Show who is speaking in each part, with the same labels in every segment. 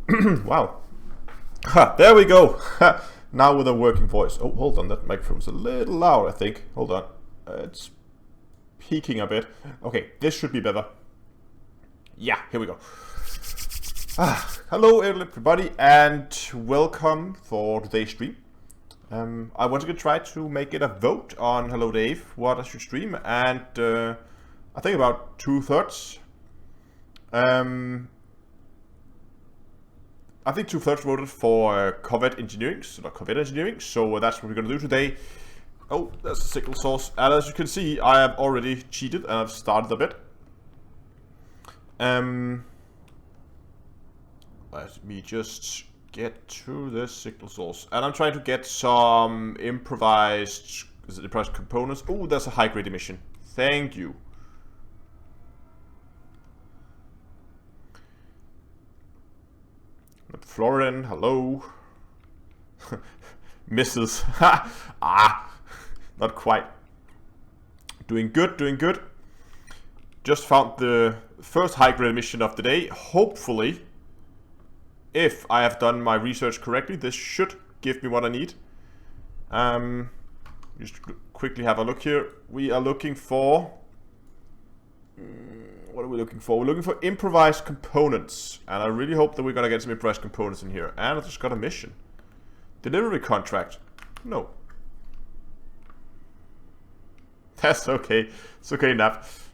Speaker 1: Wow. Ha, there we go. Now with a working voice. Oh, hold on. That microphone's a little loud, I think. Hold on. It's peaking a bit. Okay, this should be better. Yeah, here we go. Hello everybody and welcome for today's stream. I wanted to try to make it a vote on Hello Dave, what I should stream, and I think about 2/3. I think 2/3 voted for Corvette engineering, so that's what we're going to do today. Oh, there's a signal source, and as you can see, I have already cheated and I've started a bit. Let me just get to the signal source, and I'm trying to get some improvised components. Oh, there's a high grade emission. Thank you. Florian, hello. Misses. Not quite. Doing good, doing good. Just found the first high grade emission of the day. Hopefully, if I have done my research correctly, this should give me what I need. Just quickly have a look here. We are looking for... what are we looking for? We're looking for improvised components. And I really hope that we're going to get some improvised components in here. And I just got a mission. Delivery contract. No. That's okay. It's okay enough.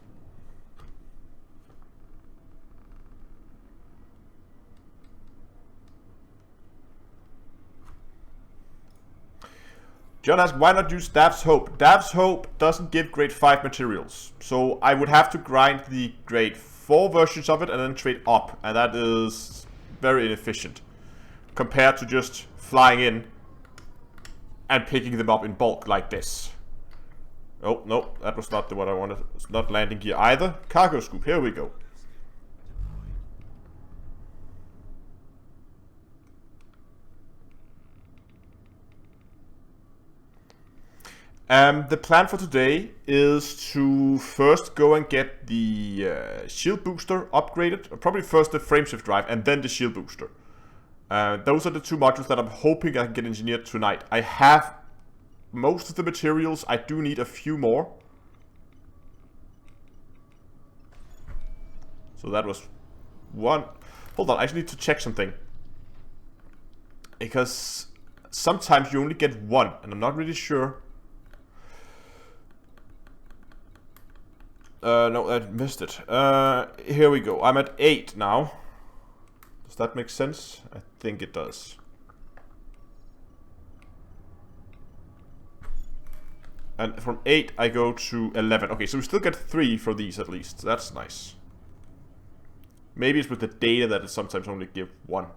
Speaker 1: John asks, why not use Dav's Hope? Dav's Hope doesn't give grade 5 materials. So I would have to grind the grade 4 versions of it and then trade up. And that is very inefficient. Compared to just flying in and picking them up in bulk like this. Oh, no, that was not the one I wanted. It's not landing gear either. Cargo scoop, here we go. The plan for today is to first go and get the shield booster upgraded. Or probably first the frameshift drive and then the shield booster. Those are the two modules that I'm hoping I can get engineered tonight. I have most of the materials. I do need a few more. So that was one. Hold on, I just need to check something. Because sometimes you only get one, and I'm not really sure. No, I missed it. Here we go. I'm at 8 now. Does that make sense? I think it does. And from 8 I go to 11. Okay, so we still get 3 for these at least. That's nice. Maybe it's with the data that it sometimes only give 1.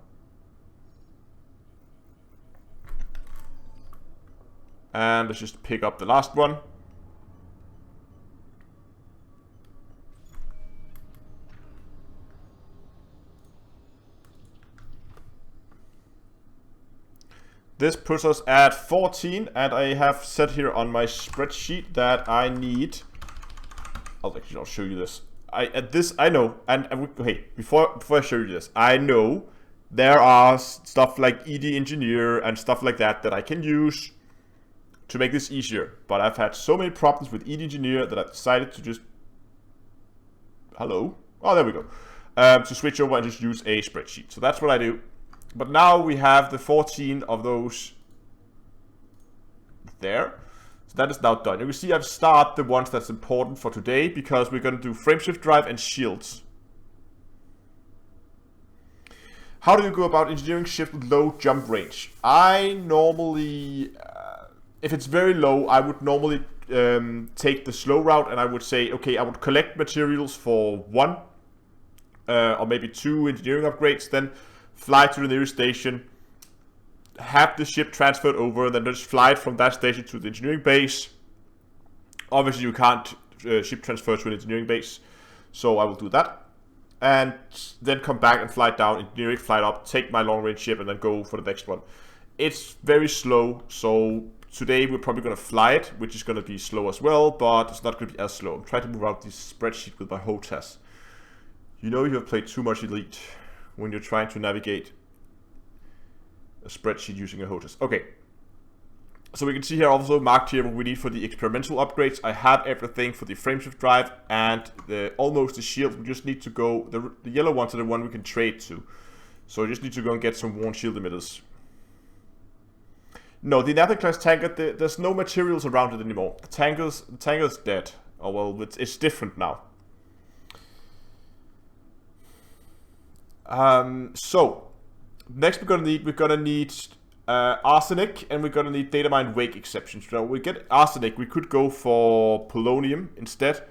Speaker 1: And let's just pick up the last one. This puts us at 14, and I have set here on my spreadsheet that I need... I'll show you this. I know, and okay, before I show you this, I know there are stuff like ED Engineer and stuff like that I can use to make this easier. But I've had so many problems with ED Engineer that I've decided to just... Hello? Oh, there we go. To switch over and just use a spreadsheet. So that's what I do. But now we have the 14 of those there. So that is now done. You can see I've started the ones that's important for today because we're going to do frameshift drive and shields. How do you go about engineering shift with low jump range? I normally, if it's very low, I would normally take the slow route and I would say, okay, I would collect materials for 1 or maybe 2 engineering upgrades, then fly to the nearest station, have the ship transferred over, then just fly it from that station to the engineering base. Obviously you can't ship transfer to an engineering base, so I will do that. And then come back and fly down, engineering, fly up, take my long range ship and then go for the next one. It's very slow, so today we're probably going to fly it, which is going to be slow as well, but it's not going to be as slow. I'm trying to move out this spreadsheet with my HOTAS. You know you have played too much Elite when you're trying to navigate a spreadsheet using a hostess. Okay. So we can see here also marked here what we need for the experimental upgrades. I have everything for the frameshift drive and almost the shield. We just need to go, the yellow ones are the one we can trade to. So I just need to go and get some worn shield emitters. No, the Nathan class tanker, there's no materials around it anymore. The tanker's dead. Oh well, it's different now. So next we're gonna need arsenic, and we're gonna need datamined wake exceptions. So we get arsenic, we could go for polonium instead.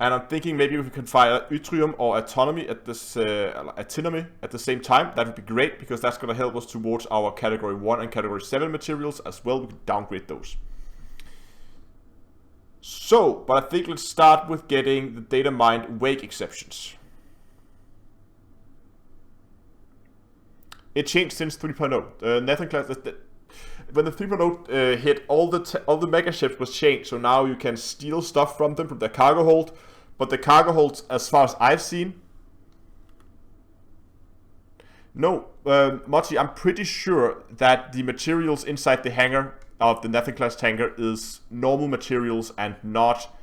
Speaker 1: And I'm thinking maybe if we can fire yttrium or autonomy at this antinomy at the same time, that would be great, because that's going to help us towards our category 1 and category 7 materials as well. We can downgrade those. So, but I think let's start with getting the data mined wake exceptions. It changed since 3.0. Nathan class, when the 3.0 hit, all the mega ships was changed. So now you can steal stuff from them, from their cargo hold. But the cargo holds, as far as I've seen, no, Mochi, I'm pretty sure that the materials inside the hangar of the Nathan class tanker is normal materials and not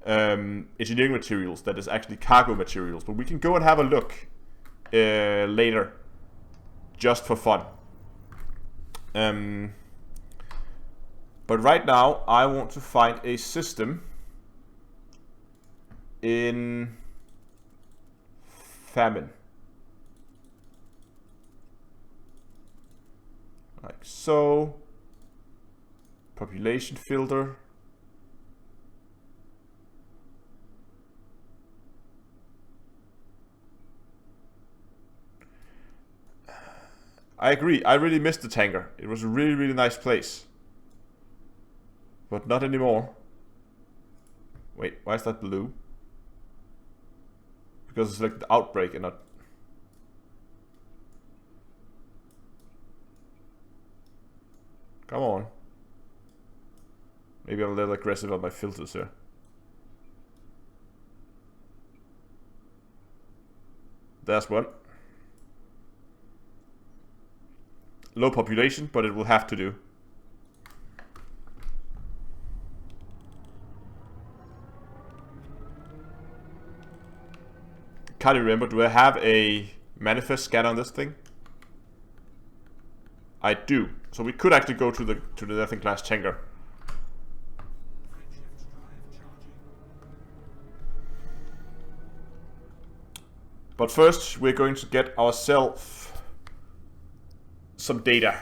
Speaker 1: engineering materials. That is actually cargo materials. But we can go and have a look later, just for fun. But right now, I want to find a system in famine. Like so. Population filter. I agree, I really missed the tanker. It was a really, really nice place. But not anymore. Wait, why is that blue? Because it's like the outbreak and not... Come on. Maybe I'm a little aggressive on my filters here. There's one. Low population, but it will have to do. Can't remember, do I have a manifest scan on this thing? I do. So we could actually go to the Nathan class tanker. But first we're going to get ourselves some data.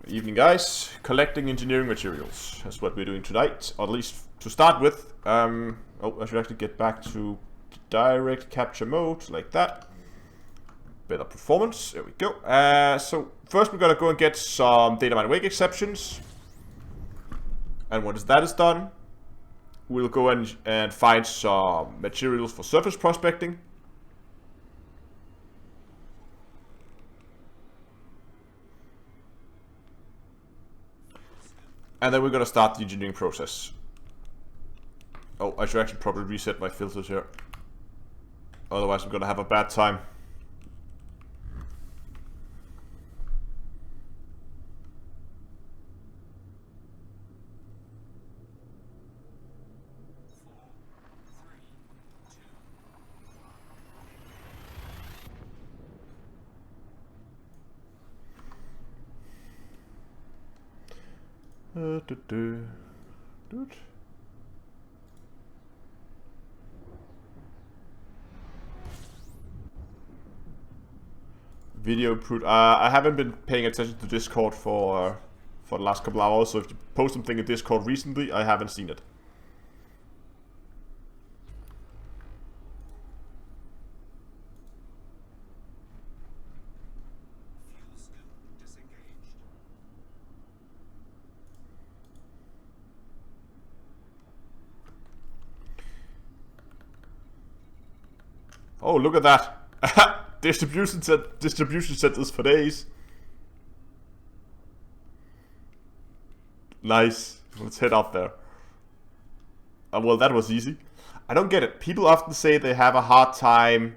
Speaker 1: Evening guys, collecting engineering materials. That's what we're doing tonight, or at least to start with. Oh, I should actually get back to direct capture mode, like that. Better performance, there we go. So first we're gonna go and get some data mine wake exceptions. And once that is done, we'll go and find some materials for surface prospecting. And then we're gonna start the engineering process. Oh, I should actually probably reset my filters here. Otherwise I'm gonna have a bad time. Video improved. I haven't been paying attention to Discord for the last couple hours, so if you post something in Discord recently, I haven't seen it. Oh, look at that! Distribution centers for days. Nice. Let's head out there. Well, that was easy. I don't get it. People often say they have a hard time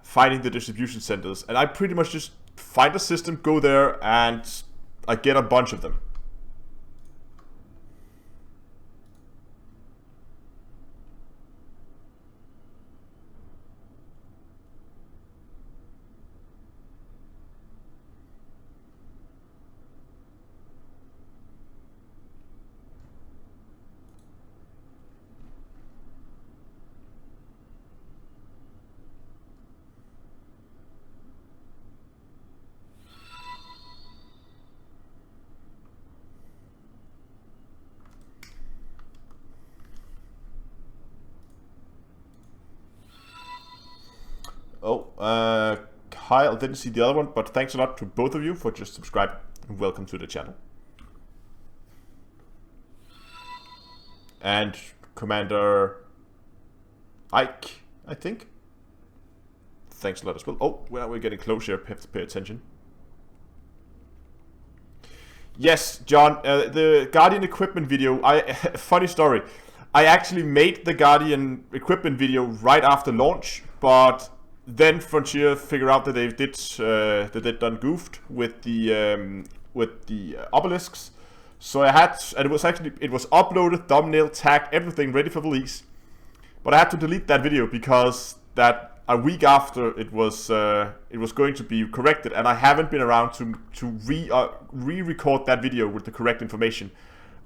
Speaker 1: finding the distribution centers, and I pretty much just find a system, go there, and I get a bunch of them. Oh, Kyle didn't see the other one, but thanks a lot to both of you for just subscribing. Welcome to the channel. And Commander Ike, I think. Thanks a lot as well. Oh, well, we're getting close here. Have to pay attention. Yes, John, the Guardian equipment video. Funny story. I actually made the Guardian equipment video right after launch, but then Frontier figured out that they'd done goofed with the obelisks. So I had, and it was uploaded, thumbnail, tagged, everything ready for release. But I had to delete that video because that a week after it was going to be corrected, and I haven't been around to re-record that video with the correct information.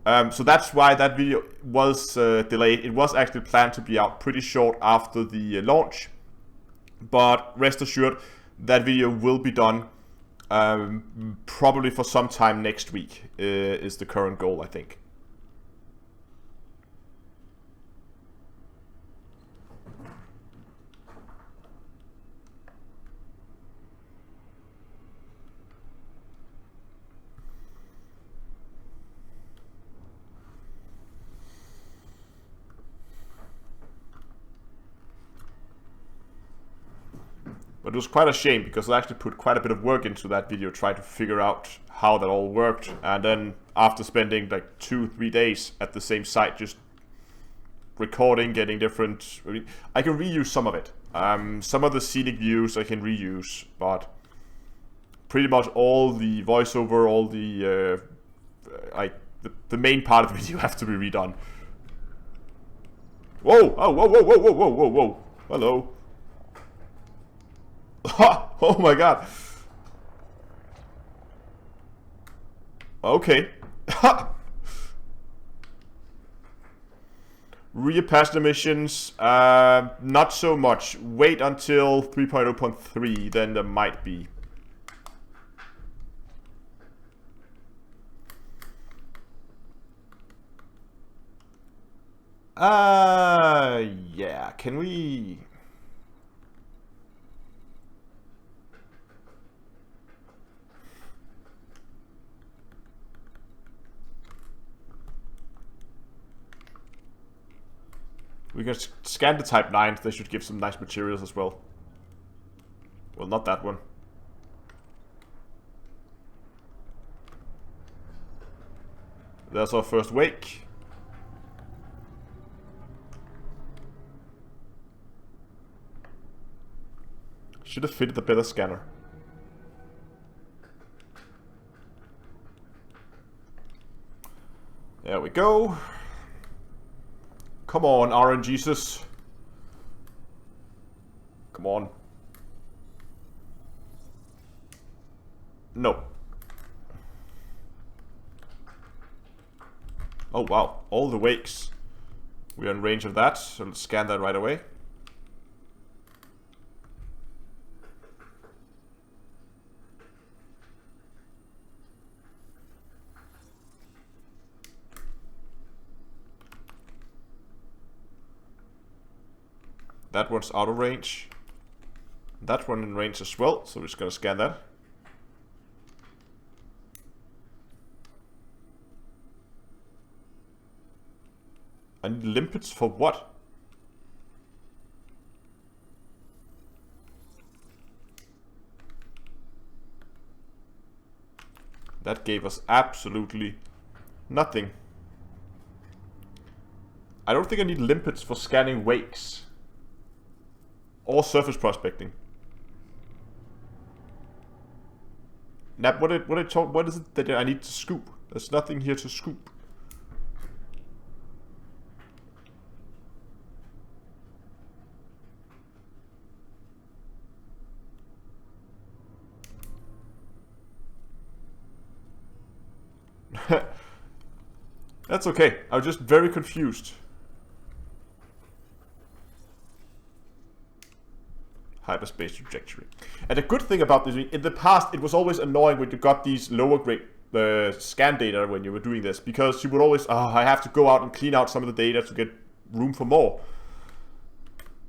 Speaker 1: So that's why that video was delayed. It was actually planned to be out pretty short after the launch, but rest assured that video will be done probably for some time next week is the current goal, I think. But it was quite a shame because I actually put quite a bit of work into that video, trying to figure out how that all worked. And then after spending like 2-3 days at the same site, just recording, getting different... I can reuse some of it. Some of the scenic views I can reuse, but pretty much all the voiceover, all the... the main part of the video have to be redone. Whoa! Oh, whoa, whoa, whoa, whoa, whoa, whoa, whoa. Hello. Oh my god. Okay. Rear passenger missions, not so much. Wait until 3.0.3, then there might be. Yeah, can we... We can scan the Type 9s, they should give some nice materials as well. Well, not that one. There's our first wake. Should have fitted a better scanner. There we go. Come on, RNGesus. Come on. No. Oh wow, all the wakes. We're in range of that, so let's scan that right away. That one's out of range. That one in range as well, so we're just gonna scan that. I need limpets for what? That gave us absolutely nothing. I don't think I need limpets for scanning wakes. Or surface prospecting. Nap, what is it that I need to scoop? There's nothing here to scoop. That's okay. I was just very confused. Hyperspace trajectory. And the good thing about this, in the past, it was always annoying when you got these lower grade scan data when you were doing this, because you would always, I have to go out and clean out some of the data to get room for more.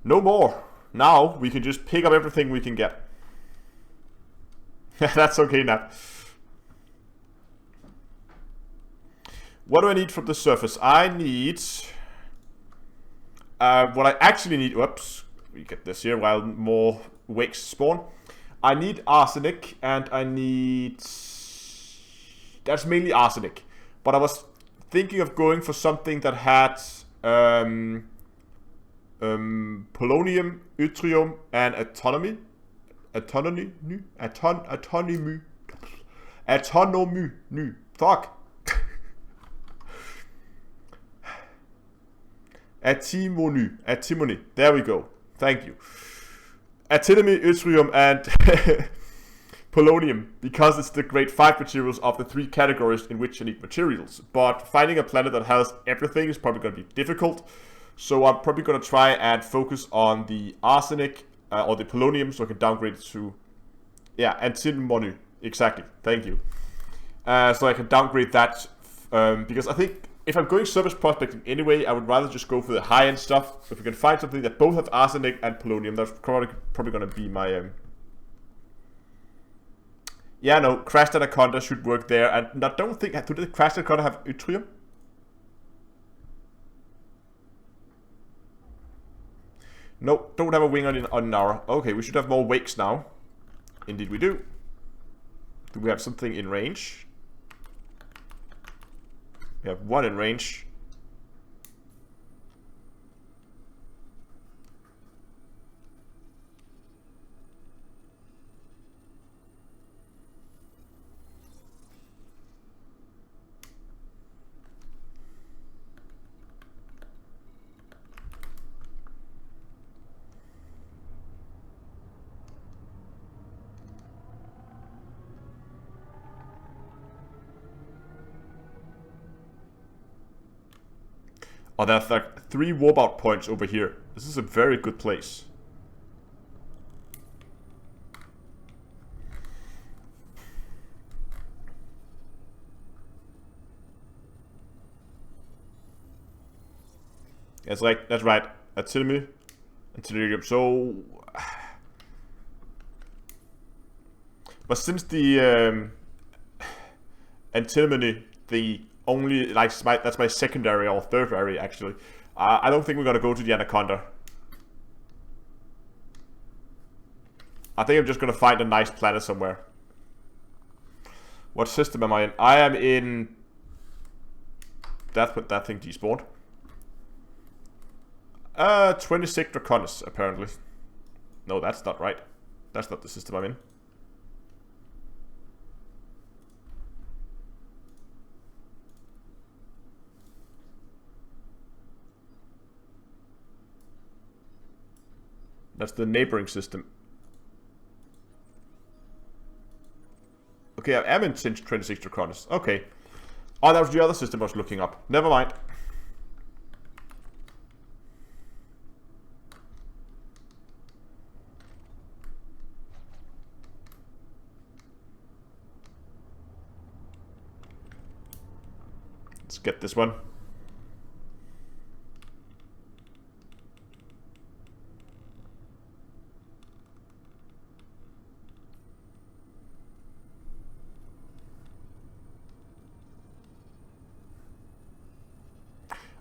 Speaker 1: No more. Now we can just pick up everything we can get. That's okay, Nat. What do I need from the surface? I need... what I actually need... Whoops. We get this here while more wakes spawn. I need arsenic, and I need... That's mainly arsenic. But I was thinking of going for something that had... polonium, yttrium, and autonomy. Autonomy? Fuck. Antimony. There we go. Thank you. Antimony, yttrium, and polonium, because it's the grade 5 materials of the 3 categories in which you need materials. But finding a planet that has everything is probably going to be difficult. So I'm probably going to try and focus on the arsenic or the polonium, so I can downgrade it to... Yeah, antimony. Exactly. Thank you. So I can downgrade that because I think if I'm going surface prospecting anyway, I would rather just go for the high-end stuff. If we can find something that both have arsenic and polonium, that's probably going to be my... Yeah, no, Crashed Anaconda should work there. And I don't think... Do the Crashed Anaconda have yttrium? Nope, don't have a wing on our... Okay, we should have more wakes now. Indeed we do. Do we have something in range? We have 1 in range. Oh, there's like 3 warp-out points over here. This is a very good place. That's like, that's right. Artillery. So... But since the antimony, the only, like, that's my secondary or third area actually. I don't think we're gonna go to the Anaconda. I think I'm just gonna find a nice planet somewhere. What system am I in? I am in... That thing despawned. 26 Draconis, apparently. No, that's not right. That's not the system I'm in. That's the neighboring system. Okay, I am in 26 Draconis. Okay. Oh, that was the other system I was looking up. Never mind. Let's get this one.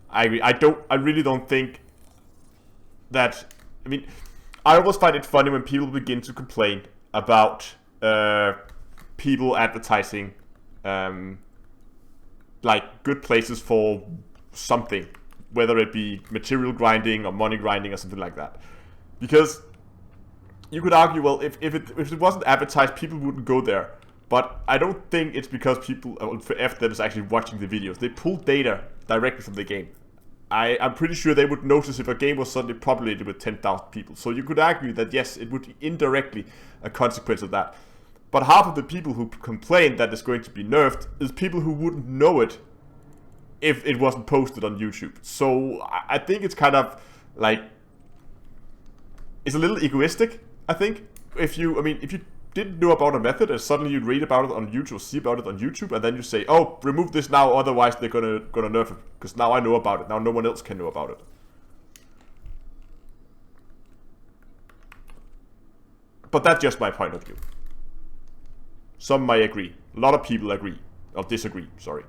Speaker 1: I really don't think that... I mean, I always find it funny when people begin to complain about people advertising like good places for something. whether it be material grinding or money grinding or something like that. Because you could argue, well, if it wasn't advertised, people wouldn't go there. But I don't think it's because people, F that is actually watching the videos. They pull data directly from the game. I'm pretty sure they would notice if a game was suddenly populated with 10,000 people. So you could argue that yes, it would be indirectly a consequence of that. But half of the people who complain that it's going to be nerfed is people who wouldn't know it if it wasn't posted on YouTube. So I think it's kind of like, it's a little egoistic, I think. If you didn't know about a method and suddenly you read about it on YouTube or see about it on YouTube and then you say, oh, remove this now, otherwise they're gonna nerf it. Because now I know about it, now no one else can know about it. But that's just my point of view. Some might agree. A lot of people agree. Or disagree, sorry.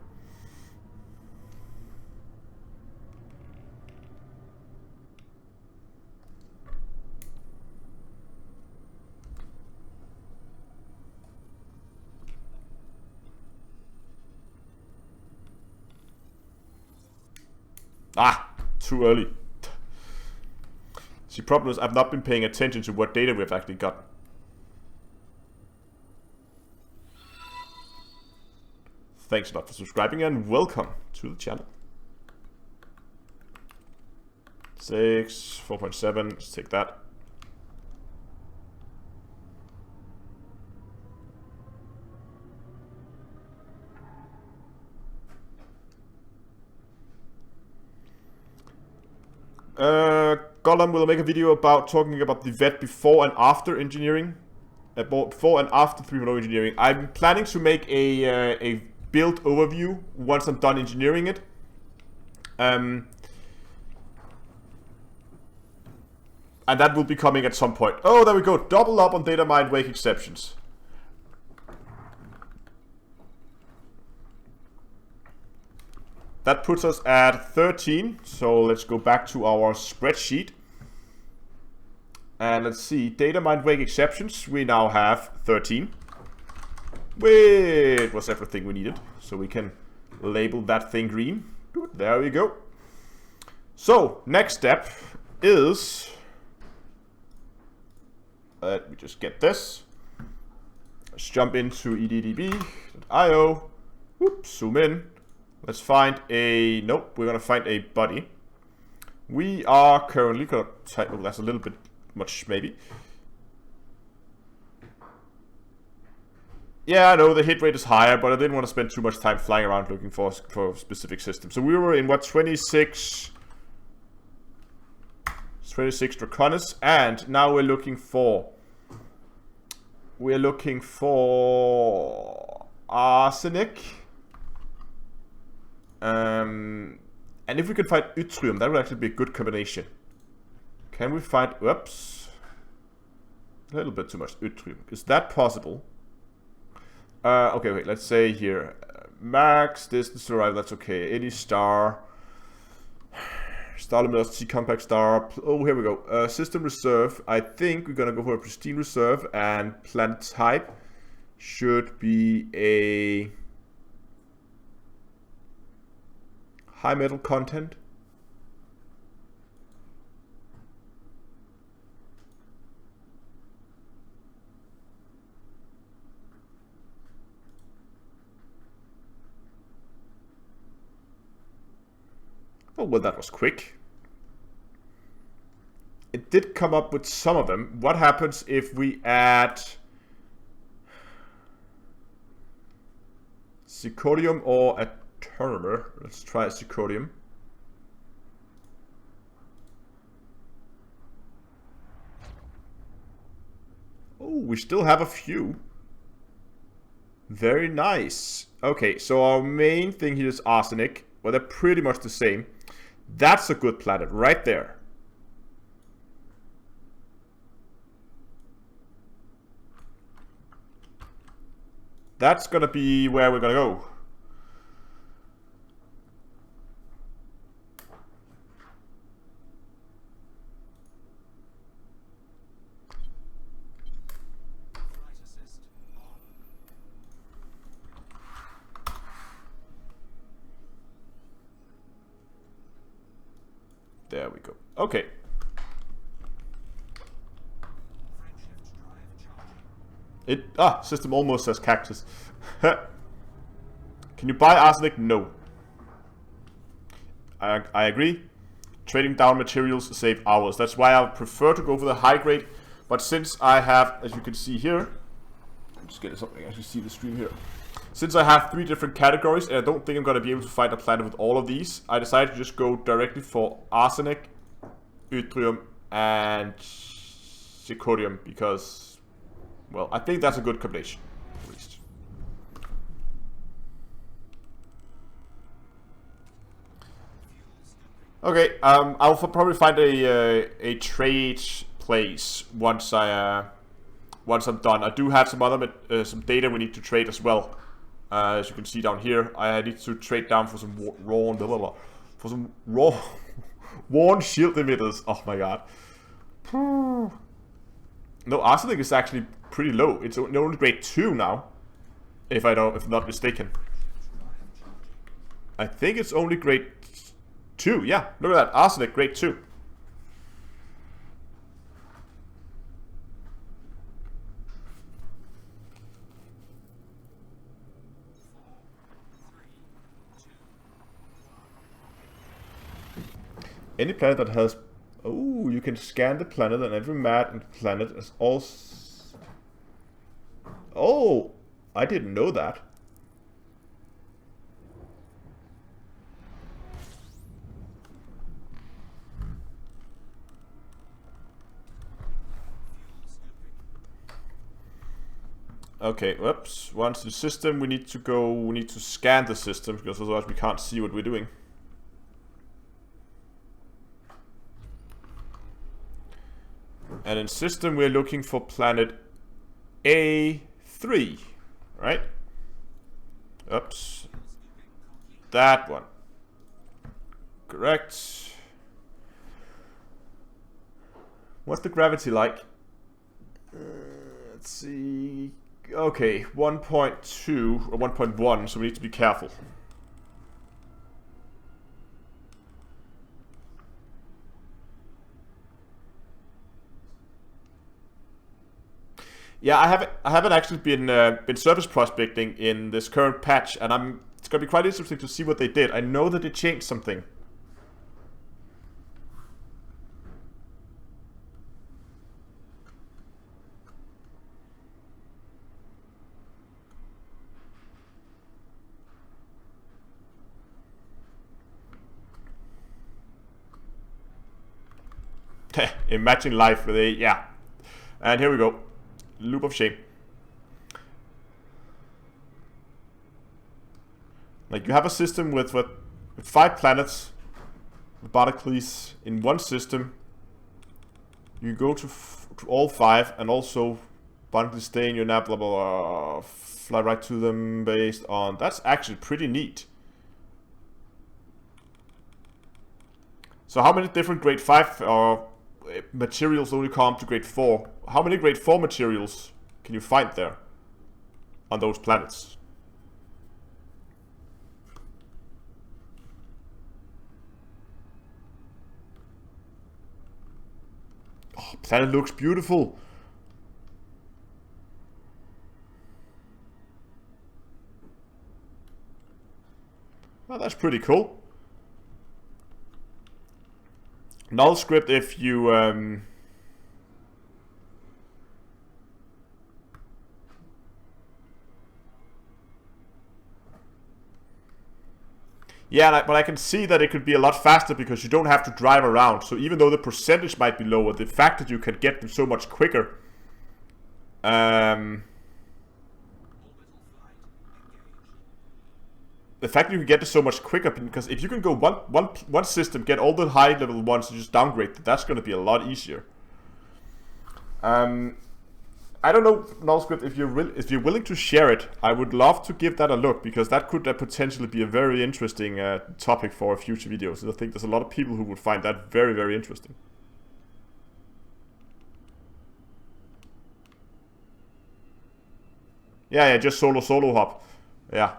Speaker 1: Ah, too early. The problem is I've not been paying attention to what data we've actually gotten. Thanks a lot for subscribing and welcome to the channel. 6, 4.7, let's take that. Gollum will make a video about talking about the vet before and after engineering. Before and after 3.0 engineering. I'm planning to make a build overview once I'm done engineering it. And that will be coming at some point. Oh, there we go. Double up on datamined wake exceptions. That puts us at 13. So let's go back to our spreadsheet. And let's see. Datamined wake exceptions. We now have 13. It was everything we needed. So we can label that thing green. There we go. So next step is, let me just get this. Let's jump into eddb.io. Zoom in. Let's find a, nope, we're gonna find a body. We are currently gonna type, oh, that's a little bit much maybe. Yeah, I know the hit rate is higher, but I didn't want to spend too much time flying around looking for a specific system. So we were in what, 26 Draconis, and now we're looking for arsenic. And if we can find yttrium, that would actually be a good combination. Can we find, whoops, a little bit too much yttrium. Is that possible? Okay, wait, let's say here, max distance to arrive, that's okay. Any star limit, C compact star. Oh, here we go. System reserve. I think we're gonna go for a pristine reserve, and planet type should be a high metal content. Oh, well, that was quick. It did come up with some of them. What happens if we add zirconium or a turner? Let's try zirconium. Oh, we still have a few. Very nice. Okay, so our main thing here is arsenic. Well, they're pretty much the same. That's a good planet right there. That's gonna be where we're gonna go. There we go. Okay. System almost says cactus. Can you buy arsenic? No. I agree. Trading down materials save hours. That's why I prefer to go for the high grade. But since I have, as you can see here, just get something. I can see the stream here. Since I have 3 different categories, and I don't think I'm going to be able to find a planet with all of these, I decided to just go directly for arsenic, yttrium, and zirconium because, well, I think that's a good combination, at least. Okay, I'll probably find a trade place once I'm done. I do have some other some data we need to trade as well. As you can see down here, I need to trade down for some worn shield emitters. Oh my god. No, arsenic is actually pretty low. It's only grade 2 now, if I'm not mistaken. I think it's only grade 2. Yeah, look at that, arsenic grade 2. Any planet that has... Oh, you can scan the planet and every map in the planet is also... Oh, I didn't know that. Okay, whoops. Once the system, we need to scan the system because otherwise we can't see what we're doing. And in system, we're looking for planet A3, right? Oops. That one. Correct. What's the gravity like? Let's see. Okay, 1.2 or 1.1, so we need to be careful. Yeah, I haven't actually been surface prospecting in this current patch, and it's gonna be quite interesting to see what they did. I know that they changed something. Imagine life with a, yeah. And here we go. Loop of shame. Like, you have a system with 5 planets, with Barnacles in one system. You go to all 5, and also Barnacles stay in your nav, blah, blah, blah, fly right to them based on... That's actually pretty neat. So how many different grade 5 materials only come to grade 4? How many grade 4 materials can you find there on those planets? Oh, planet looks beautiful. Well, that's pretty cool. Null script if you yeah, but I can see that it could be a lot faster because you don't have to drive around. So even though the percentage might be lower, the fact that you can get them so much quicker. The fact that you can get it so much quicker, because if you can go one system, get all the high level ones and just downgrade, that's going to be a lot easier. I don't know, Nullscript, if you're willing to share it, I would love to give that a look, because that could potentially be a very interesting topic for future videos. And I think there's a lot of people who would find that very, very interesting. Yeah, just solo hop. Yeah.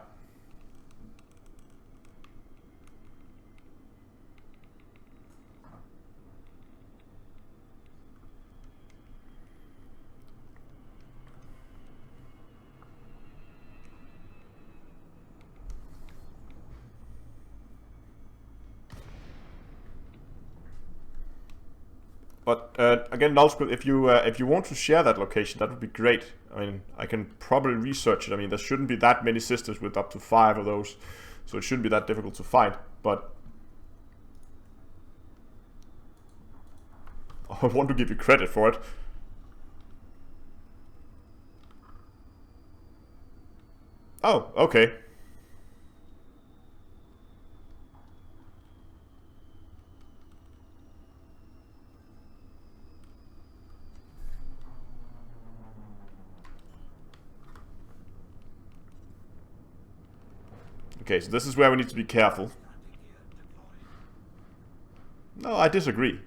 Speaker 1: But again, Nullscript, if you want to share that location, that would be great. I mean, I can probably research it. I mean, there shouldn't be that many systems with up to 5 of those, so it shouldn't be that difficult to find. But I want to give you credit for it. Oh, okay. Okay, so this is where we need to be careful. No, I disagree.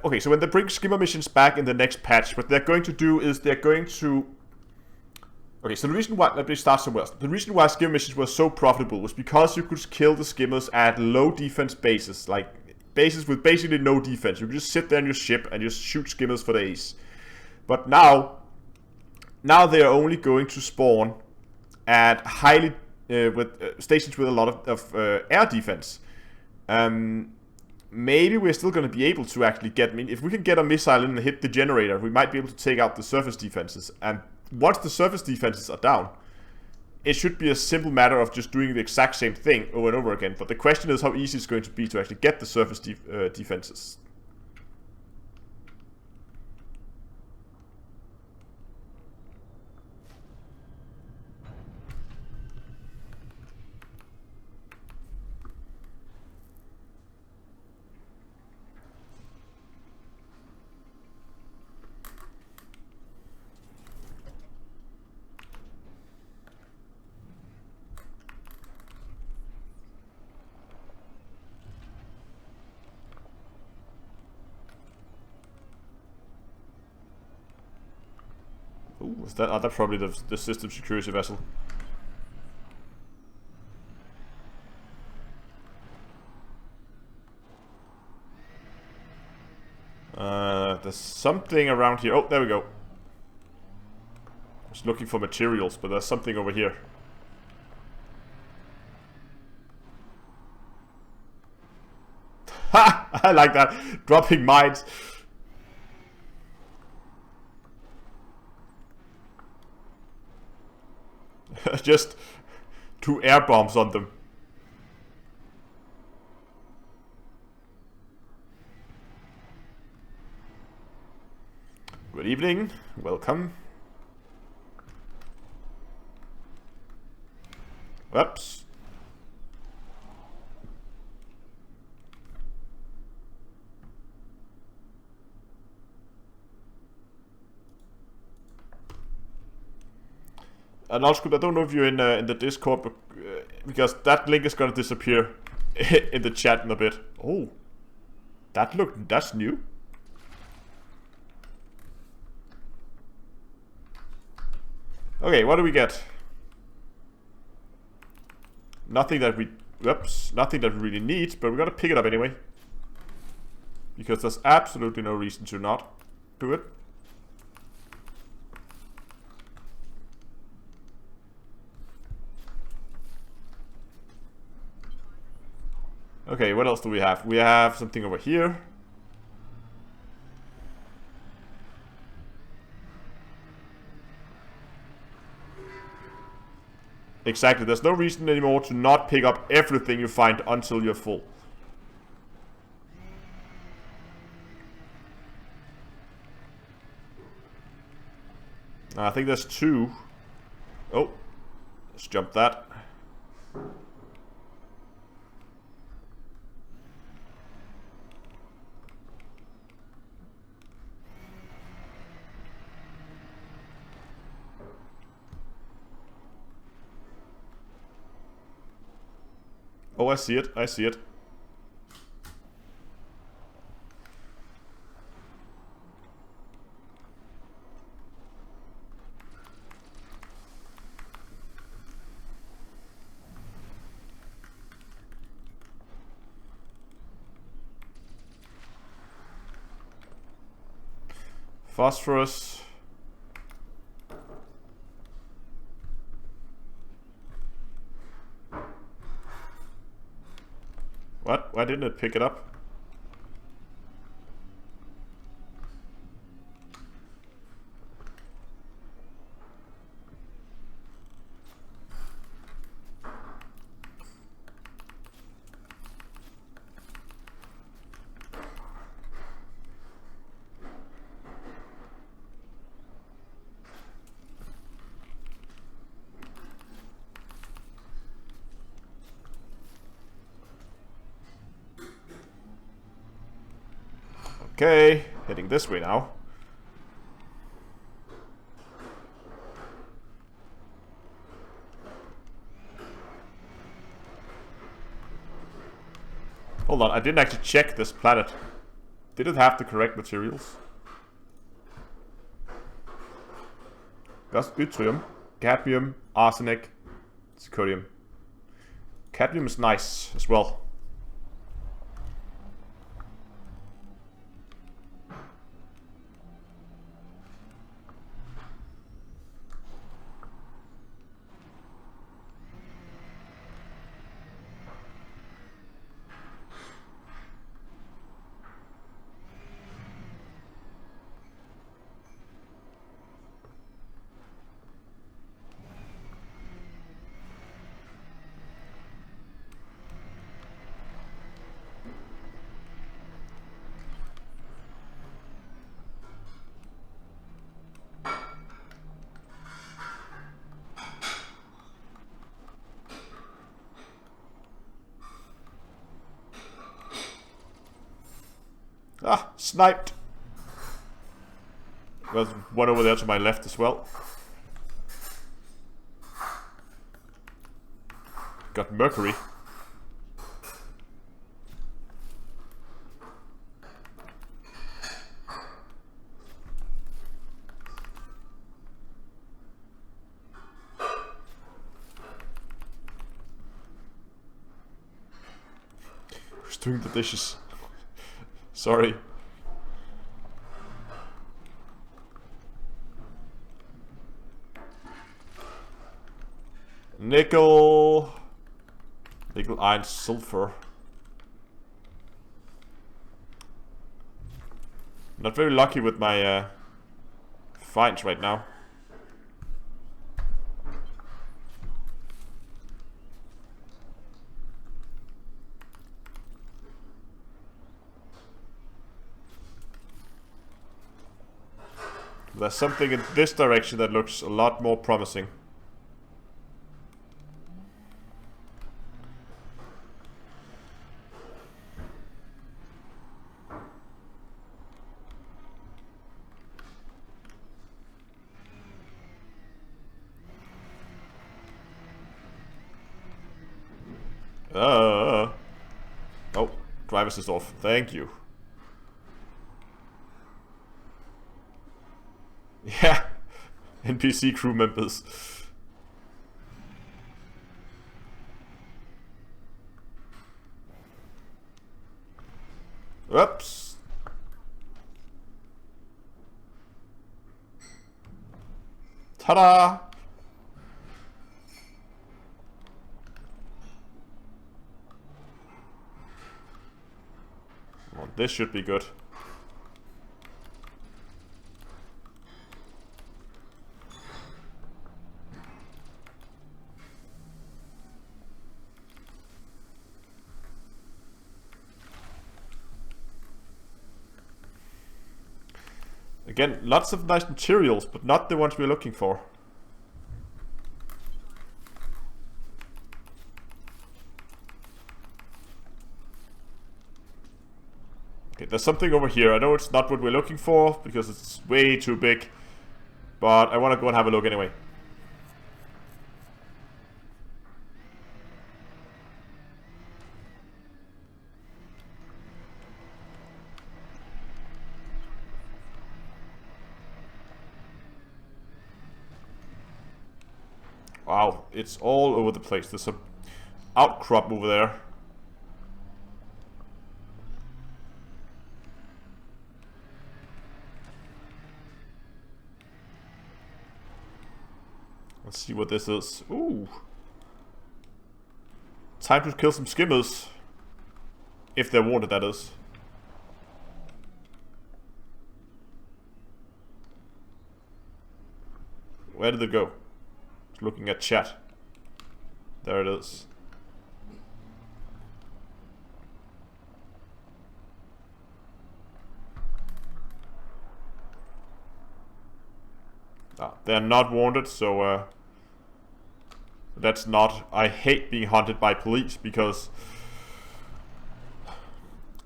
Speaker 1: Okay, so when they bring skimmer missions back in the next patch, what they're going to do is they're going to... Okay, so the reason why... Let me start somewhere else. The reason why skimmer missions were so profitable was because you could kill the skimmers at low defense bases, like bases with basically no defense. You could just sit there in your ship and just shoot skimmers for days. But now they are only going to spawn at highly... with stations with a lot of air defense. Maybe we're still going to be able to actually get... I mean, if we can get a missile in and hit the generator, we might be able to take out the surface defenses. And once the surface defenses are down, it should be a simple matter of just doing the exact same thing over and over again. But the question is how easy it's going to be to actually get the surface defenses. Ooh, is that? Oh, that's probably the system security vessel. There's something around here. Oh, there we go. I was looking for materials, but there's something over here. Ha! I like that. Dropping mines. Just 2 air bombs on them. Good evening. Welcome. Whoops. And also, I don't know if you're in the Discord, but, because that link is gonna disappear in the chat in a bit. Oh, that's new. Okay, what do we get? Nothing that we really need, but we're gonna pick it up anyway. Because there's absolutely no reason to not do it. Okay, what else do we have? We have something over here. Exactly, there's no reason anymore to not pick up everything you find until you're full. I think there's 2. Oh, let's jump that. Oh, I see it. I see it. phosphorus. What? Why didn't it pick it up? Okay, heading this way now. Hold on, I didn't actually check this planet. Did it have the correct materials? Gus, yttrium, cadmium, arsenic, zirconium. Cadmium is nice as well. Ah, sniped. There's one over there to my left as well. Got mercury. Who's doing the dishes? Sorry. Nickel, iron, sulfur. Not very lucky with my finds right now. There's something in this direction that looks a lot more promising. Oh, drive assist off. Thank you. Yeah, NPC crew members. Oops. Ta-da! Well, this should be good. Again, lots of nice materials, but not the ones we're looking for. Okay, there's something over here. I know it's not what we're looking for, because it's way too big. But I want to go and have a look anyway. Wow, it's all over the place. There's some outcrop over there. Let's see what this is. Ooh. Time to kill some skimmers. If they're wanted, that is. Where did they go? Just looking at chat. There it is. Ah, they're not wanted, so that's not... I hate being hunted by police because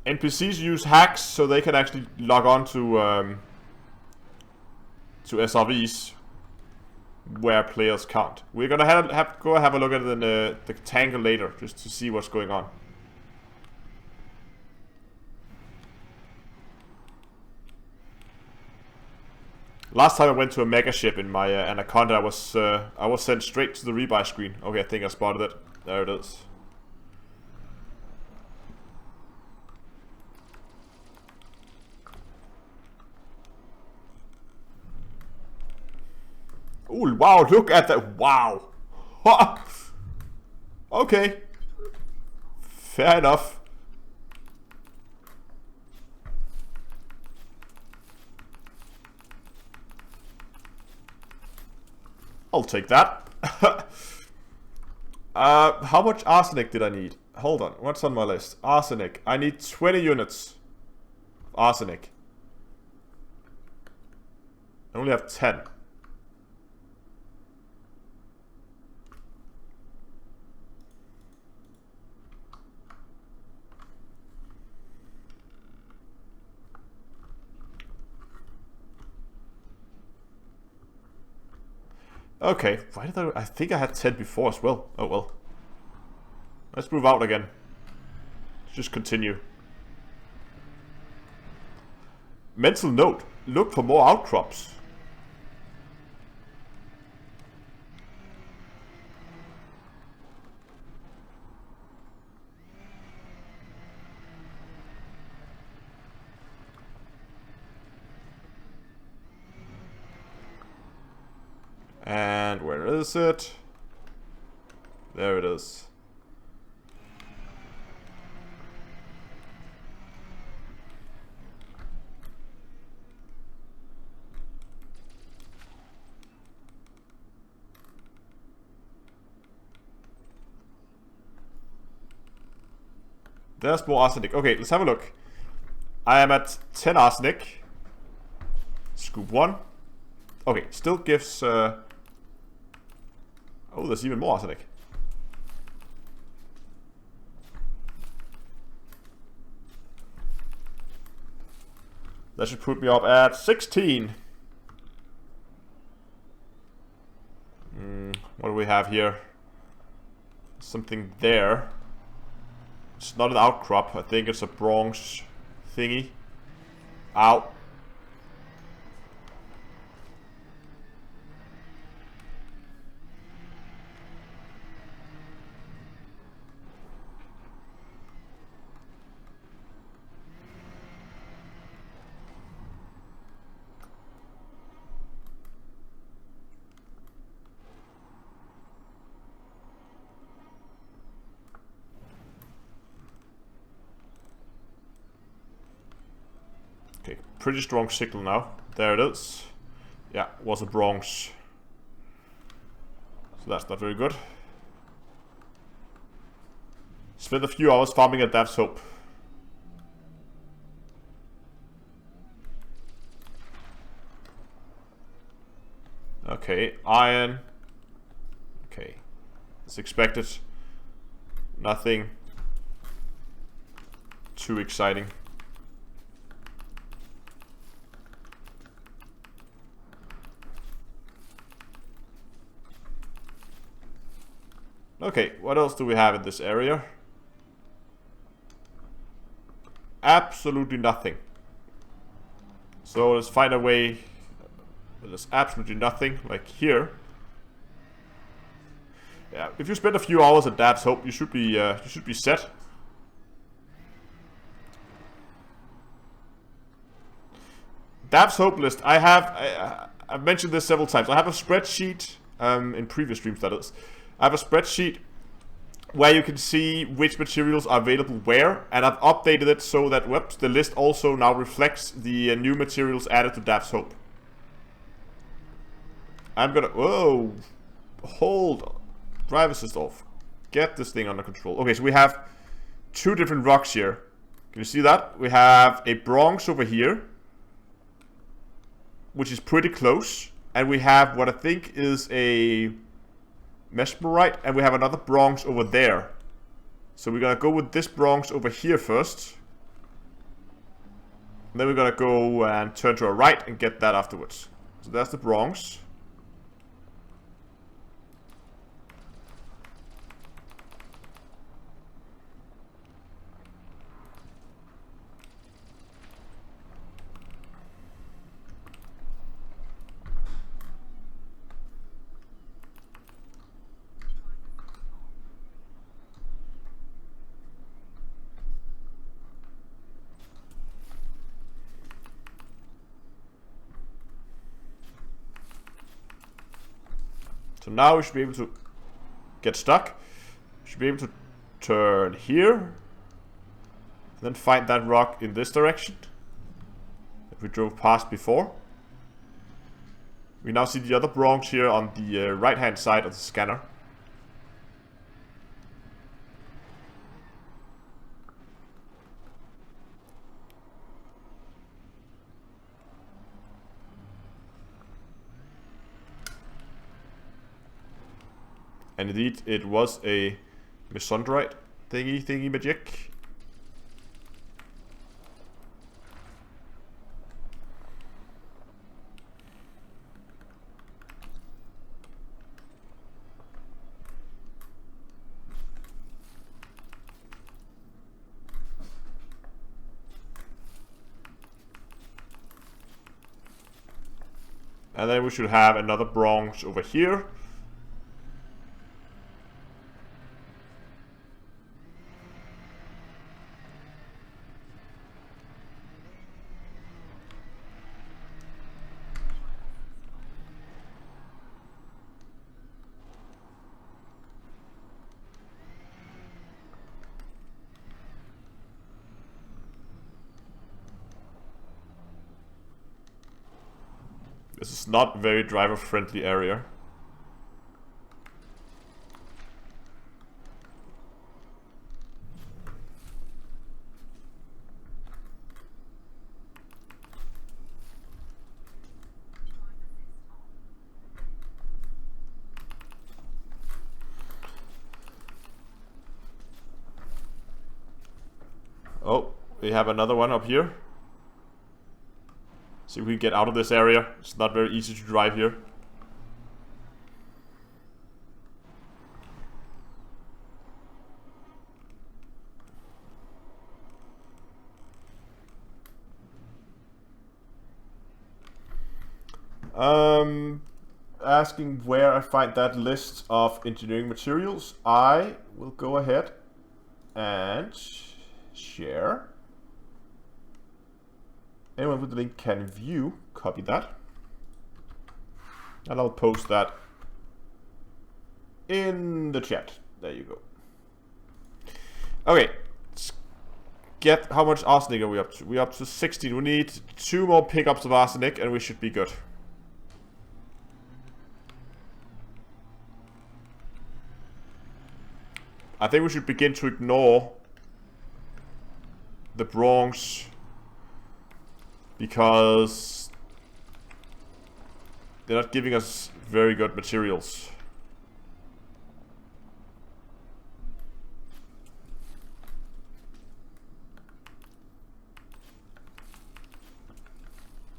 Speaker 1: NPCs use hacks so they can actually log on to SRVs where players can't. We're gonna go have a look at it in the tanker later just to see what's going on. Last time I went to a mega ship in my Anaconda, I was sent straight to the rebuy screen. Okay, I think I spotted it. There it is. Oh wow! Look at that! Wow. Okay. Fair enough. I'll take that. How much arsenic did I need? Hold on, what's on my list? Arsenic. I need 20 units of arsenic. I only have 10. Okay, why did I think I had 10 before as well. Oh well. Let's move out again. Let's just continue. Mental note. Look for more outcrops. And where is it? There it is. There's more arsenic. Okay, let's have a look. I am at 10 arsenic. Scoop 1. Okay, still gives... Oh, there's even more arsenic. That should put me up at 16. What do we have here? Something there. It's not an outcrop. I think it's a bronze thingy. Ow. Okay, pretty strong signal now. There it is. Yeah, was a bronze. So that's not very good. Spent a few hours farming at Dav's Hope. Okay, iron. Okay, as expected. Nothing too exciting. Okay, what else do we have in this area? Absolutely nothing. So let's find a way. There's absolutely nothing, like here. Yeah, if you spend a few hours at Dad's Hope, you should be set. Dad's Hope list. I've mentioned this several times. I have a spreadsheet in previous streams that is. I have a spreadsheet where you can see which materials are available where, and I've updated it so that the list also now reflects the new materials added to Daph's Hope. I'm gonna... Whoa! Hold on. Drive assist off. Get this thing under control. Okay, so we have 2 different rocks here. Can you see that? We have a bronze over here, which is pretty close. And we have what I think is a mesmerite, and we have another bronze over there. So we're gonna go with this bronze over here first. And then we're gonna go and turn to our right and get that afterwards. So that's the bronze. So now we should be able to get stuck. We should be able to turn here. Then find that rock in this direction that we drove past before. We now see the other bronze here on the right hand side of the scanner. And indeed, it was a mesondrite thingy magic. And then we should have another bronze over here. This is not a very driver-friendly area. Oh, we have another one up here. See if we can get out of this area. It's not very easy to drive here. Asking where I find that list of engineering materials. I will go ahead and share. Anyone with the link can view, copy that. And I'll post that in the chat. There you go. Okay, let's get, how much arsenic are we up to? We're up to 16. We need 2 more pickups of arsenic and we should be good. I think we should begin to ignore the bronze, because they're not giving us very good materials.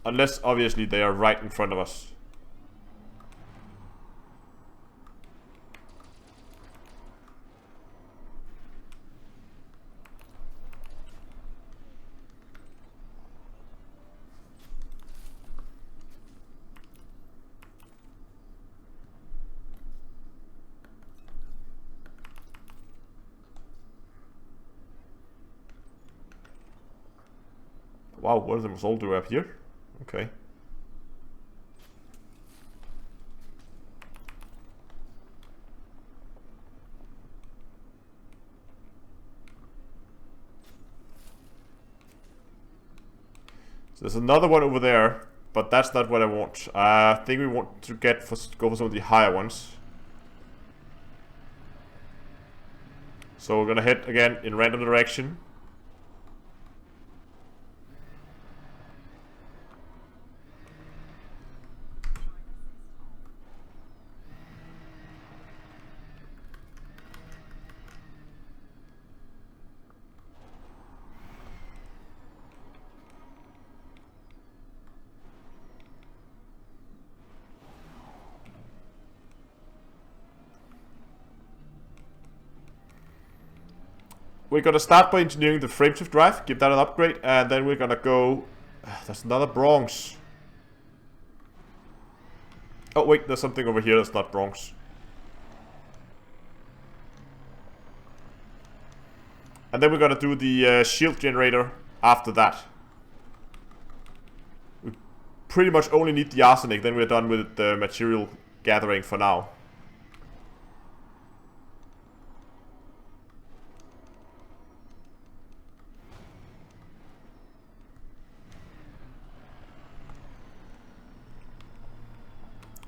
Speaker 1: Unless, obviously, they are right in front of us. Wow, what does all do up here? Okay. So there's another one over there, but that's not what I want. I think we want to go for some of the higher ones. So we're gonna head again in random direction. We're gonna start by engineering the frameshift drive, give that an upgrade, and then we're gonna go... There's another bronze. Oh wait, there's something over here that's not bronze. And then we're gonna do the shield generator after that. We pretty much only need the arsenic, then we're done with the material gathering for now.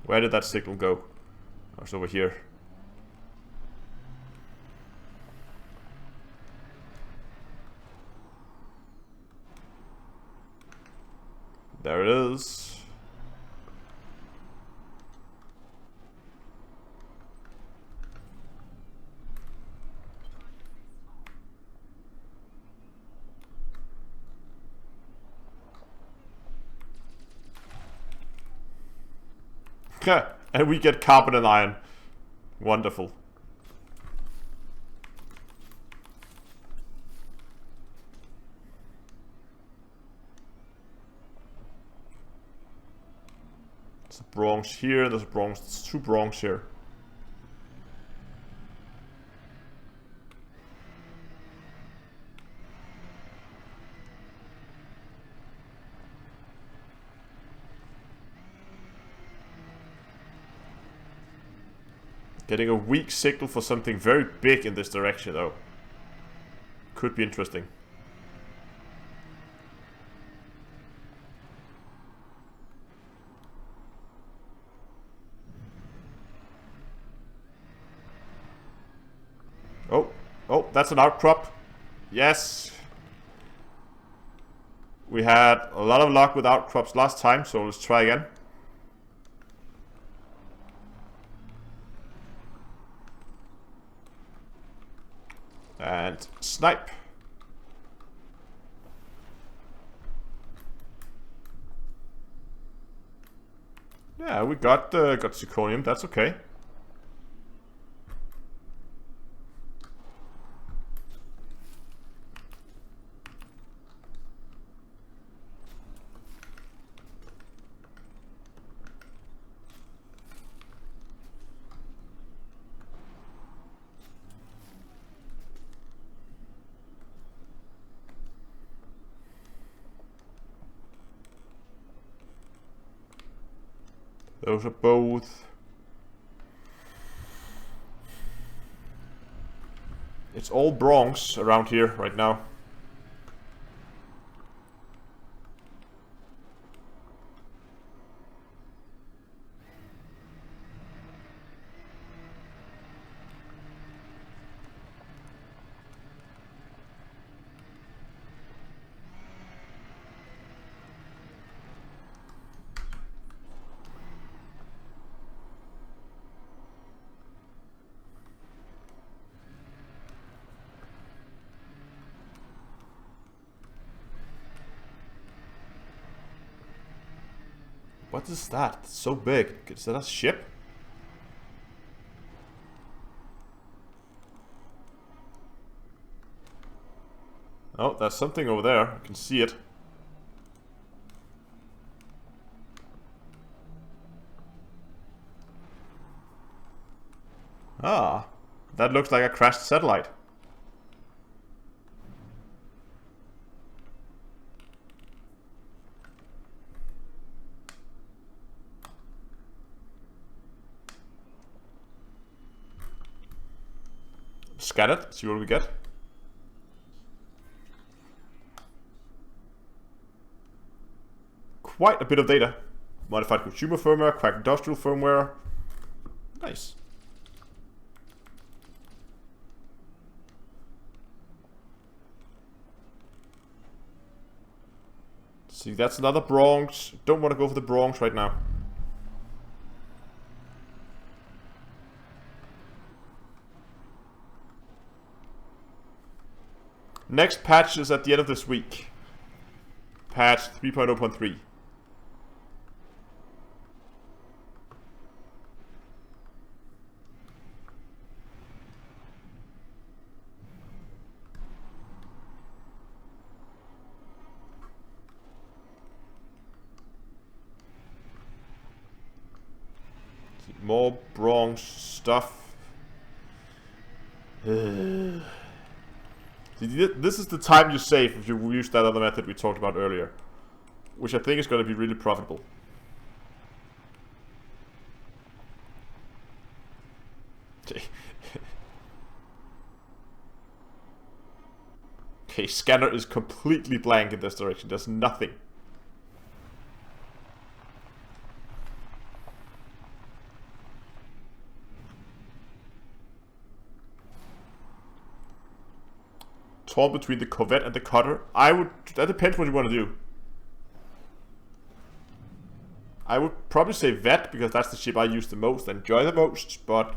Speaker 1: Where did that signal go? Oh, it's over here. There it is. And we get carbon and iron. Wonderful. There's a bronze here, there's a bronze, there's 2 bronze here. Getting a weak signal for something very big in this direction, though. Could be interesting. Oh, that's an outcrop. Yes. We had a lot of luck with outcrops last time, so let's try again. And snipe. Yeah, we got zirconium. That's okay. Those are both. It's all bronze around here right now. What is that? It's so big. Is that a ship? Oh, there's something over there. I can see it. Ah, that looks like a crashed satellite. Scan it, see what we get. quite a bit of data. Modified consumer firmware, cracked industrial firmware. Nice. See, that's another Bronx. Don't want to go for the Bronx right now. Next patch is at the end of this week. Patch 3.0.3. More Bronx stuff. This is the time you save if you use that other method we talked about earlier, which I think is going to be really profitable. Okay, scanner is completely blank in this direction. There's nothing. Torn between the Corvette and the Cutter. That depends what you want to do. I would probably say Vet, because that's the ship I use the most and enjoy the most, but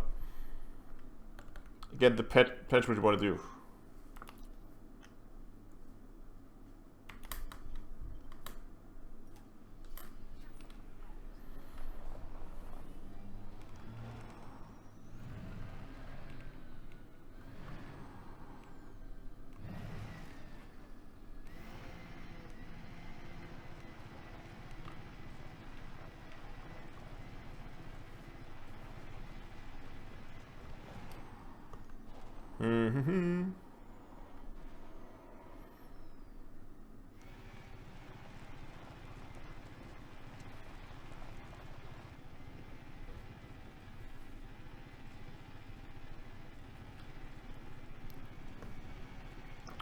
Speaker 1: again, depends what you want to do.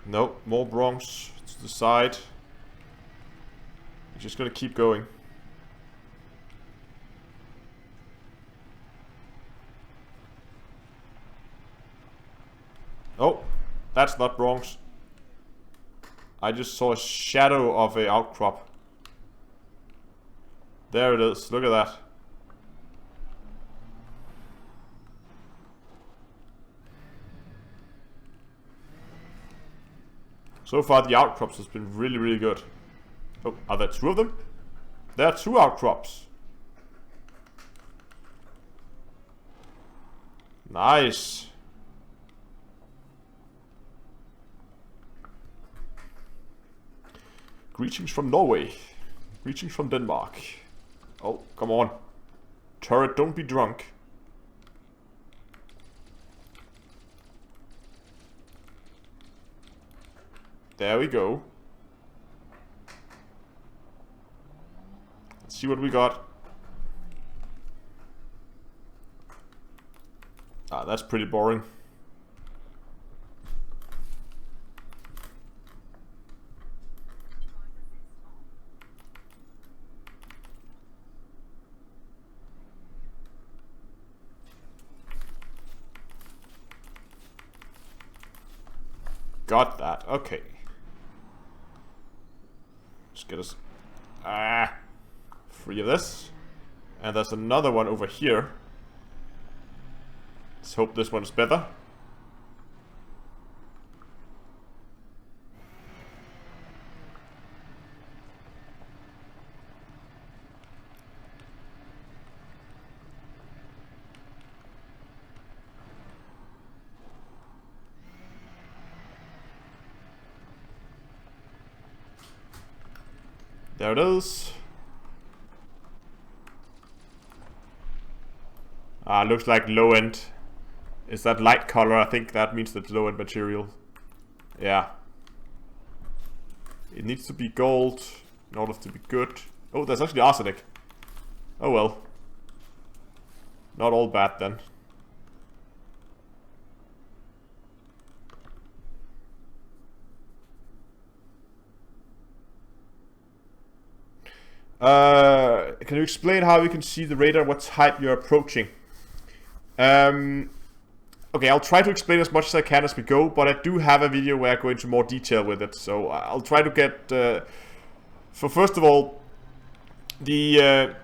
Speaker 1: Nope, more Bronx to the side. We're just gonna keep going. Oh, that's not Bronx. I just saw a shadow of a outcrop. There it is, look at that. So far the outcrops has been really, really good. Oh, are there two of them? There are two outcrops. Nice. Greetings from Norway. Greetings from Denmark. Oh, come on. Turret, don't be drunk. There we go. Let's see what we got. Ah, that's pretty boring. Got that. Okay. Just get us free of this. And there's another one over here. Let's hope this one's better. There it is. Looks like low end. Is that light color? I think that means that's low end material. Yeah. It needs to be gold in order to be good. Oh, there's actually arsenic. Oh well. Not all bad then. Can you explain how you can see the radar, what type you're approaching? Okay, I'll try to explain as much as I can as we go, but I do have a video where I go into more detail with it, so I'll try to get... so first of all, the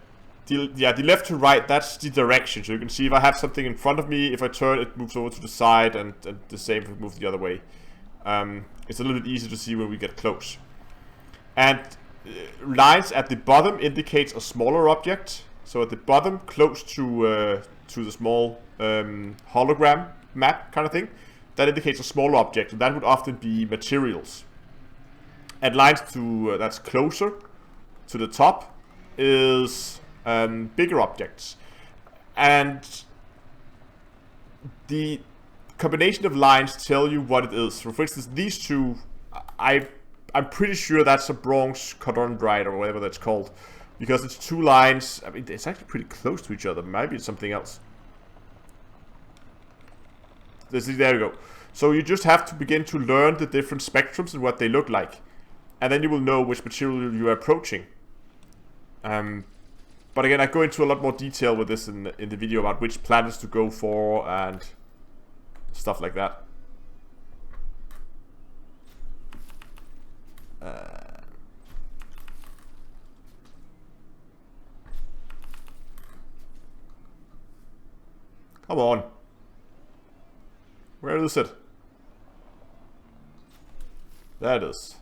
Speaker 1: left to right, that's the direction. So you can see if I have something in front of me, if I turn, it moves over to the side, and the same if it moves the other way. It's a little bit easier to see when we get close. And lines at the bottom indicates a smaller object. So at the bottom, close to the small hologram map kind of thing, that indicates a smaller object, and that would often be materials. And lines to that's closer to the top is bigger objects. And the combination of lines tell you what it is. So for instance, these two, I'm pretty sure that's a bronze chondrite or whatever that's called, because it's two lines. I mean, it's actually pretty close to each other. Maybe it's something else. There we go. So you just have to begin to learn the different spectrums and what they look like, and then you will know which material you are approaching. But again, I go into a lot more detail with this in the video about which planets to go for and stuff like that. Come on. Where is it? There it is.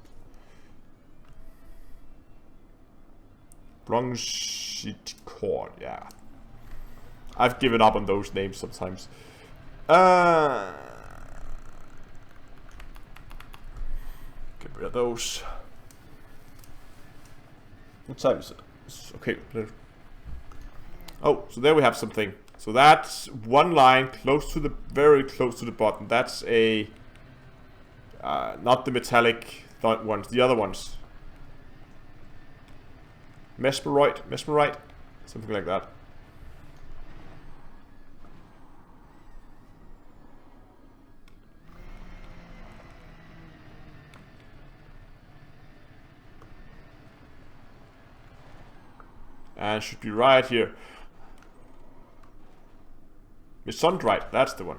Speaker 1: Bronzite cord, yeah. I've given up on those names sometimes. Get rid of those. What time is it? Okay. Oh, so there we have something. So that's one line close to the, very close to the bottom. That's a, not the metallic ones, the other ones. Mesmerite, something like that. And should be right here. Mesondrite, that's the one.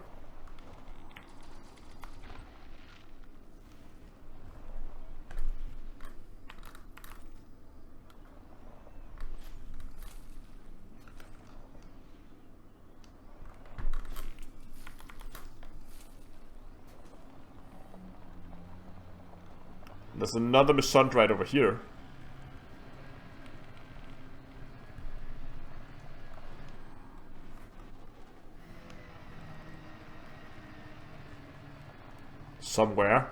Speaker 1: There's another Mesondrite over here. Somewhere.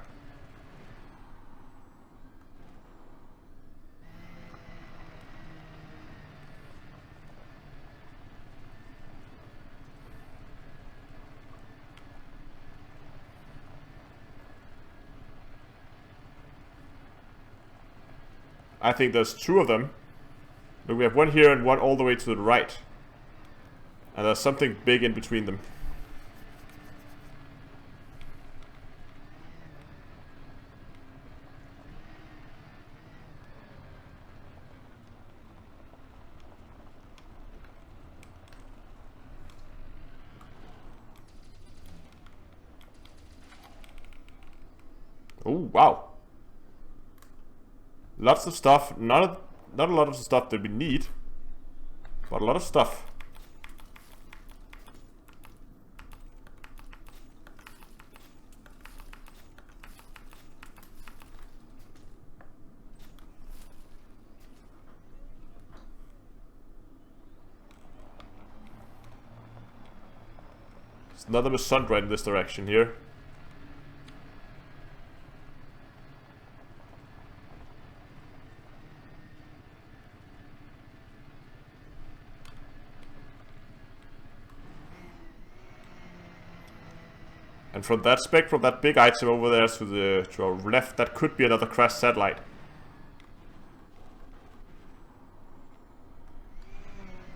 Speaker 1: I think there's two of them. But we have one here and one all the way to the right. And there's something big in between them. Oh, wow. Lots of stuff. Not a lot of the stuff that we need, but a lot of stuff. There's another Mesondrite in this direction here. And from that spectrum, that big item over there to our left, that could be another crashed satellite.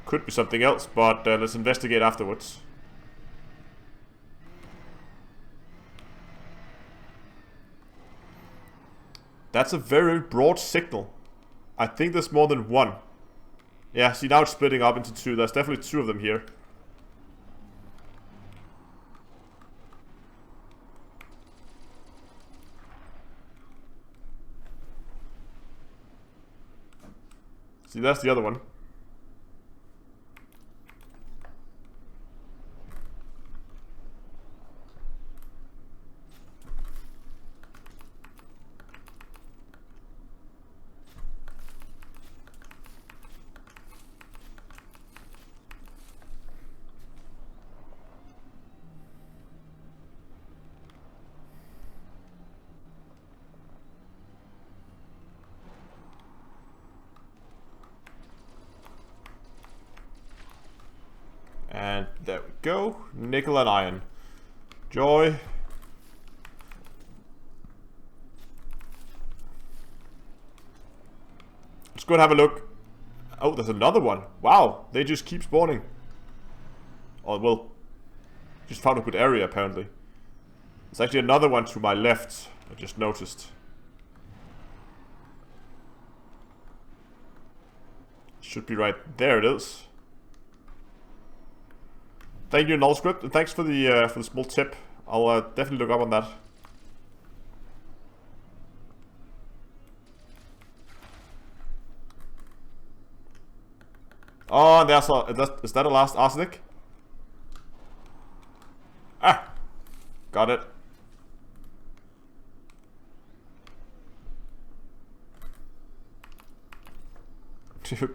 Speaker 1: Could be something else, but let's investigate afterwards. That's a very broad signal. I think there's more than one. Yeah, see, now it's splitting up into two. There's definitely two of them here. See, that's the other one. And there we go. Nickel and iron. Joy. Let's go and have a look. Oh, there's another one. Wow, they just keep spawning. Oh, well. Just found a good area, apparently. There's actually another one to my left. I just noticed. Should be right there. It is. Thank you, NullScript, and thanks for the small tip. I'll definitely look up on that. Oh, and there's is that a last arsenic? Ah, got it.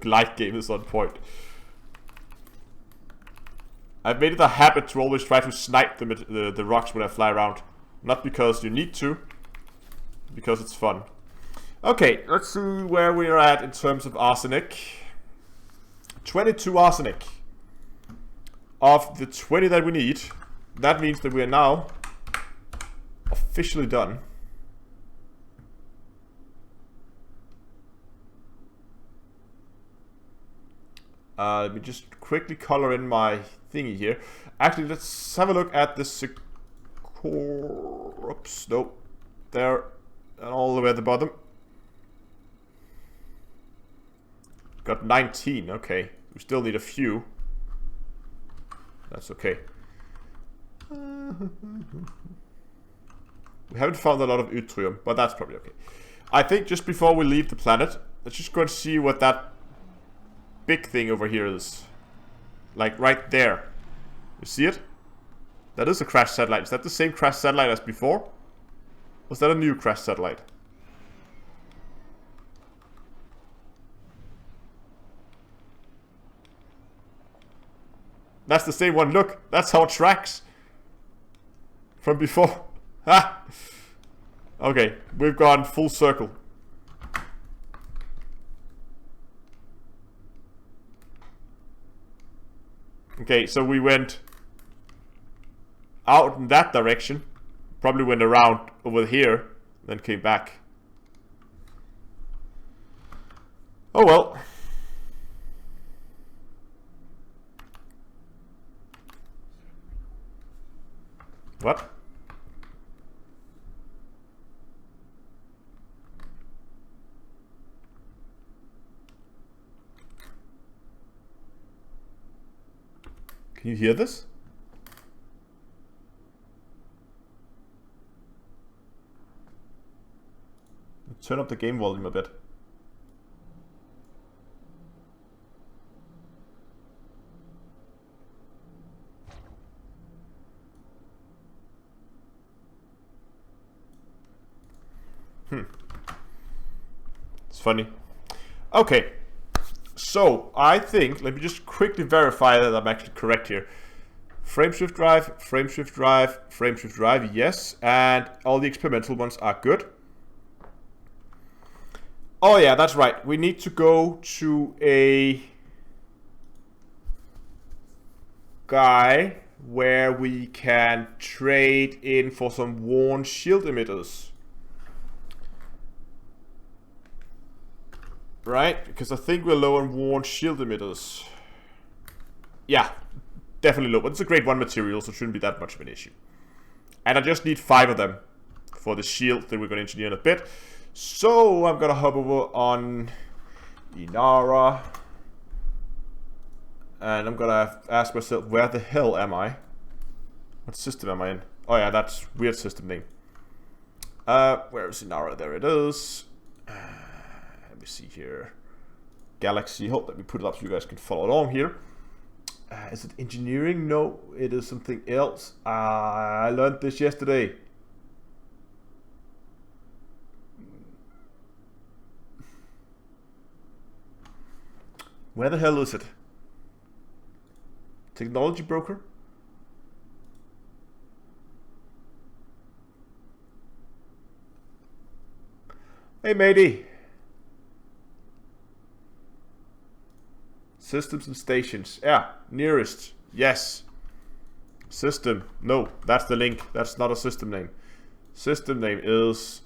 Speaker 1: Light game is on point. I've made it a habit to always try to snipe the rocks when I fly around. Not because you need to, because it's fun. Okay, let's see where we're at in terms of arsenic. 22 arsenic. Of the 20 that we need, that means that we are now officially done. Let me just quickly color in my thingy here. Actually, let's have a look at the oops, nope. There, and all the way at the bottom. Got 19, okay. We still need a few. That's okay. We haven't found a lot of yttrium, but that's probably okay. I think just before we leave the planet, let's just go and see what that big thing over here is. Like right there. You see it? That is a crashed satellite. Is that the same crashed satellite as before? Was that a new crashed satellite? That's the same one. Look, that's how it tracks from before. Ha! Okay, we've gone full circle. Okay, so we went out in that direction, probably went around over here, then came back. Oh well. What? Can you hear this? Turn up the game volume a bit. It's funny. Okay. So, I think, let me just quickly verify that I'm actually correct here. Frameshift drive, frameshift drive, frameshift drive, yes. And all the experimental ones are good. Oh yeah, that's right. We need to go to a guy where we can trade in for some worn shield emitters. Right? Because I think we're low on worn shield emitters. Yeah, definitely low. But it's a grade 1 material, so it shouldn't be that much of an issue. And I just need 5 of them for the shield that we're going to engineer in a bit. So I'm going to hop over on Inara. And I'm gonna ask myself, where the hell am I? What system am I in? Oh yeah, that's weird system name. Where is Inara? There it is. Let me see here. Galaxy. Hope that we put it up so you guys can follow along here. Is it engineering? No, it is something else. I learned this yesterday. Where the hell is it? Technology broker? Hey matey. Systems and stations. Yeah, nearest. Yes. System. No, that's the link. That's not a system name. System name is...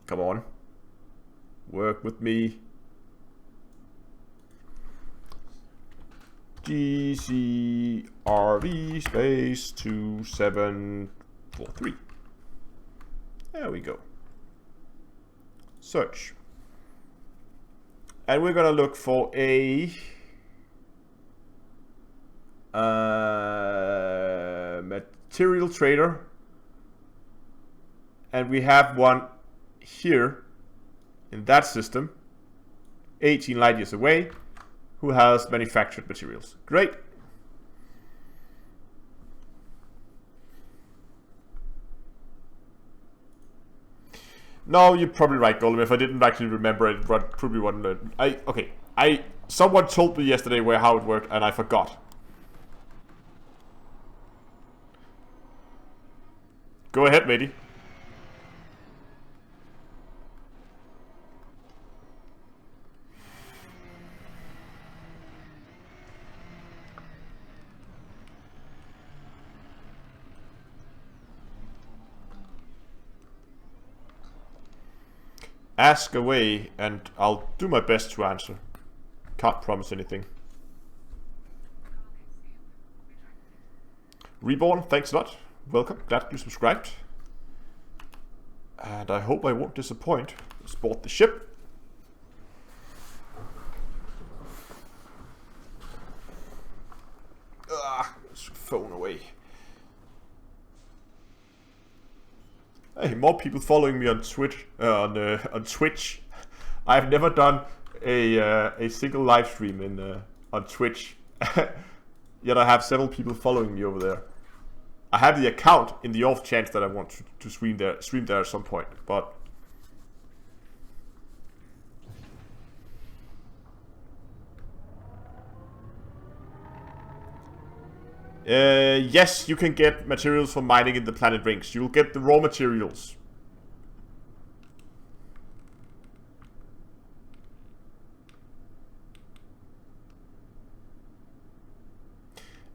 Speaker 1: Come on. Work with me. GCRV space 2743. There we go. Search. And we're gonna look for a material trader. And we have one here in that system, 18 light years away, who has manufactured materials. Great. No, you're probably right, Golem. If I didn't actually remember it, probably wouldn't. Someone told me yesterday how it worked, and I forgot. Go ahead, matey. Ask away, and I'll do my best to answer. Can't promise anything. Reborn, thanks a lot. Welcome, glad you subscribed. And I hope I won't disappoint. Let's board the ship. Phone away. Hey, more people following me on Twitch. On Twitch, I've never done a single live stream on Twitch. Yet I have several people following me over there. I have the account in the off chance that I want to stream there at some point, but yes, you can get materials for mining in the planet rings. You'll get the raw materials.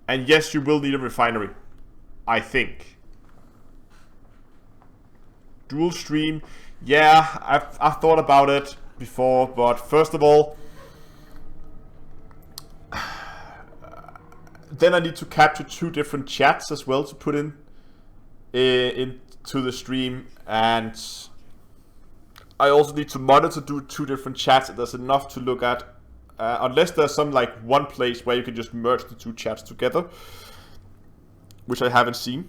Speaker 1: And yes, you will need a refinery, I think. Dual stream. Yeah, I've thought about it before, but first of all, then I need to capture 2 different chats as well to put into the stream, and I also need to monitor 2 different chats. There's enough to look at, unless there's some like one place where you can just merge the 2 chats together, which I haven't seen.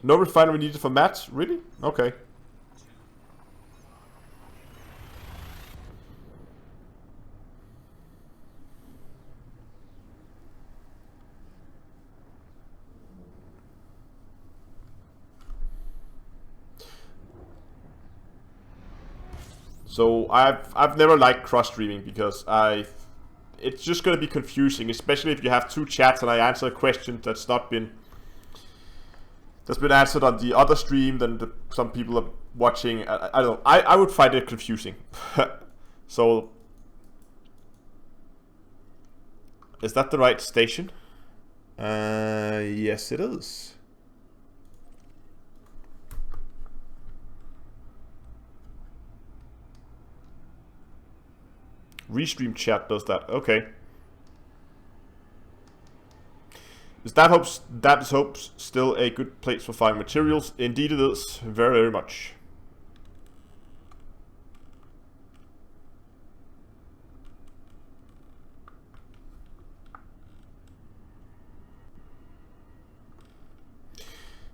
Speaker 1: No refinery needed for mats, really? Okay. So I've never liked cross streaming because it's just gonna be confusing, especially if you have 2 chats and I answer a question that's been answered on the other stream than some people are watching. I don't know. I would find it confusing. So is that the right station? Yes, it is. Restream chat does that. Okay. Is that hopes still a good place for finding materials? Indeed it is. Very, very much.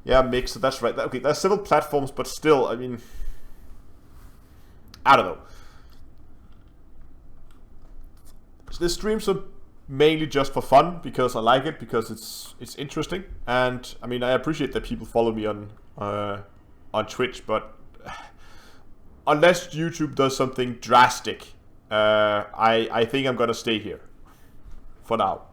Speaker 1: Yeah, Mixer, that's right. Okay, there's several platforms, but still, I mean, I don't know. So the streams are mainly just for fun, because I like it, because it's interesting, and I mean, I appreciate that people follow me on Twitch, but unless YouTube does something drastic, I think I'm gonna stay here for now.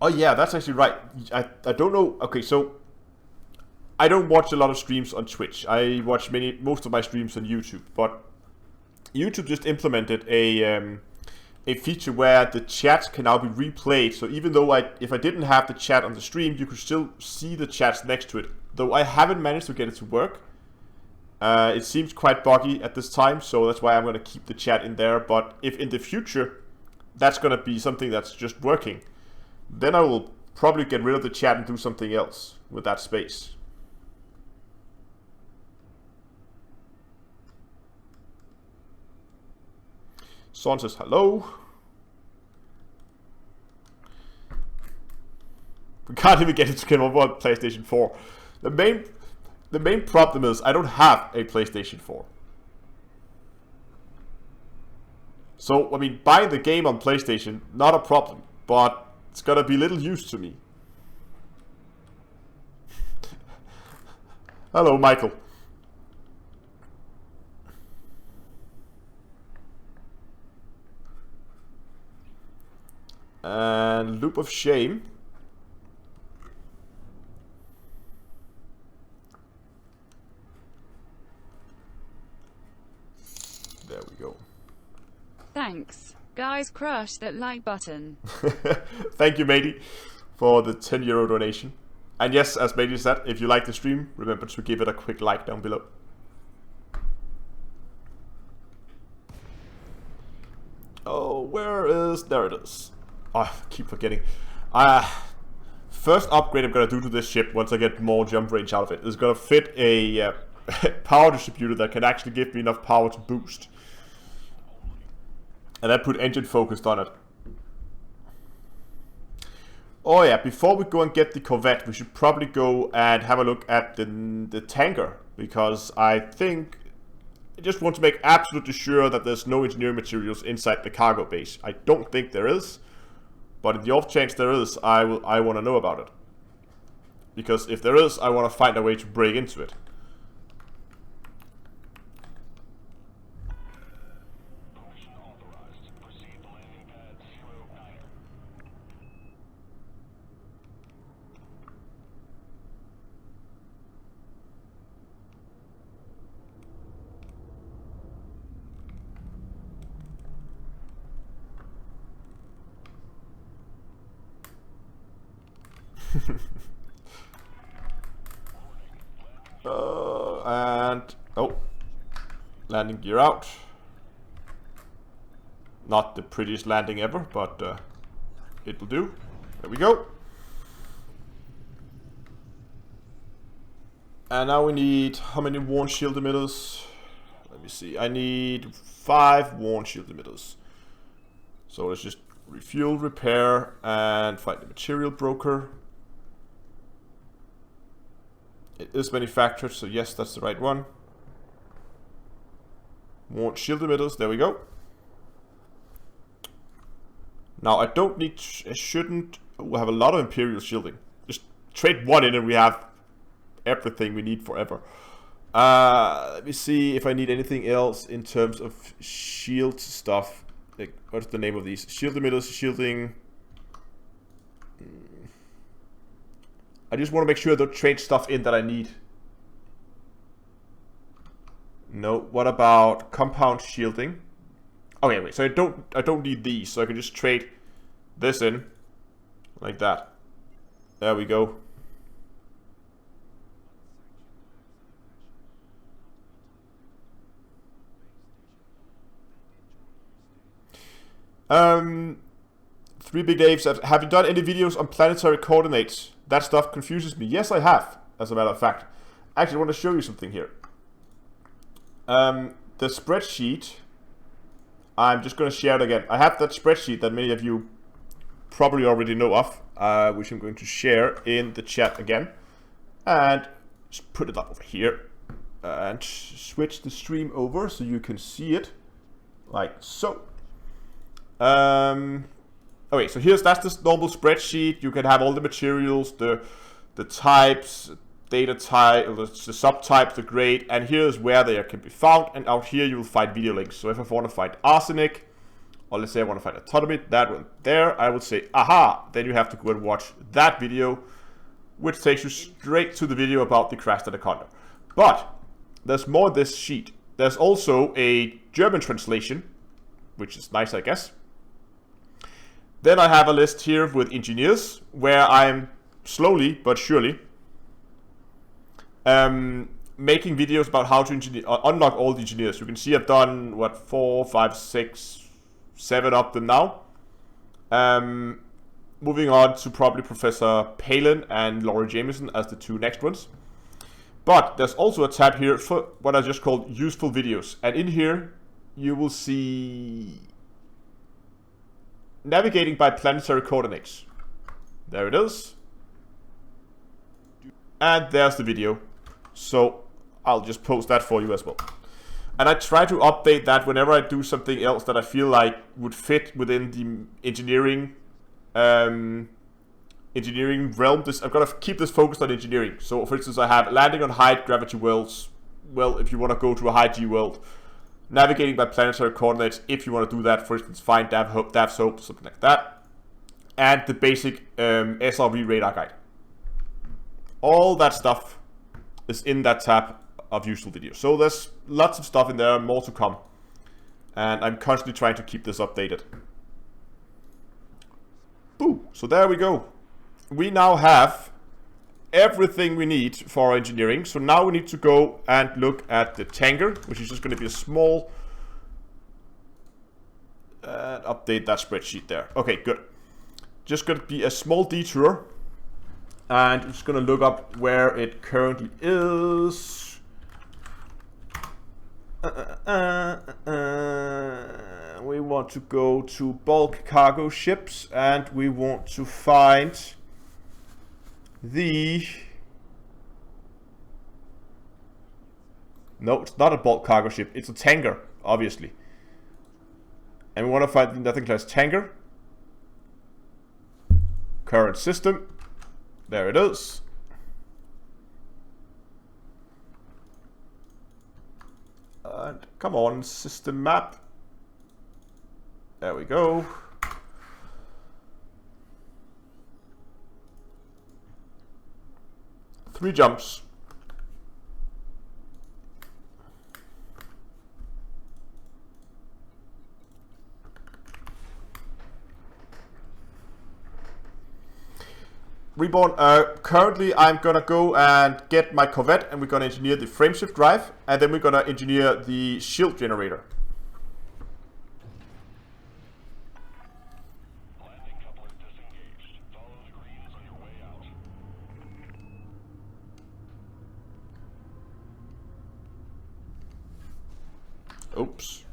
Speaker 1: Oh yeah, that's actually right. I don't know. Okay, so I don't watch a lot of streams on Twitch. I watch most of my streams on YouTube, but YouTube just implemented a feature where the chat can now be replayed. So even though if I didn't have the chat on the stream, you could still see the chats next to it. Though I haven't managed to get it to work. It seems quite buggy at this time, so that's why I'm going to keep the chat in there. But if in the future that's going to be something that's just working, then I will probably get rid of the chat and do something else with that space. Son says hello. We can't even get it to come over on PlayStation 4. The main problem is I don't have a PlayStation 4. So, I mean, buying the game on PlayStation, not a problem, but it's gonna be little use to me. Hello, Michael. And Loop of Shame. There we go.
Speaker 2: Thanks. Guys, crush that like button.
Speaker 1: Thank you, matey, for the 10 euro donation. And yes, as matey said, if you like the stream, remember to give it a quick like down below. Oh, where is... There it is. Oh, I keep forgetting. First upgrade I'm going to do to this ship, once I get more jump range out of it, is going to fit a power distributor that can actually give me enough power to boost. And then put engine focused on it. Oh yeah, before we go and get the Corvette, we should probably go and have a look at the tanker. Because I think... I just want to make absolutely sure that there's no engineering materials inside the cargo base. I don't think there is. But in the off chance there is, I want to know about it. Because if there is, I want to find a way to break into it. And oh, landing gear out. Not the prettiest landing ever, but it will do. There we go. And now we need how many worn shield emitters? Let me see. I need 5 worn shield emitters. So let's just refuel, repair, and find the material broker. It is manufactured, so yes, that's the right one. More shield emitters, there we go. Now I don't need, I shouldn't have a lot of Imperial shielding. Just trade one in and we have everything we need forever. Let me see if I need anything else in terms of shield stuff. Like, what's the name of these? Shield emitters, shielding. I just want to make sure I don't trade stuff in that I need. No, what about compound shielding? Okay, wait, so I don't need these, so I can just trade this in like that. There we go. Three Big Daves, have you done any videos on planetary coordinates? That stuff confuses me. Yes, I have, as a matter of fact. Actually, I want to show you something here. The spreadsheet, I'm just going to share it again. I have that spreadsheet that many of you probably already know of, which I'm going to share in the chat again. And just put it up over here. And switch the stream over so you can see it. Like so. Okay, so that's this normal spreadsheet. You can have all the materials, the types, data type, the subtypes, the grade, and here's where they can be found. And out here you will find video links. So if I want to find arsenic, or let's say I want to find Astronomy, that one there, I will say, aha, then you have to go and watch that video, which takes you straight to the video about the crashed anaconda. But there's more in this sheet. There's also a German translation, which is nice, I guess. Then I have a list here with engineers, where I'm slowly but surely making videos about how to unlock all the engineers. You can see I've done, what, 4, 5, 6, 7 of them now. Moving on to probably Professor Palin and Laurie Jameson as the 2 next ones. But there's also a tab here for what I just called useful videos. And in here, you will see navigating by planetary coordinates. There it is. And there's the video. So I'll just post that for you as well. And I try to update that whenever I do something else that I feel like would fit within the engineering realm. I've got to keep this focused on engineering. So for instance, I have landing on high gravity worlds. Well, if you want to go to a high G world, navigating by planetary coordinates, if you want to do that, for instance, find DAV SOAP, something like that. And the basic SRV radar guide. All that stuff is in that tab of useful videos. So there's lots of stuff in there, more to come. And I'm constantly trying to keep this updated. Boo! So there we go. We now have everything we need for our engineering. So now we need to go and look at the tanker, which is just going to be a small... update that spreadsheet there. Okay, good. Just going to be a small detour. And I'm just going to look up where it currently is. We want to go to bulk cargo ships, and we want to find the... No, it's not a bulk cargo ship. It's a tanker, obviously. And we want to find the nothing class tanker. Current system. There it is. And come on, system map. There we go. Three jumps. Reborn, currently I'm gonna go and get my Corvette, and we're gonna engineer the frameshift drive, and then we're gonna engineer the shield generator.
Speaker 3: Landing coupler disengaged. Follow the greens on your way out.
Speaker 1: Oops.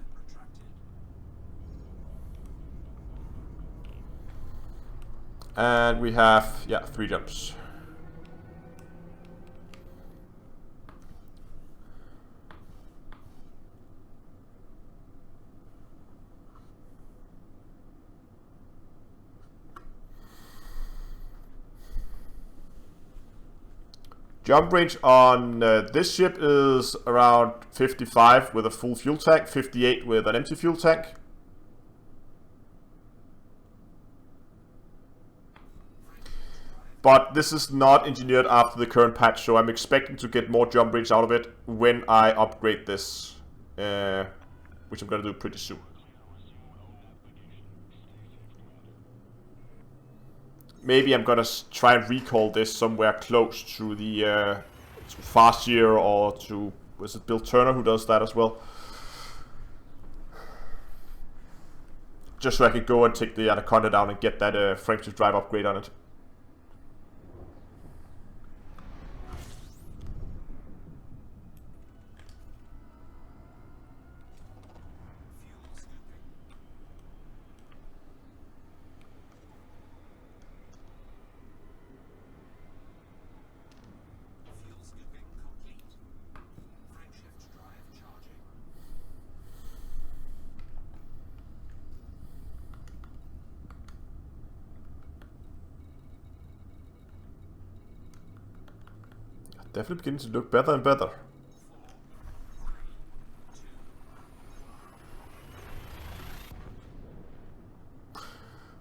Speaker 1: And we have, yeah, 3 jumps. Jump range on this ship is around 55 with a full fuel tank, 58 with an empty fuel tank. But this is not engineered after the current patch, so I'm expecting to get more jump range out of it when I upgrade this, which I'm going to do pretty soon. Maybe I'm going to try and recall this somewhere close to the to Farseer, or to, was it Bill Turner who does that as well? Just so I can go and take the Anaconda down and get that frameshift drive upgrade on it. Definitely beginning to look better and better.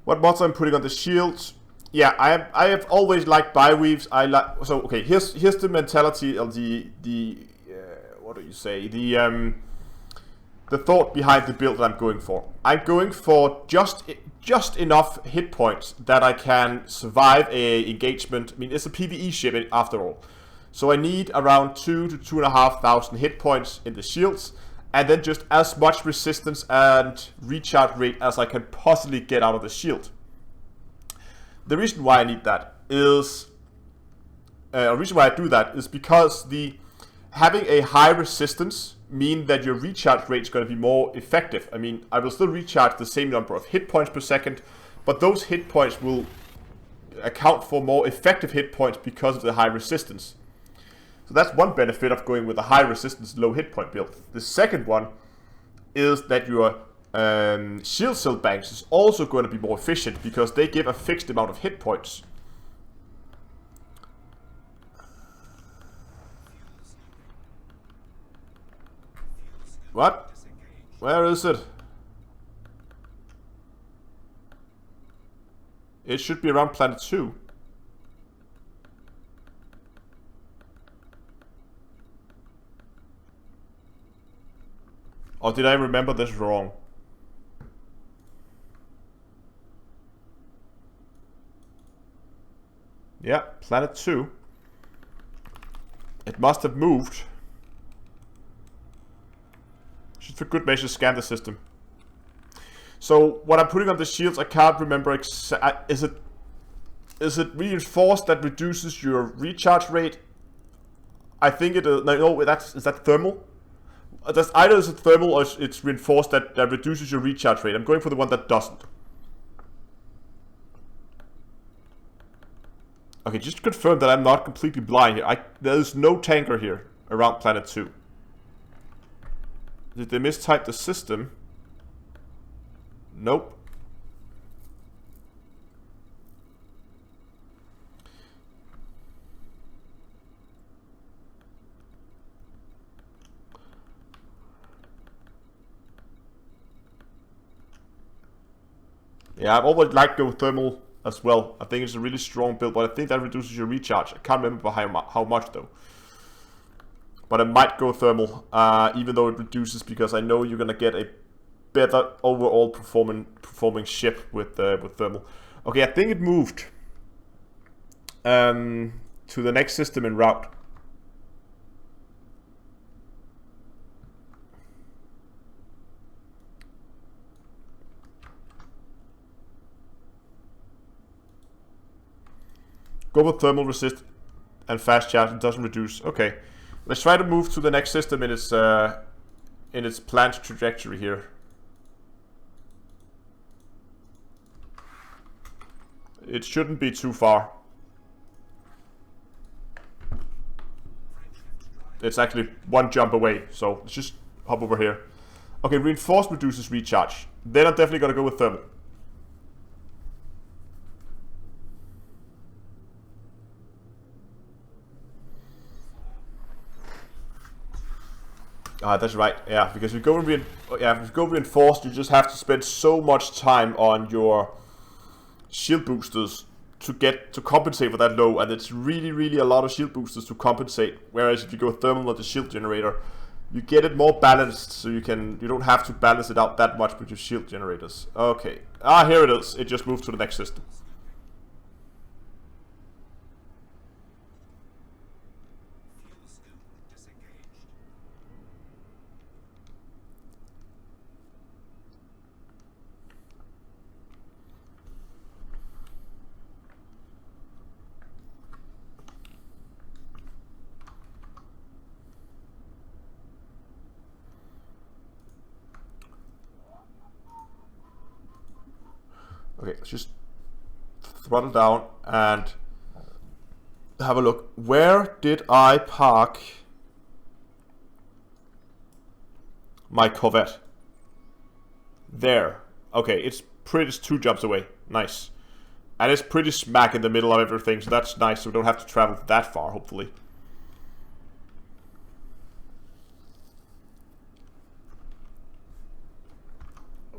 Speaker 1: What mods I'm putting on the shields? Yeah, I have always liked bi-weaves. I like, so okay. Here's the mentality of the what do you say, the thought behind the build that I'm going for. I'm going for just enough hit points that I can survive a engagement. I mean, it's a PvE ship after all, so I need around 2,000 to 2,500 hit points in the shields, and then just as much resistance and recharge rate as I can possibly get out of the shield. The reason why I need that is, the reason why I do that is because having a high resistance mean that your recharge rate is going to be more effective. I mean, I will still recharge the same number of hit points per second, but those hit points will account for more effective hit points because of the high resistance. So that's one benefit of going with a high resistance, low hit point build. The second one is that your shield cell banks is also going to be more efficient because they give a fixed amount of hit points. What? Where is it? It should be around planet 2. Or did I remember this wrong? Yeah, planet 2. It must have moved. Should for good measure scan the system. So what I'm putting on the shields, I can't remember. Is it reinforced that reduces your recharge rate? I think it is. No, is that thermal? That's either is it thermal or it's reinforced that reduces your recharge rate. I'm going for the one that doesn't. Okay, just to confirm that I'm not completely blind here. There's no tanker here around planet 2. Did they mistype the system? Nope. Yeah, I've always liked geothermal as well. I think it's a really strong build, but I think that reduces your recharge. I can't remember how much though. But I might go thermal, even though it reduces, because I know you're gonna get a better overall performing ship with thermal. Okay, I think it moved to the next system en route. Go with thermal resist and fast charge. It doesn't reduce. Okay, let's try to move to the next system in its planned trajectory here. It shouldn't be too far. It's actually one jump away, so let's just hop over here. Okay, reinforced reduces recharge. Then I'm definitely gonna go with thermal. That's right. Yeah, because if you go reinforced, you just have to spend so much time on your shield boosters to compensate for that low, and it's really a lot of shield boosters to compensate. Whereas if you go thermal with the shield generator, you get it more balanced, so you don't have to balance it out that much with your shield generators. Okay. Here it is. It just moved to the next system. Okay, let's just throttle down and have a look. Where did I park my Corvette? There. Okay, it's 2 jumps away. Nice. And it's pretty smack in the middle of everything, so that's nice. So we don't have to travel that far, hopefully.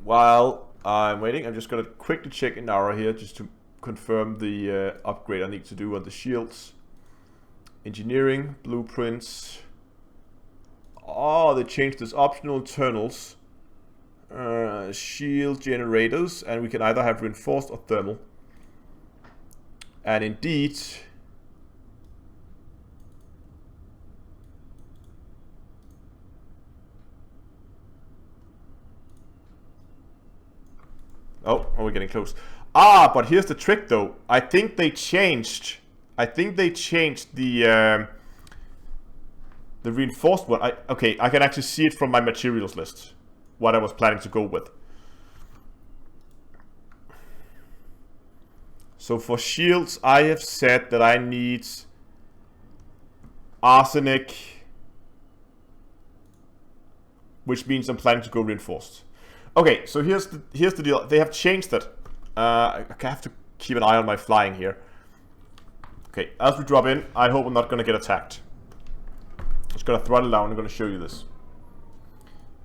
Speaker 1: while I'm waiting, I'm just gonna quickly check Inara here just to confirm the upgrade I need to do on the shields. Engineering, blueprints. Oh, they changed this optional internals. Shield generators, and we can either have reinforced or thermal. And indeed, oh, we're getting close. Ah, but here's the trick though. I think they changed the reinforced one. Okay, I can actually see it from my materials list, what I was planning to go with. So for shields, I have said that I need arsenic, which means I'm planning to go reinforced. Okay, so here's the deal. They have changed it. I have to keep an eye on my flying here. Okay, as we drop in, I hope I'm not going to get attacked. Just gonna throttle down. I'm gonna show you this.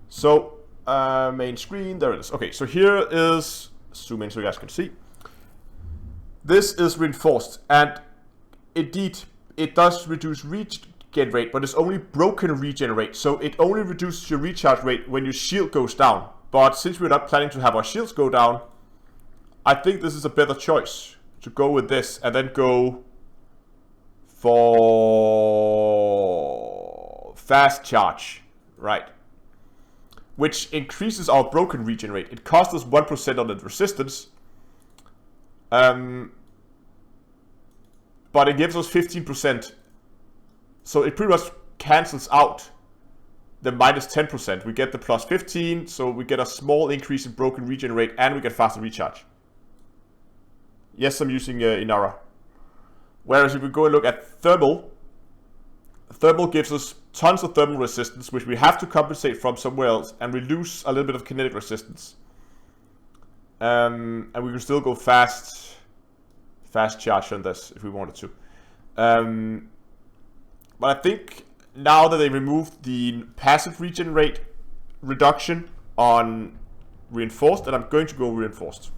Speaker 1: So main screen, there it is. Okay, so here is, zoom in so you guys can see. This is reinforced, and indeed it does reduce regen rate, but it's only broken regen rate, so it only reduces your recharge rate when your shield goes down. But since we're not planning to have our shields go down, I think this is a better choice to go with this and then go for fast charge, right? Which increases our broken regen rate. It costs us 1% on the resistance, but it gives us 15%. So it pretty much cancels out the minus 10%. We get the plus 15, so we get a small increase in broken regen rate, and we get faster recharge. Yes, I'm using Inara. Whereas if we go and look at thermal, thermal gives us tons of thermal resistance, which we have to compensate from somewhere else, and we lose a little bit of kinetic resistance. And we can still go fast charge on this if we wanted to. But I think now that they removed the passive regen rate reduction on reinforced, that I'm going to go reinforced.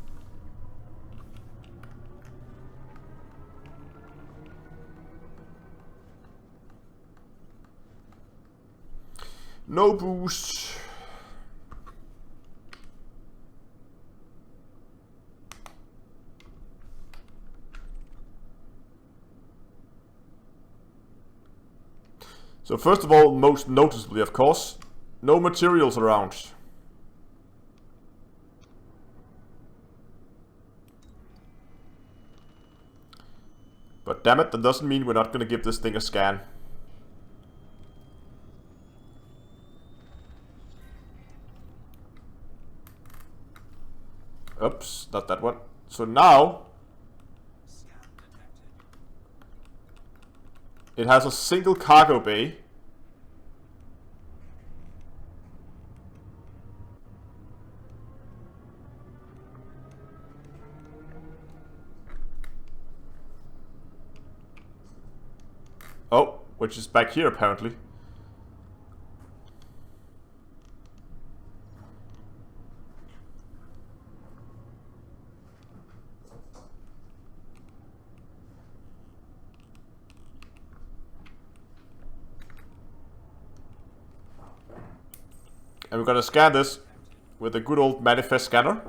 Speaker 1: No boost. So first of all, most noticeably, of course, no materials around. But damn it, that doesn't mean we're not going to give this thing a scan. Oops, not that one. So now it has a single cargo bay. Oh, which is back here apparently. And we're gonna scan this with a good old manifest scanner.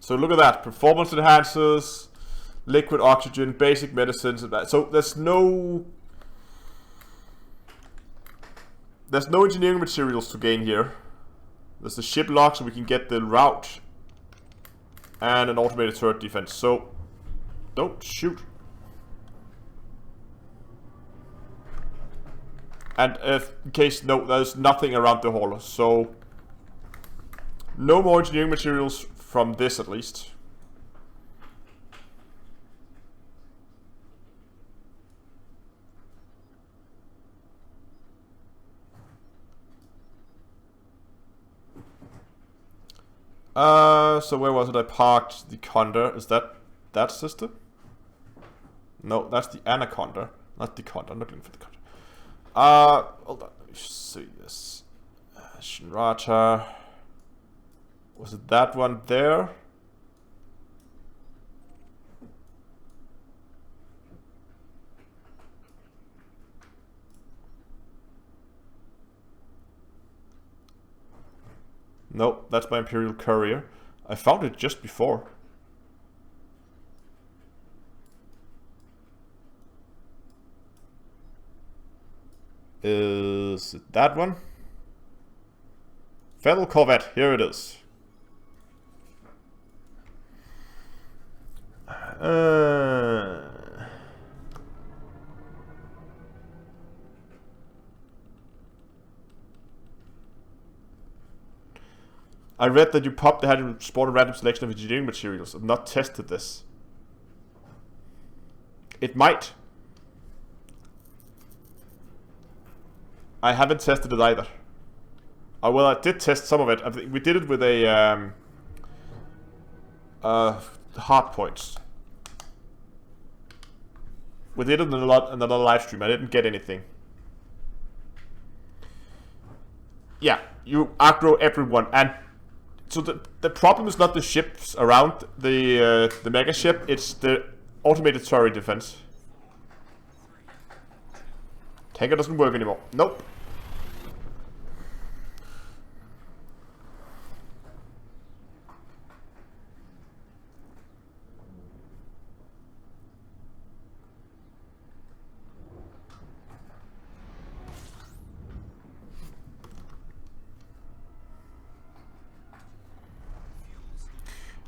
Speaker 1: So look at that, performance enhancers, liquid oxygen, basic medicines, and that. So there's no engineering materials to gain here. There's the ship lock, so we can get the route and an automated turret defense. So don't shoot. And in case, no, there's nothing around the hauler. So no more engineering materials from this, at least. So where was it I parked the Condor? Is that system? No, that's the Anaconda. Not the Conda. I'm not looking for the Conda. Hold on. Let me see this. Shinrata. Was it that one there? No, that's my Imperial Courier. I found it just before. Is it that one? Federal Corvette, here it is. I read that you popped the hat and spawned a random selection of engineering materials. I've not tested this. It might. I haven't tested it either. Oh, well, I did test some of it. I think we did it with a hard points. We did it in another live stream. I didn't get anything. Yeah, you aggro everyone, and so the problem is not the ships around the mega ship. It's the automated turret defense. Tanker doesn't work anymore. Nope.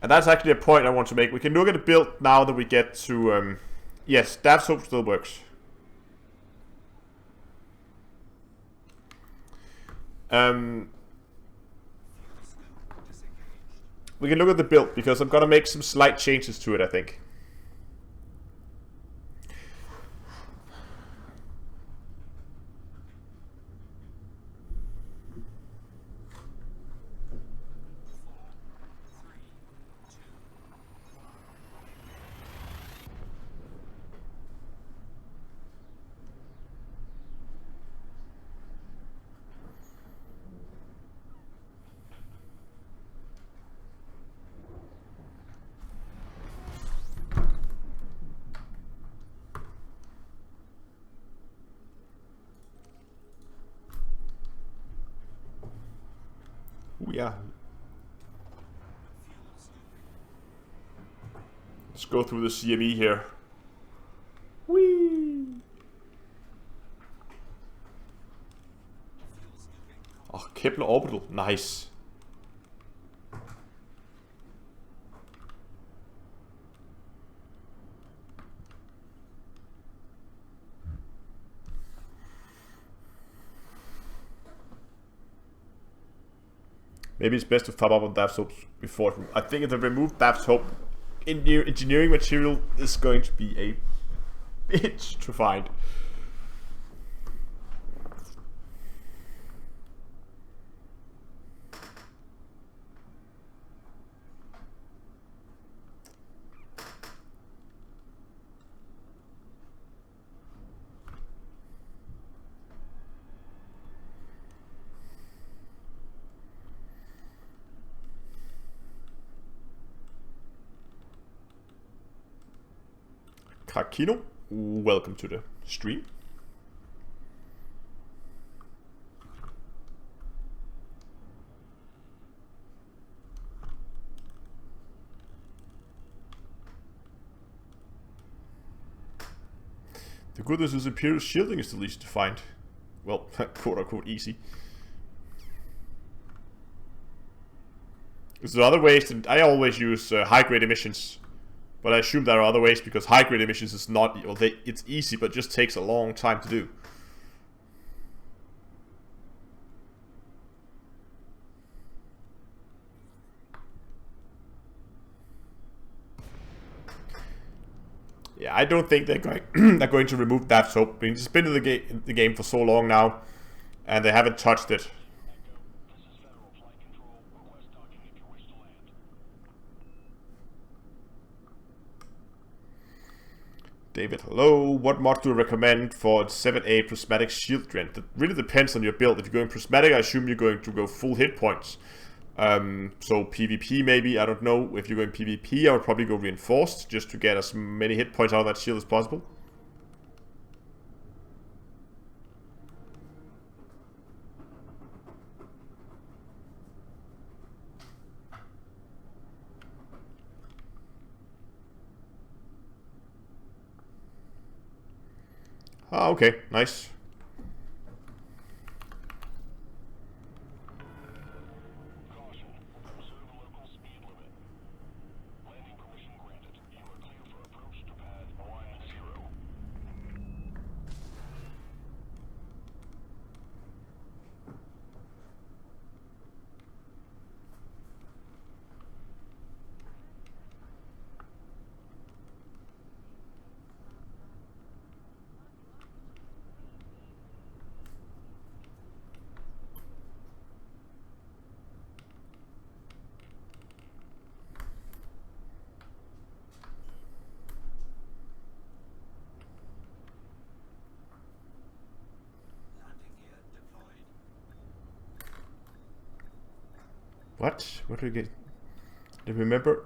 Speaker 1: And that's actually a point I want to make. We can look at the build now that we get to... yes, that soap still works. We can look at the build, because I'm gonna make some slight changes to it, I think. Yeah. Let's go through the CME here. Whee! Oh, Kepler Orbital. Nice. Maybe it's best to top up on DAF soaps before. I think if they remove DAF soap, engineering material is going to be a bitch to find. Kakino, welcome to the stream. The good news is Imperial shielding is the least to find. Well, quote unquote easy. Is there other ways? I always use high grade emissions. But I assume there are other ways, because high-grade emissions is not... Well, it's easy, but just takes a long time to do. Yeah, I don't think they're going to remove that soap. I mean, it's been in the game for so long now, and they haven't touched it. David, hello. What mod do you recommend for 7A prismatic shield strength? It really depends on your build. If you're going prismatic, I assume you're going to go full hit points. So PvP maybe, I don't know. If you're going PvP, I would probably go reinforced just to get as many hit points out of that shield as possible. Ah, okay, nice.
Speaker 3: Caution. Observe local speed limit. Landing permission granted. You are clear for approach to pad 10.
Speaker 1: What? What do we get? Do you remember?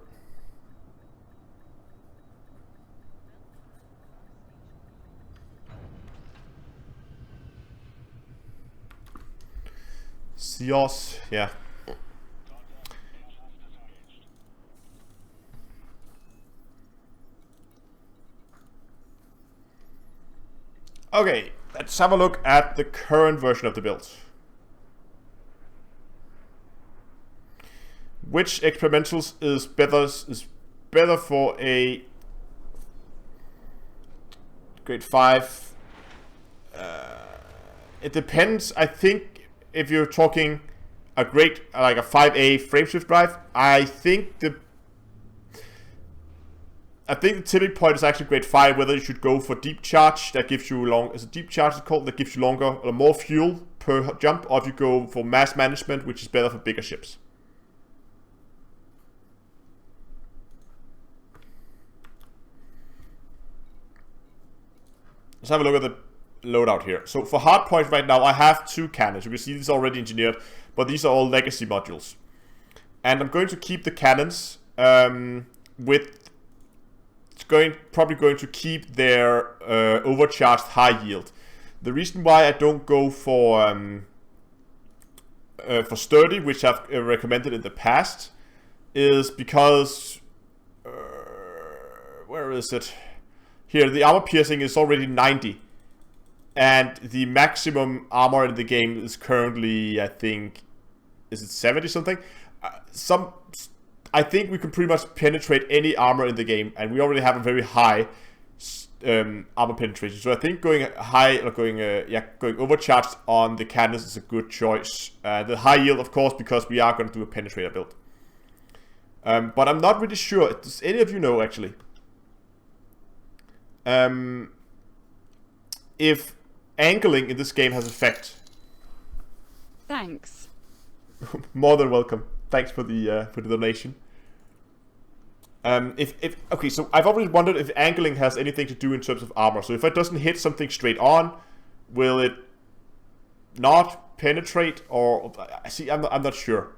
Speaker 1: Seos, yeah. Okay, let's have a look at the current version of the build. Which experimentals is better for a grade 5? It depends. I think if you're talking a grade like a 5A frameshift drive, I think the tipping point is actually grade 5. Whether you should go for deep charge, that gives you is a deep charge called, that gives you longer or more fuel per jump, or if you go for mass management, which is better for bigger ships. Let's have a look at the loadout here. So for hardpoint right now, I have 2 cannons. You can see these are already engineered, but these are all legacy modules. And I'm going to keep the cannons probably going to keep their overcharged high yield. The reason why I don't go for sturdy, which I've recommended in the past, is because where is it? Here, the armor piercing is already 90, and the maximum armor in the game is currently, I think, is it 70 something? I think we can pretty much penetrate any armor in the game, and we already have a very high armor penetration. So I think going high or going overcharged on the cannons is a good choice. The high yield, of course, because we are going to do a penetrator build. But I'm not really sure. Does any of you know actually? If angling in this game has effect.
Speaker 2: Thanks.
Speaker 1: More than welcome. Thanks for the donation. Okay, so I've always wondered if angling has anything to do in terms of armor. So if it doesn't hit something straight on, will it not penetrate? Or see, I'm not sure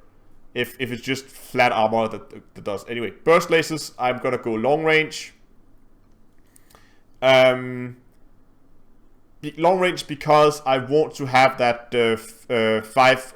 Speaker 1: if it's just flat armor that does. Anyway, burst lasers. I'm gonna go long range. Long range because I want to have that 5,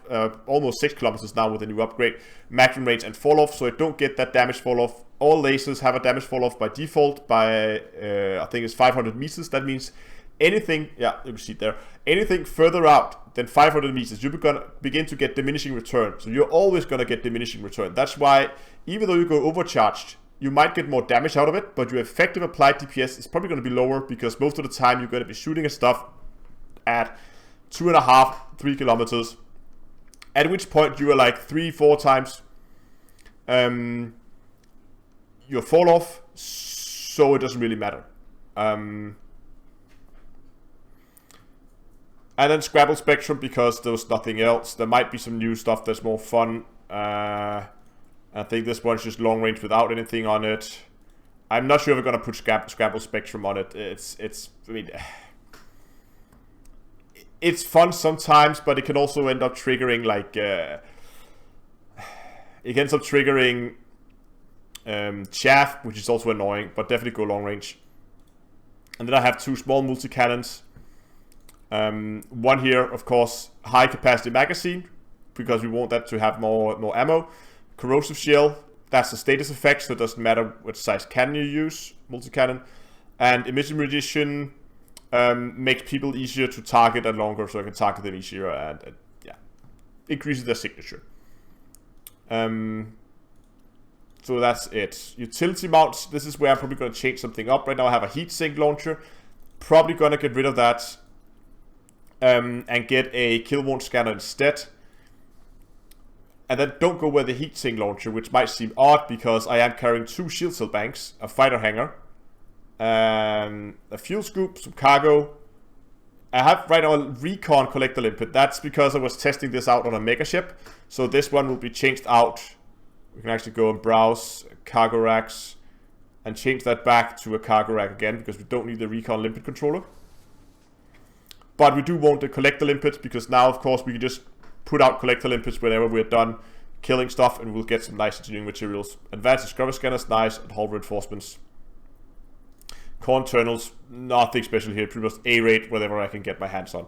Speaker 1: almost 6 kilometers now with the new upgrade, maximum range and fall off, so I don't get that damage fall off. All lasers have a damage fall off by default by I think it's 500 meters. That means anything, yeah, you can see it there, anything further out than 500 meters, you're gonna begin to get diminishing return. So you're always gonna get diminishing return. That's why even though you go overcharged, you might get more damage out of it, but your effective applied DPS is probably going to be lower because most of the time you're going to be shooting at stuff at 2.5, 3 kilometers. At which point you are like 3-4 times your fall off, so it doesn't really matter. And then Scrabble Spectrum because there was nothing else. There might be some new stuff that's more fun. I think this one's just long range without anything on it. I'm not sure if we're gonna put Scrabble Spectrum on it. I mean, it's fun sometimes, but it can also end up triggering like it ends up triggering chaff, which is also annoying, but definitely go long range. And then I have 2 small multi-cannons. One here, of course, high capacity magazine, because we want that to have more ammo. Corrosive shell, that's a status effect, so it doesn't matter what size cannon you use, multi-cannon. And emission munition makes people easier to target and longer, so I can target them easier, and yeah, increases their signature. So that's it. Utility mounts, this is where I'm probably going to change something up. Right now I have a heatsink launcher. Probably going to get rid of that and get a kill wound scanner instead. And then don't go with the heatsink launcher, which might seem odd because I am carrying 2 shield cell banks, a fighter hangar, a fuel scoop, some cargo. I have right now a recon collector limpet. That's because I was testing this out on a mega ship. So this one will be changed out. We can actually go and browse cargo racks and change that back to a cargo rack again, because we don't need the recon limpet controller. But we do want the collector limpets, because now of course we can just put out collector limpets whenever we're done killing stuff, and we'll get some nice engineering materials. Advanced scrubber scanners, nice, and hull reinforcements. Core internals, nothing special here, pretty much A-rate, whatever I can get my hands on.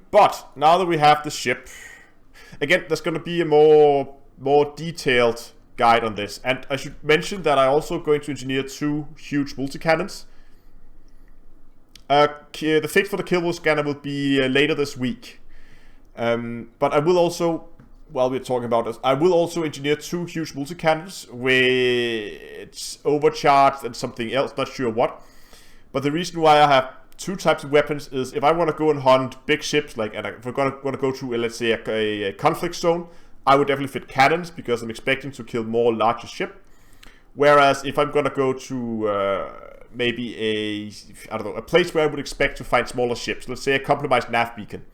Speaker 1: But now that we have the ship, again, there's going to be a more detailed guide on this. And I should mention that I'm also going to engineer 2 huge multi-cannons. The fix for the kill wheel scanner will be later this week. But I will also, while we're talking about this, I will also engineer 2 huge multi-cannons where it's overcharged and something else, not sure what. But the reason why I have 2 types of weapons is if I want to go and hunt big ships, like, and if we're going to go to, let's say, a conflict zone, I would definitely fit cannons, because I'm expecting to kill more larger ship. Whereas if I'm going to go to maybe a place where I would expect to find smaller ships, let's say a compromised nav beacon,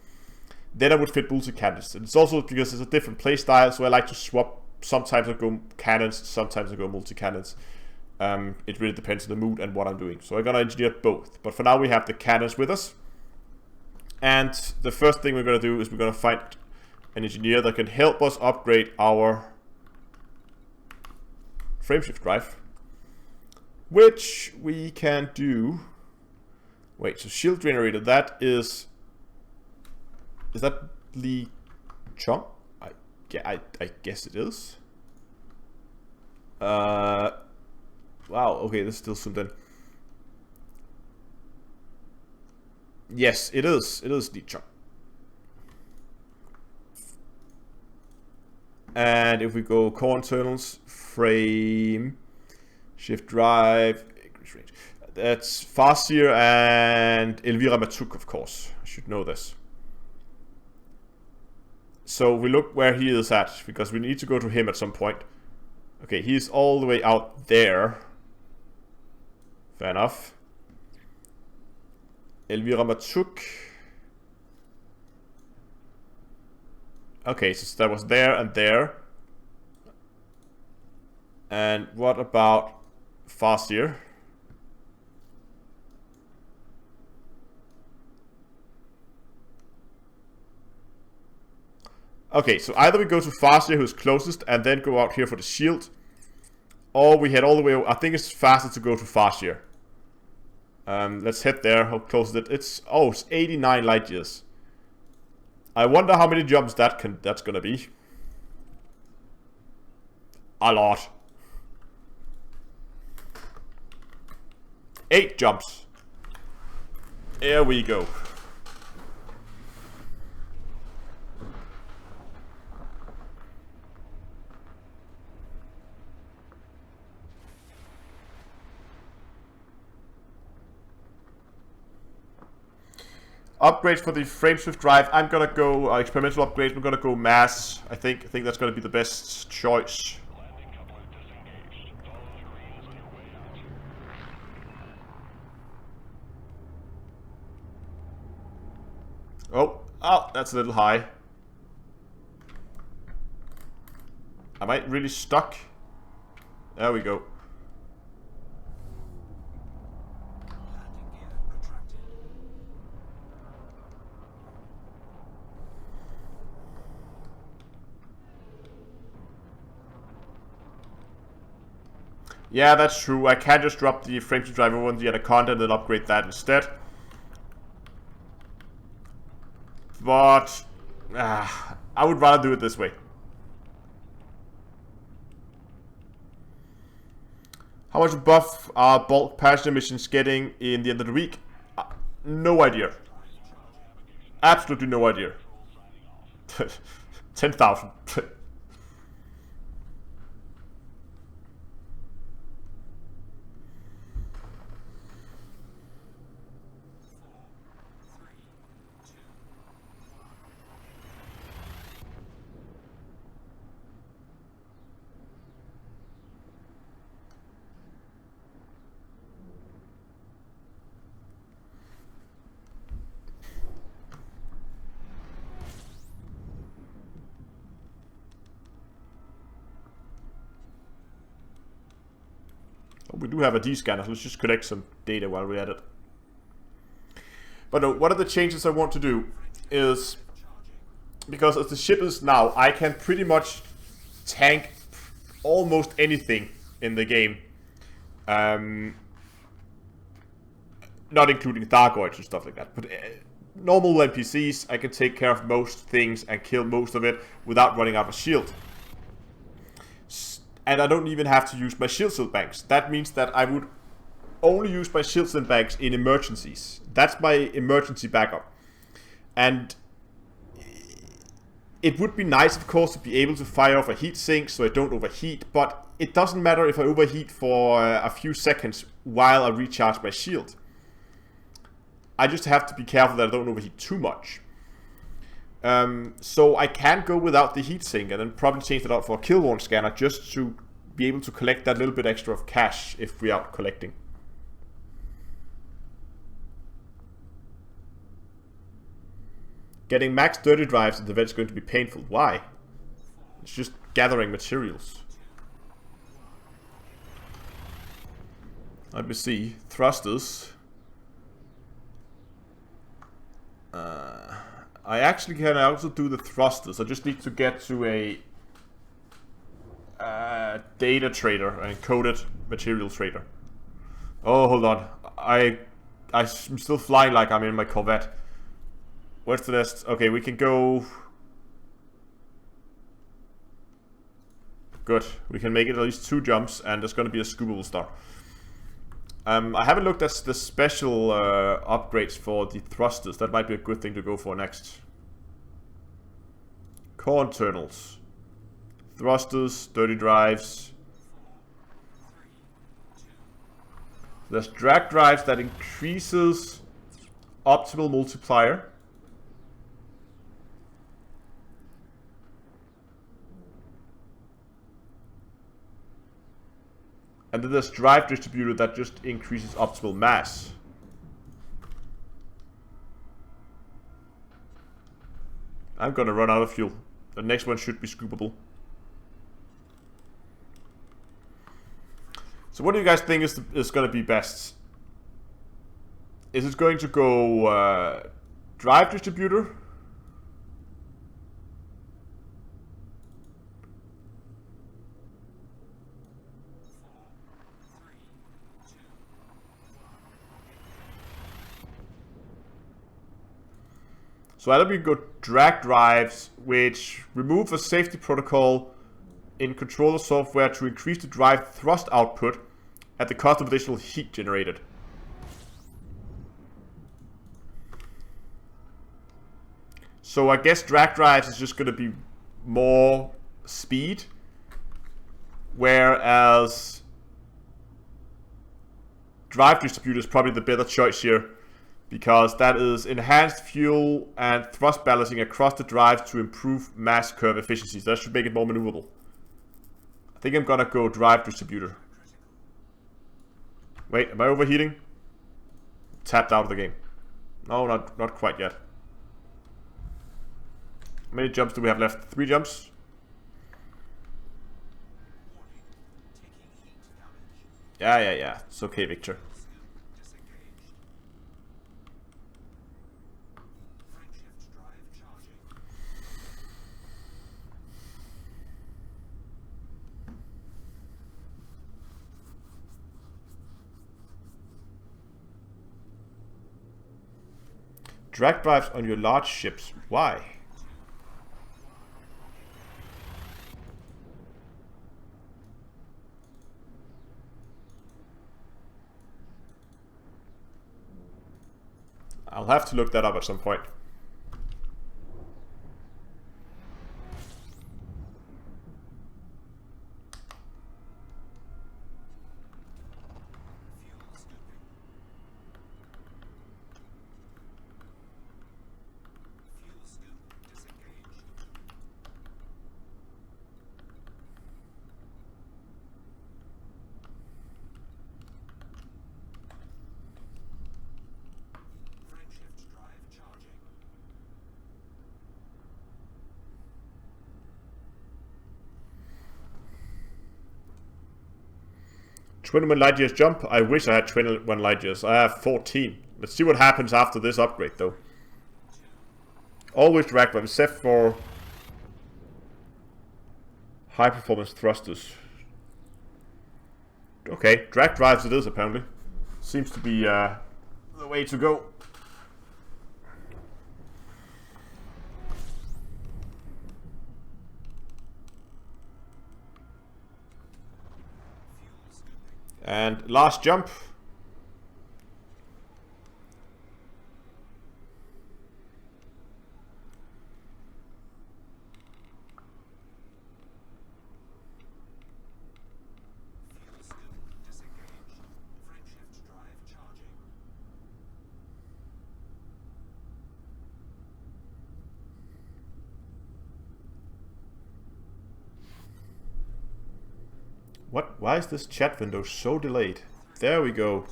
Speaker 1: then I would fit multi-cannons. And it's also because it's a different play style, so I like to swap. Sometimes I go cannons, sometimes I go multi-cannons. It really depends on the mood and what I'm doing. So I'm going to engineer both. But for now we have the cannons with us. And the first thing we're going to do is we're going to find an engineer that can help us upgrade our frameshift drive, which we can do. Wait, so shield generator, that is that Lee Chong? I guess it is. Wow, okay, this is still zoomed in. Yes, it is Lee Chong. And if we go core internals, frame, shift drive, increase range. That's Farseer and Elvira Matuk, of course. I should know this. So we look where he is at, because we need to go to him at some point. Okay, he's all the way out there. Fair enough. Elvira Matuk. Okay, so that was there and there. And what about Farseer? Okay, so either we go to Farseer, who's closest, and then go out here for the shield, or we head all the way. I think it's faster to go to Farseer. Let's head there. How close is it? It's 89 light years. I wonder how many jumps that's gonna be. A lot. 8 jumps. There we go. Upgrades for the frameshift drive. I'm gonna go experimental upgrades. We're gonna go mass. I think that's gonna be the best choice.
Speaker 3: Landing coupler disengaged. Follow the greens on your way out.
Speaker 1: Oh, that's a little high. Am I really stuck? There we go. Yeah, that's true. I can just drop the frame to drive over on the Anaconda and then upgrade that instead. But I would rather do it this way. How much buff are bulk passenger missions getting in the end of the week? No idea. Absolutely no idea. 10,000. We do have a D-scanner, so let's just collect some data while we're at it. But no, one of the changes I want to do is, because as the ship is now, I can pretty much tank almost anything in the game. Not including Dargoids and stuff like that, but normal NPCs, I can take care of most things and kill most of it without running out of shield. And I don't even have to use my shield cell banks. That means that I would only use my shield cell banks in emergencies. That's my emergency backup. And it would be nice, of course, to be able to fire off a heat sink so I don't overheat, but it doesn't matter if I overheat for a few seconds while I recharge my shield. I just have to be careful that I don't overheat too much. So I can go without the heatsink and then probably change it out for a kill-worn scanner just to be able to collect that little bit extra of cash if we're out collecting. Getting max dirty drives at the event is going to be painful. Why? It's just gathering materials. Let me see. Thrusters. I actually can also do the thrusters. I just need to get to a data trader, an encoded material trader. Oh, hold on. I'm still flying like I'm in my Corvette. Where's the next? Okay, we can go. Good. We can make it at least 2 jumps, and there's going to be a scoopable star. I haven't looked at the special upgrades for the thrusters. That might be a good thing to go for next. Core internals. Thrusters, dirty drives. There's drag drives that increases optimal multiplier. And then there's drive distributor that just increases optimal mass. I'm gonna run out of fuel. The next one should be scoopable. So what do you guys think is gonna be best? Is it going to go drive distributor? So either we go drag drives, which remove a safety protocol in controller software to increase the drive thrust output at the cost of additional heat generated. So I guess drag drives is just going to be more speed, whereas drive distributor is probably the better choice here, because that is enhanced fuel and thrust balancing across the drive to improve mass curve efficiencies. That should make it more maneuverable. I think I'm gonna go drive distributor. Wait, am I overheating? Tapped out of the game. No, not quite yet. How many jumps do we have left? 3 jumps? Yeah. It's okay, Victor. Drag drives on your large ships. Why? I'll have to look that up at some point. "21 light years jump. I wish I had 21 light years. I have 14. Let's see what happens after this upgrade, though. Always drag them, except for high performance thrusters. Okay, drag drives it is, apparently. Seems to be the way to go. And last jump. What? Why is this chat window so delayed? There we go.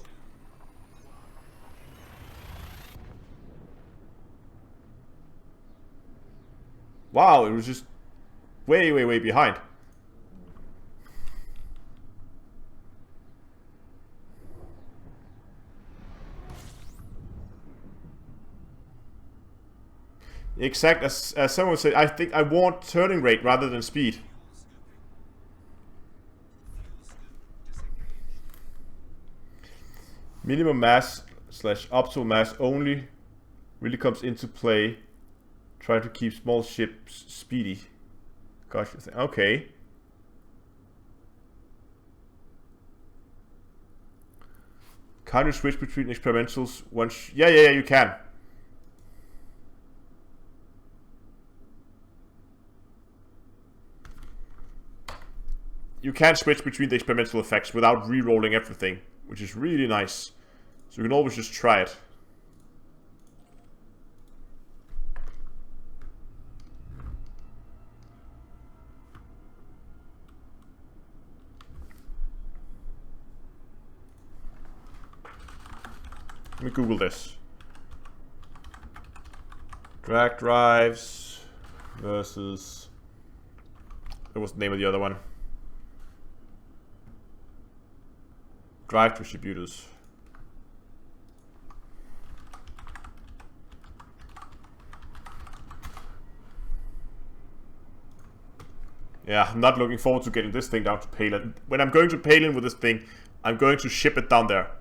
Speaker 1: Wow, it was just way, way, way behind. Exact, as someone said, I think I want turning rate rather than speed. Minimum mass / optimal mass only really comes into play trying to keep small ships speedy. Gosh, okay. Can you switch between experimentals once? Yeah, you can. You can switch between the experimental effects without re-rolling everything, which is really nice. So you can always just try it. Let me Google this. Drag drives versus... What was the name of the other one? Drive distributors. Yeah, I'm not looking forward to getting this thing down to Palin. When I'm going to Palin with this thing, I'm going to ship it down there.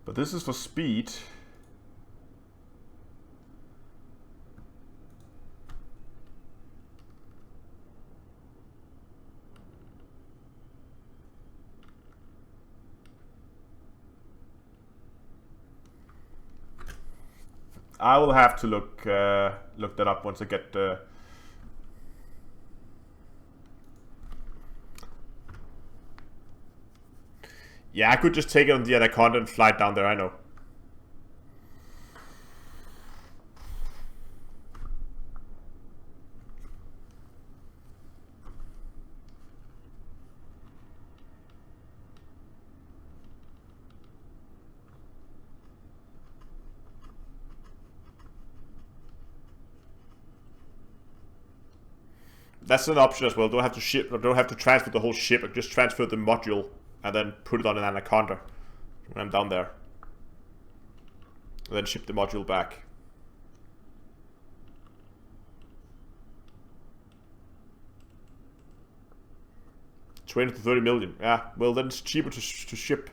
Speaker 1: But this is for speed. I will have to look that up once I get the. Yeah, I could just take it on the Anaconda and fly it down there, I know. That's an option as well. Don't have to ship, or don't have to transfer the whole ship. I just transfer the module and then put it on an Anaconda when I'm down there. And then ship the module back. $20 to $30 million. Yeah, well then it's cheaper to ship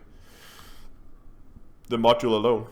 Speaker 1: the module alone.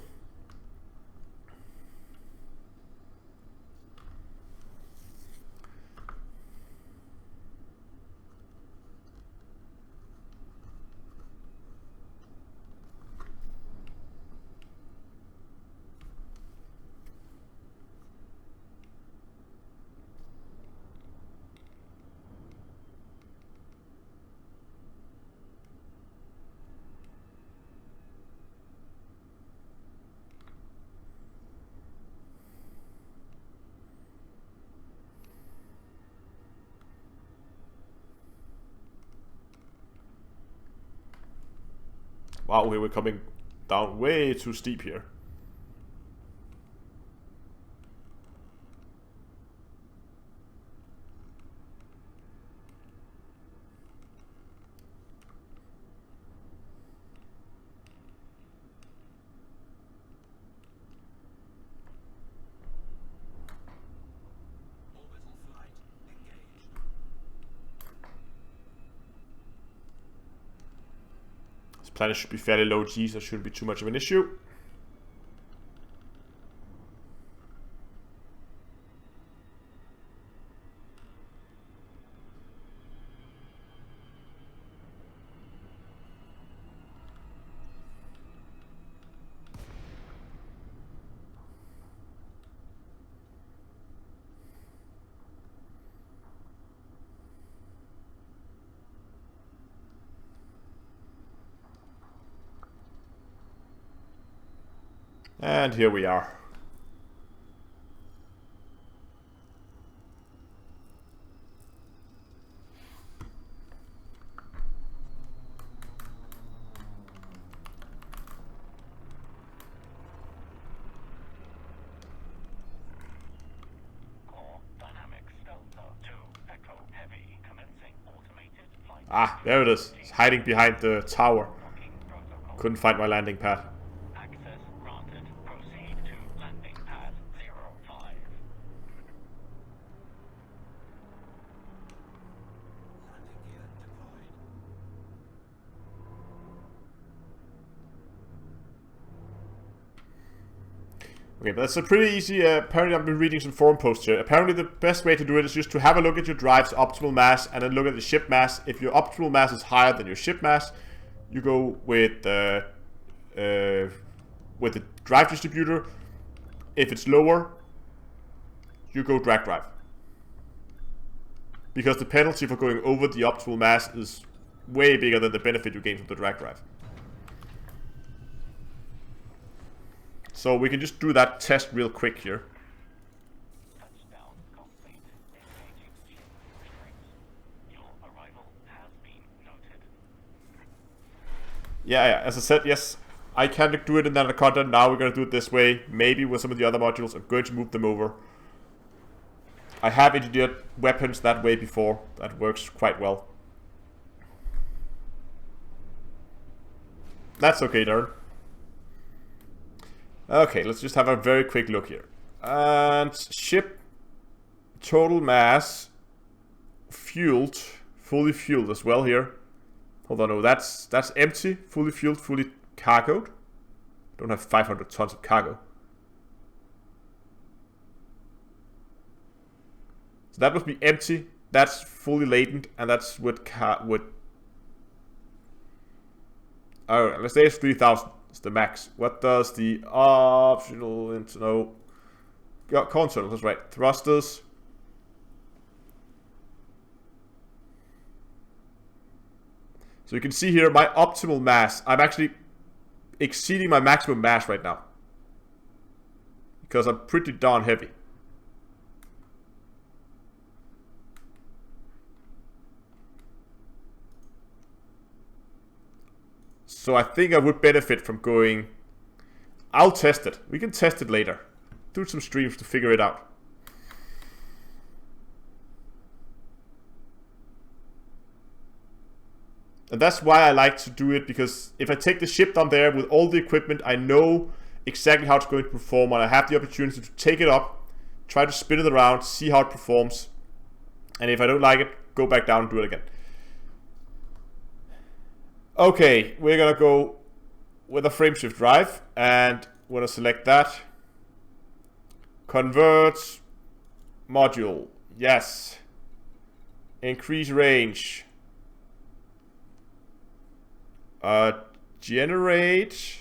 Speaker 1: Wow, we were coming down way too steep here. Planet should be fairly low G, so it shouldn't be too much of an issue. And here we are. Ah, there it is. It's hiding behind the tower. Couldn't find my landing pad. Okay, but that's a pretty easy, apparently I've been reading some forum posts here. Apparently the best way to do it is just to have a look at your drive's optimal mass and then look at the ship mass. If your optimal mass is higher than your ship mass, you go with the drive distributor. If it's lower, you go drag drive. Because the penalty for going over the optimal mass is way bigger than the benefit you gain from the drag drive. So we can just do that test real quick here. Yeah, as I said, yes, I can do it in that content. Now we're going to do it this way. Maybe with some of the other modules, I'm going to move them over. I have engineered weapons that way before. That works quite well. That's okay, Darren. Okay, let's just have a very quick look here. And ship total mass fueled, fully fueled as well here. Hold on, no, that's empty, fully fueled, fully cargoed. Don't have 500 tons of cargo. So that must be empty. That's fully laden, and that's with oh, let's say it's 3,000. It's the max. What does the optional internal console? That's right. Thrusters. So you can see here my optimal mass. I'm actually exceeding my maximum mass right now because I'm pretty darn heavy. So I think I would benefit from going... I'll test it. We can test it later. Do some streams to figure it out. that's why I like to do it, because if I take the ship down there with all the equipment, I know exactly how it's going to perform, and I have the opportunity to take it up, try to spin it around, see how it performs, and if I don't like it, go back down and do it again. Okay, we're gonna go with a frameshift drive, and we're gonna select that. Convert module, yes. Increase range. Generate.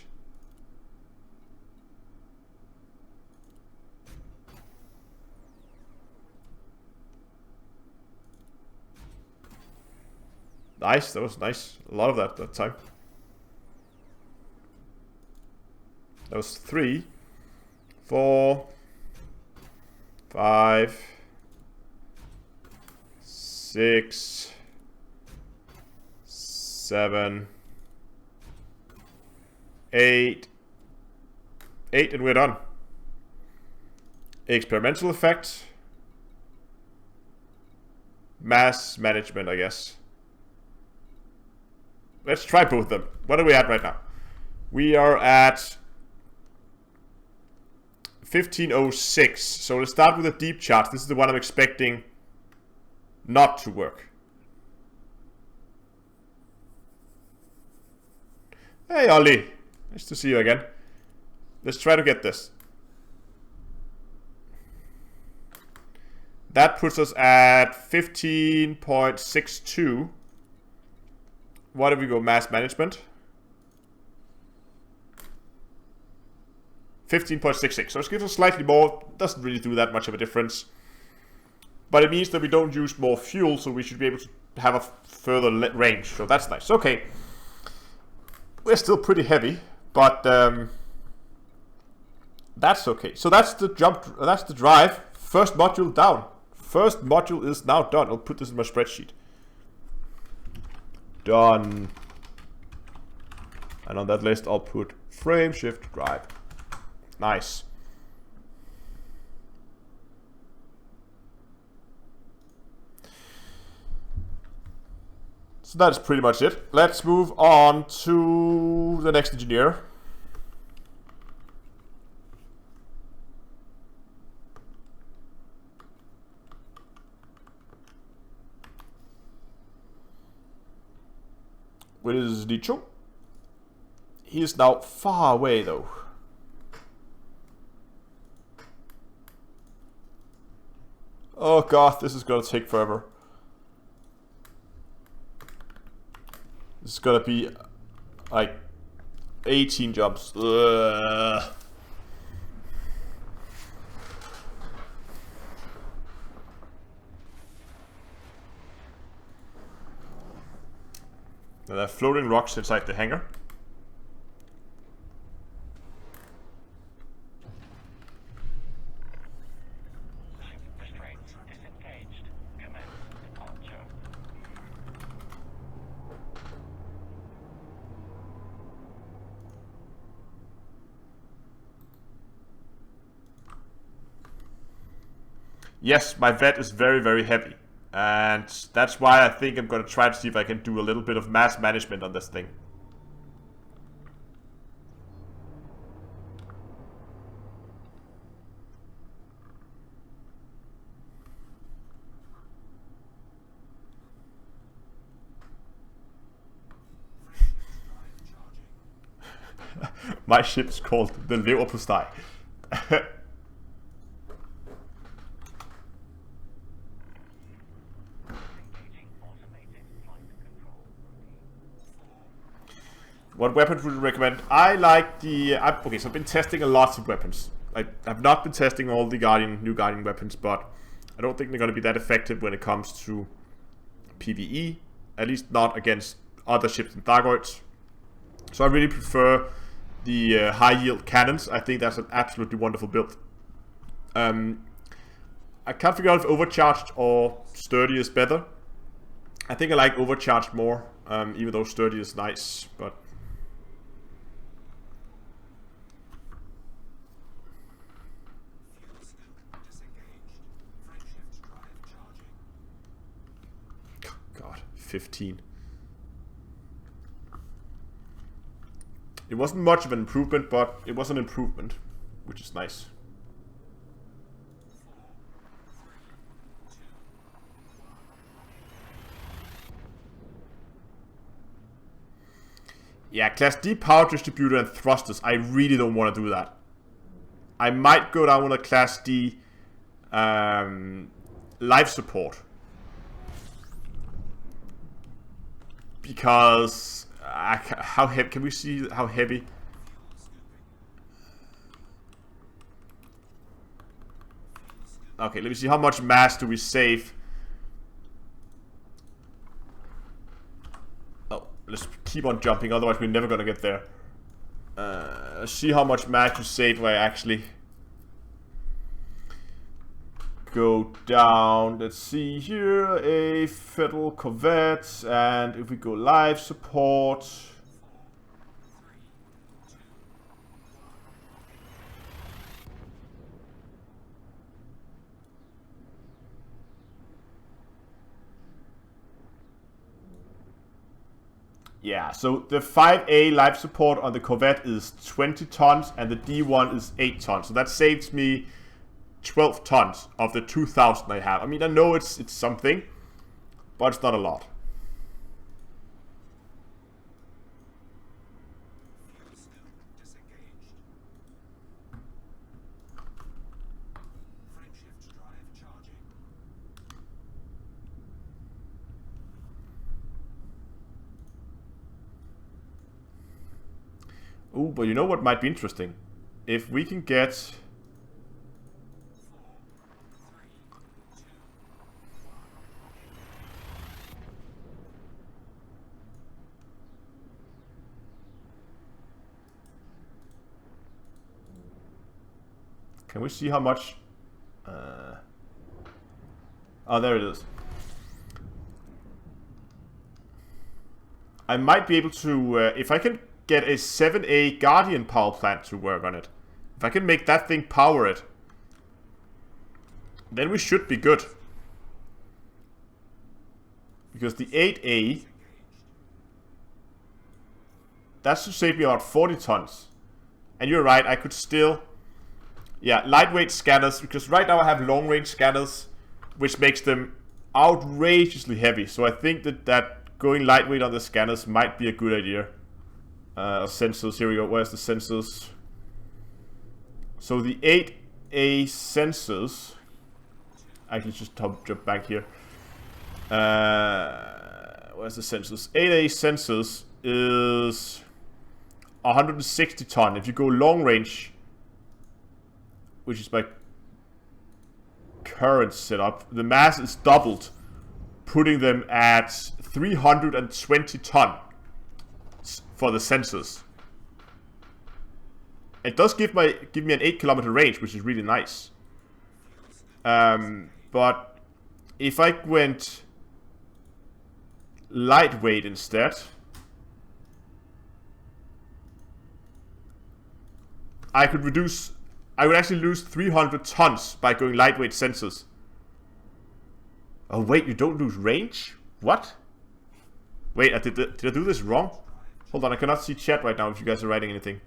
Speaker 1: Nice, that was nice. A lot of that time. That was 3, 4, 5, 6, 7, 8, and we're done. Experimental effect. Mass management, I guess. Let's try both of them. What are we at right now? We are at 1506. So let's start with a deep charge. This is the one I'm expecting not to work. Hey, Ollie. Nice to see you again. Let's try to get this. That puts us at 15.62. What if we go mass management? 15.66. So it gives us slightly more. Doesn't really do that much of a difference. But it means that we don't use more fuel, so we should be able to have a further range. So that's nice. Okay. We're still pretty heavy, but that's okay. So that's the jump. That's the drive. First module down. First module is now done. I'll put this in my spreadsheet. Done. And on that list, I'll put frame shift drive. Nice. So that's pretty much it. Let's move on to the next engineer. Where is Nicho? He is now far away though. Oh god, this is gonna take forever. This is gonna be like 18 jumps. Ugh. And there are floating rocks inside the hangar.
Speaker 3: Restraints disengaged. Commence departure.
Speaker 1: Yes, my vet is very, very heavy. And that's why I think I'm going to try to see if I can do a little bit of mass management on this thing. My ship is called the Leverpostej. What weapons would you recommend? I like the... okay, so I've been testing a lot of weapons. I've not been testing all the new Guardian weapons, but I don't think they're going to be that effective when it comes to PvE. At least not against other ships and Thargoids. So I really prefer the high-yield cannons. I think that's an absolutely wonderful build. I can't figure out if overcharged or sturdy is better. I think I like overcharged more, even though sturdy is nice, but... God, 15. It wasn't much of an improvement, but it was an improvement, which is nice. Yeah, Class D power distributor and thrusters. I really don't want to do that. I might go down with a Class D life support. Because how heavy? Can we see how heavy? Okay, let me see how much mass do we save. Oh, let's keep on jumping, otherwise we're never gonna get there. Let's see how much mass you save by actually go down. Let's see here, a Federal Corvette, and if we go live support, yeah, so the 5A life support on the Corvette is 20 tons and the D1 is 8 tons. So that saves me 12 tons of the 2,000 I have. I mean, I know it's something, but it's not a lot. Ooh, but you know what might be interesting? If we can get... Can we see how much... Oh, there it is. I might be able to... if I can get a 7A Guardian power plant to work on it. If I can make that thing power it, then we should be good. Because the 8A... that should save me about 40 tons. And you're right, I could still... Yeah, lightweight scanners, because right now I have long-range scanners, which makes them outrageously heavy. So I think that going lightweight on the scanners might be a good idea. Sensors, here we go. Where's the sensors? So the 8A sensors... Actually, just jump back here. Where's the sensors? 8A sensors is 160 ton. If you go long range, which is my current setup, the mass is doubled, putting them at 320 ton for the sensors. It does give me an 8-kilometer range, which is really nice. But if I went lightweight instead, I would actually lose 300 tons by going lightweight sensors. Oh wait, you don't lose range? What? Wait, did I do this wrong? Hold on, I cannot see chat right now if you guys are writing anything.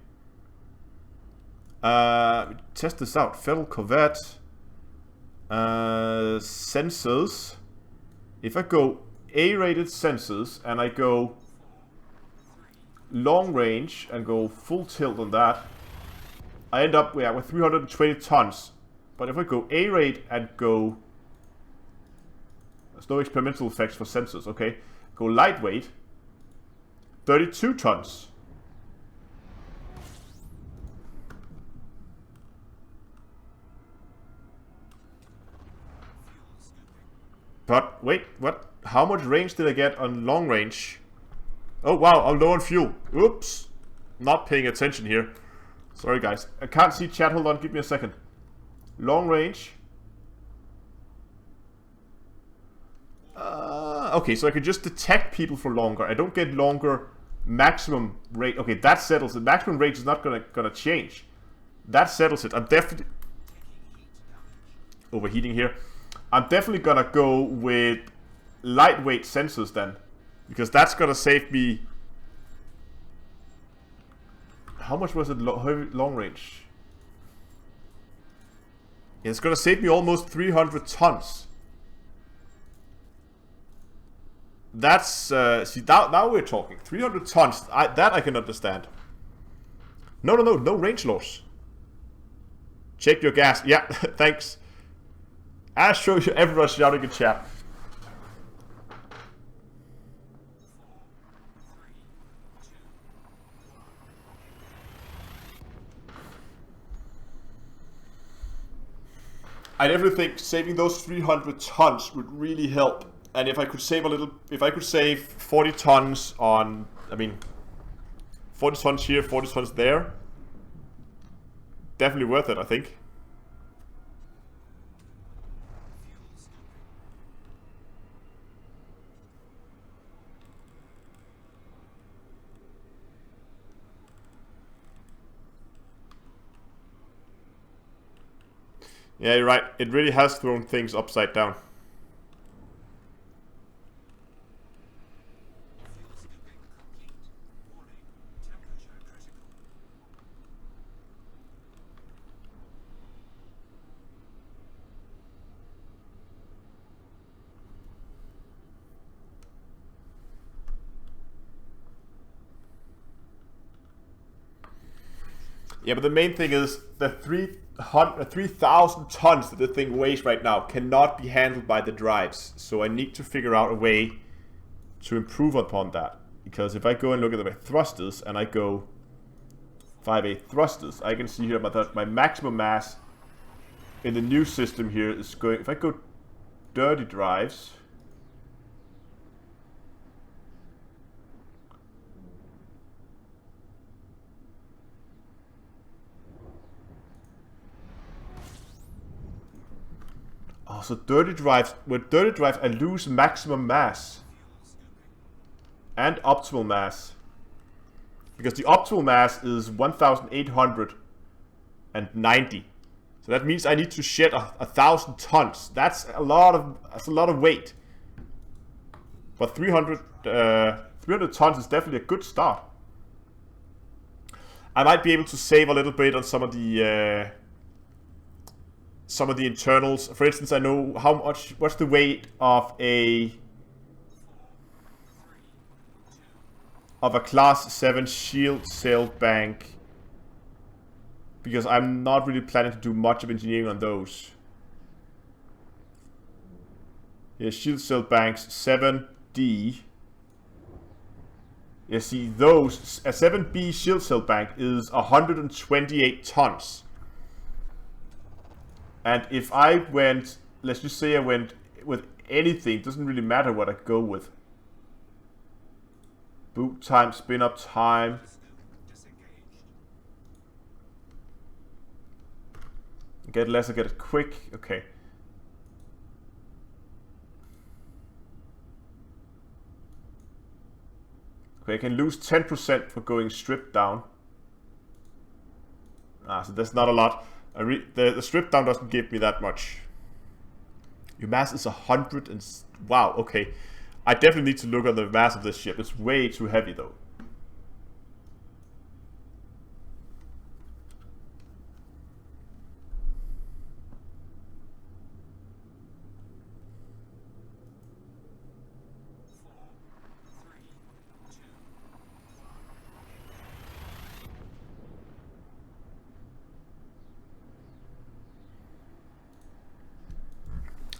Speaker 1: Test this out. Federal Corvette. Sensors. If I go A-rated sensors and I go long range and go full tilt on that, I end up with 320 tons. But if I go A-rate and go... There's no experimental effects for sensors, okay. Go lightweight, 32 tons. But wait, what? How much range did I get on long range? Oh wow, I'm low on fuel. Oops. Not paying attention here. Sorry guys. I can't see chat. Hold on, give me a second. Long range. Okay, so I can just detect people for longer. I don't get longer maximum rate. Okay, that settles it. Maximum range is not gonna change. That settles it. I'm definitely overheating here. I'm definitely gonna go with lightweight sensors then, because that's gonna save me How much was it long range? It's gonna save me almost 300 tons. That's see now we're talking 300 tons. That I can understand. No range loss. Check your gas. Yeah, thanks. I'll show you everyone shouting in chat. I definitely think saving those 300 tons would really help. And if I could save a little, if I could save 40 tons on, I mean, 40 tons here, 40 tons there, definitely worth it, I think. Yeah, you're right. It really has thrown things upside down. Yeah, but the main thing is the 3,000 tons that the thing weighs right now cannot be handled by the drives. So I need to figure out a way to improve upon that. Because if I go and look at my thrusters and I go 5/8 thrusters, I can see here my maximum mass in the new system here is going, if I go dirty drives, oh, so dirty drives, with dirty drives I lose maximum mass and optimal mass. Because the optimal mass is 1,890. So that means I need to shed 1,000 tons. That's a lot of weight. But 300 tons is definitely a good start. I might be able to save a little bit on some of the internals. For instance, I know what's the weight of a class 7 shield cell bank, because I'm not really planning to do much of engineering on those. Yeah, shield cell banks 7D. Yeah, see those, a 7B shield cell bank is 128 tons. And if I went, let's just say I went with anything, doesn't really matter what I go with. Boot time, spin up time. Get less, I get it quick. Okay. Okay, I can lose 10% for going stripped down. So that's not a lot. The strip down doesn't give me that much. Your mass is 100 and... Wow, okay. I definitely need to look at the mass of this ship. It's way too heavy though.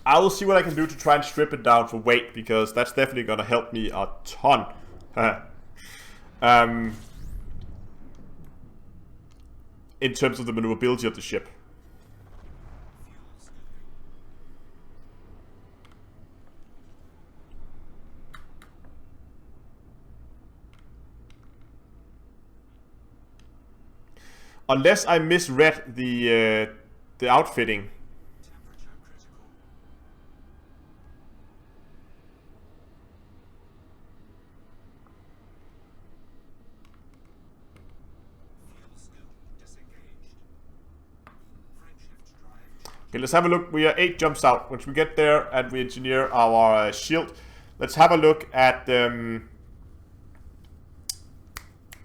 Speaker 1: I will see what I can do to try and strip it down for weight, because that's definitely going to help me a ton. In terms of the maneuverability of the ship. Unless I misread the outfitting. Okay, let's have a look. We are 8 jumps out. Once we get there and we engineer our shield, let's have a look at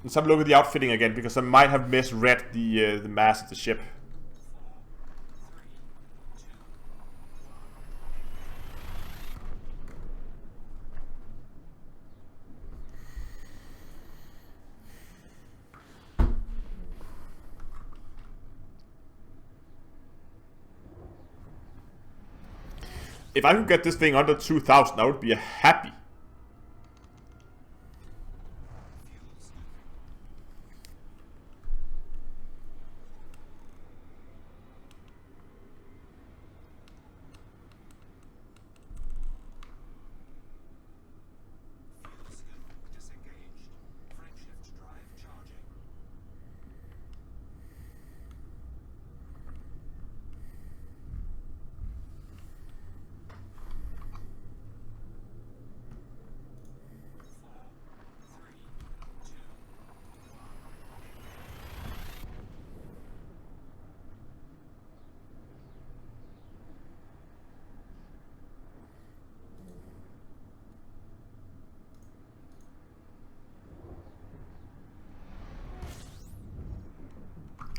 Speaker 1: Let's have a look at the outfitting again, because I might have misread the mass of the ship. If I could get this thing under 2,000, I would be happy.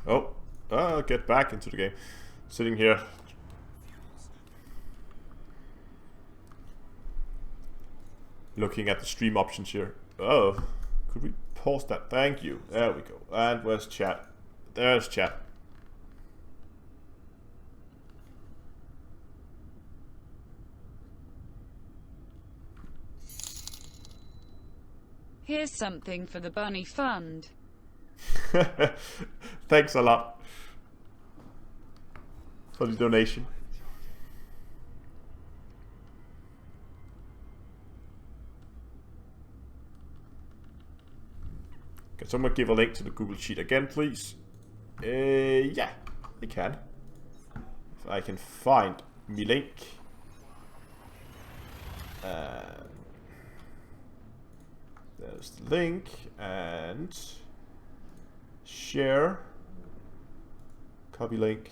Speaker 1: Oh, I'll get back into the game. Sitting here. Looking at the stream options here. Oh, could we pause that? Thank you. There we go. And where's chat? There's chat.
Speaker 2: Here's something for the Bunny Fund.
Speaker 1: Thanks a lot for the donation. Can someone give a link to the Google Sheet again, please? Yeah, I can. If I can find me link. There's the link and share, copy link,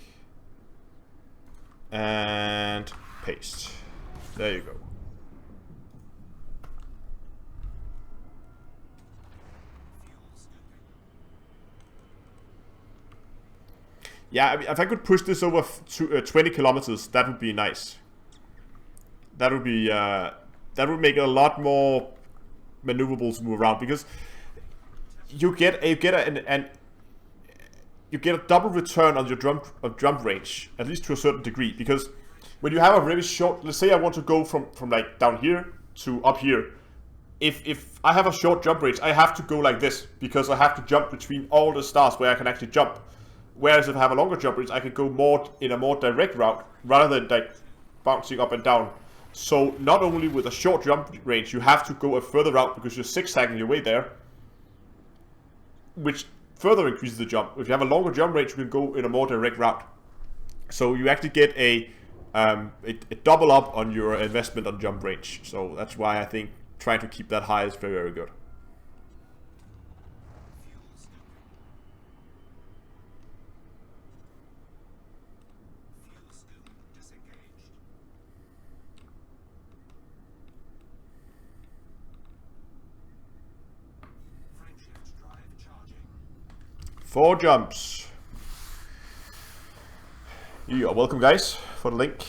Speaker 1: and paste. There you go. Yeah, I mean, if I could push this over to 20 kilometers, that would be nice. That would be that would make it a lot more maneuverable to move around, because you get a double return on your jump range, at least to a certain degree. Because when you have a very short, let's say I want to go from like down here to up here, if I have a short jump range, I have to go like this, because I have to jump between all the stars where I can actually jump. Whereas if I have a longer jump range, I can go more in a more direct route rather than like bouncing up and down. So not only with a short jump range, you have to go a further route because you're zigzagging your way there, which further increases the jump. If you have a longer jump range, you can go in a more direct route. So you actually get a double up on your investment on jump range. So that's why I think trying to keep that high is very, very good. Four jumps. You are welcome, guys, for the link.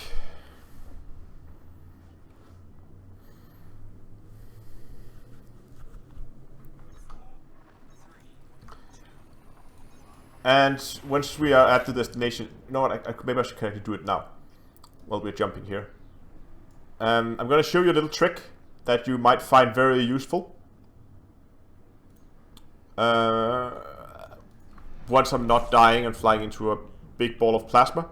Speaker 1: And once we are at the destination, you know what? Maybe I should actually do it now, while we're jumping here. I'm going to show you a little trick that you might find very useful. Once I'm not dying and flying into a big ball of plasma.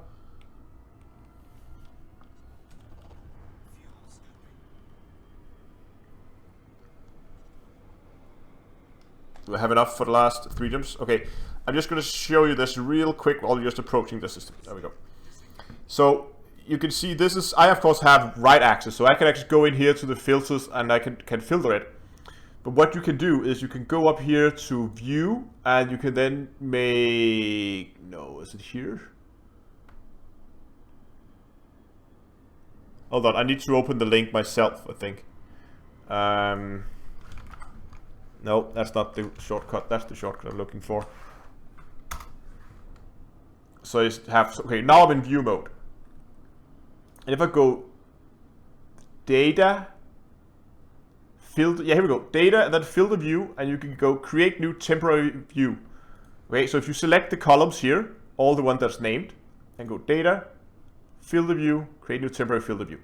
Speaker 1: Do I have enough for the last 3 jumps? Okay, I'm just going to show you this real quick while you're just approaching the system. There we go. So you can see this is, I of course have right access, so I can actually go in here to the filters and I can filter it. But what you can do is you can go up here to view, and you can then make, no, is it here? Hold on, I need to open the link myself, I think. No, that's not the shortcut. That's the shortcut I'm looking for. So you have, okay, now I'm in view mode. And if I go data, filter, yeah, here we go. Data, and then filter view, and you can go create new temporary view. Okay, so if you select the columns here, all the one that's named, and go data, filter view, create new temporary filter view.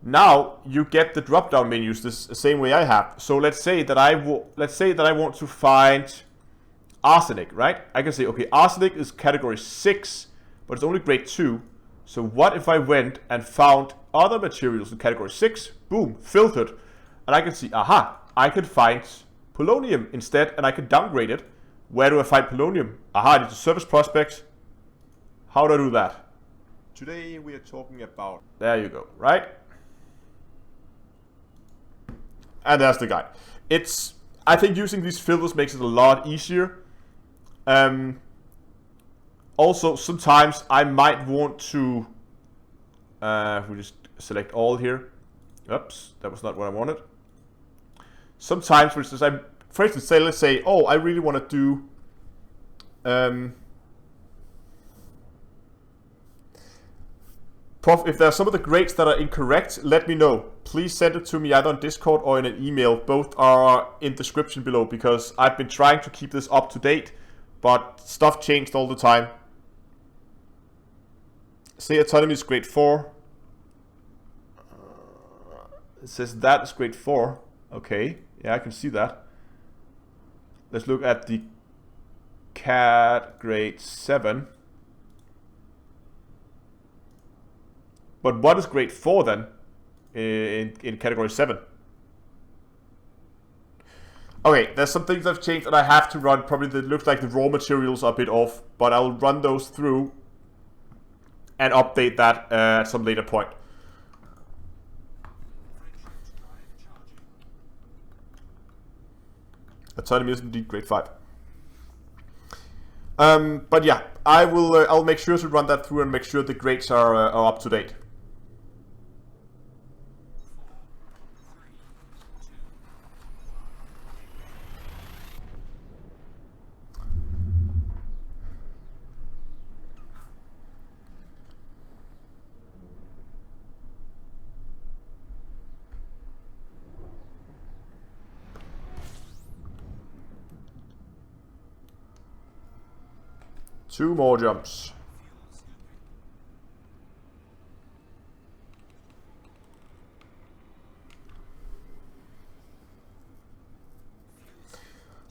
Speaker 1: Now you get the drop-down menus the same way I have. So let's say that I want to find arsenic, right? I can say, okay, arsenic is category 6, but it's only grade 2. So what if I went and found other materials in category 6? Boom, filtered. And I can see, aha, I can find polonium instead, and I can downgrade it. Where do I find polonium? Aha, I need to service prospects. How do I do that? Today we are talking about, there you go, right? And there's the guide. I think using these filters makes it a lot easier. Also, sometimes I might want to, we just select all here. Oops, that was not what I wanted. Sometimes, for instance, let's say, oh, I really want to do, if there are some of the grades that are incorrect, let me know. Please send it to me either on Discord or in an email. Both are in the description below, because I've been trying to keep this up to date, but stuff changed all the time. Say autonomy is grade 4. It says that is grade 4. Okay, yeah, I can see that. Let's look at the CAD grade 7. But what is grade 4 then in category 7? Okay, there's some things that have changed and I have to run. Probably it looks like the raw materials are a bit off, but I'll run those through and update that at some later point. Autonomy is indeed grade 5. But yeah, I'll make sure to run that through and make sure the grades are up to date. Two more jumps.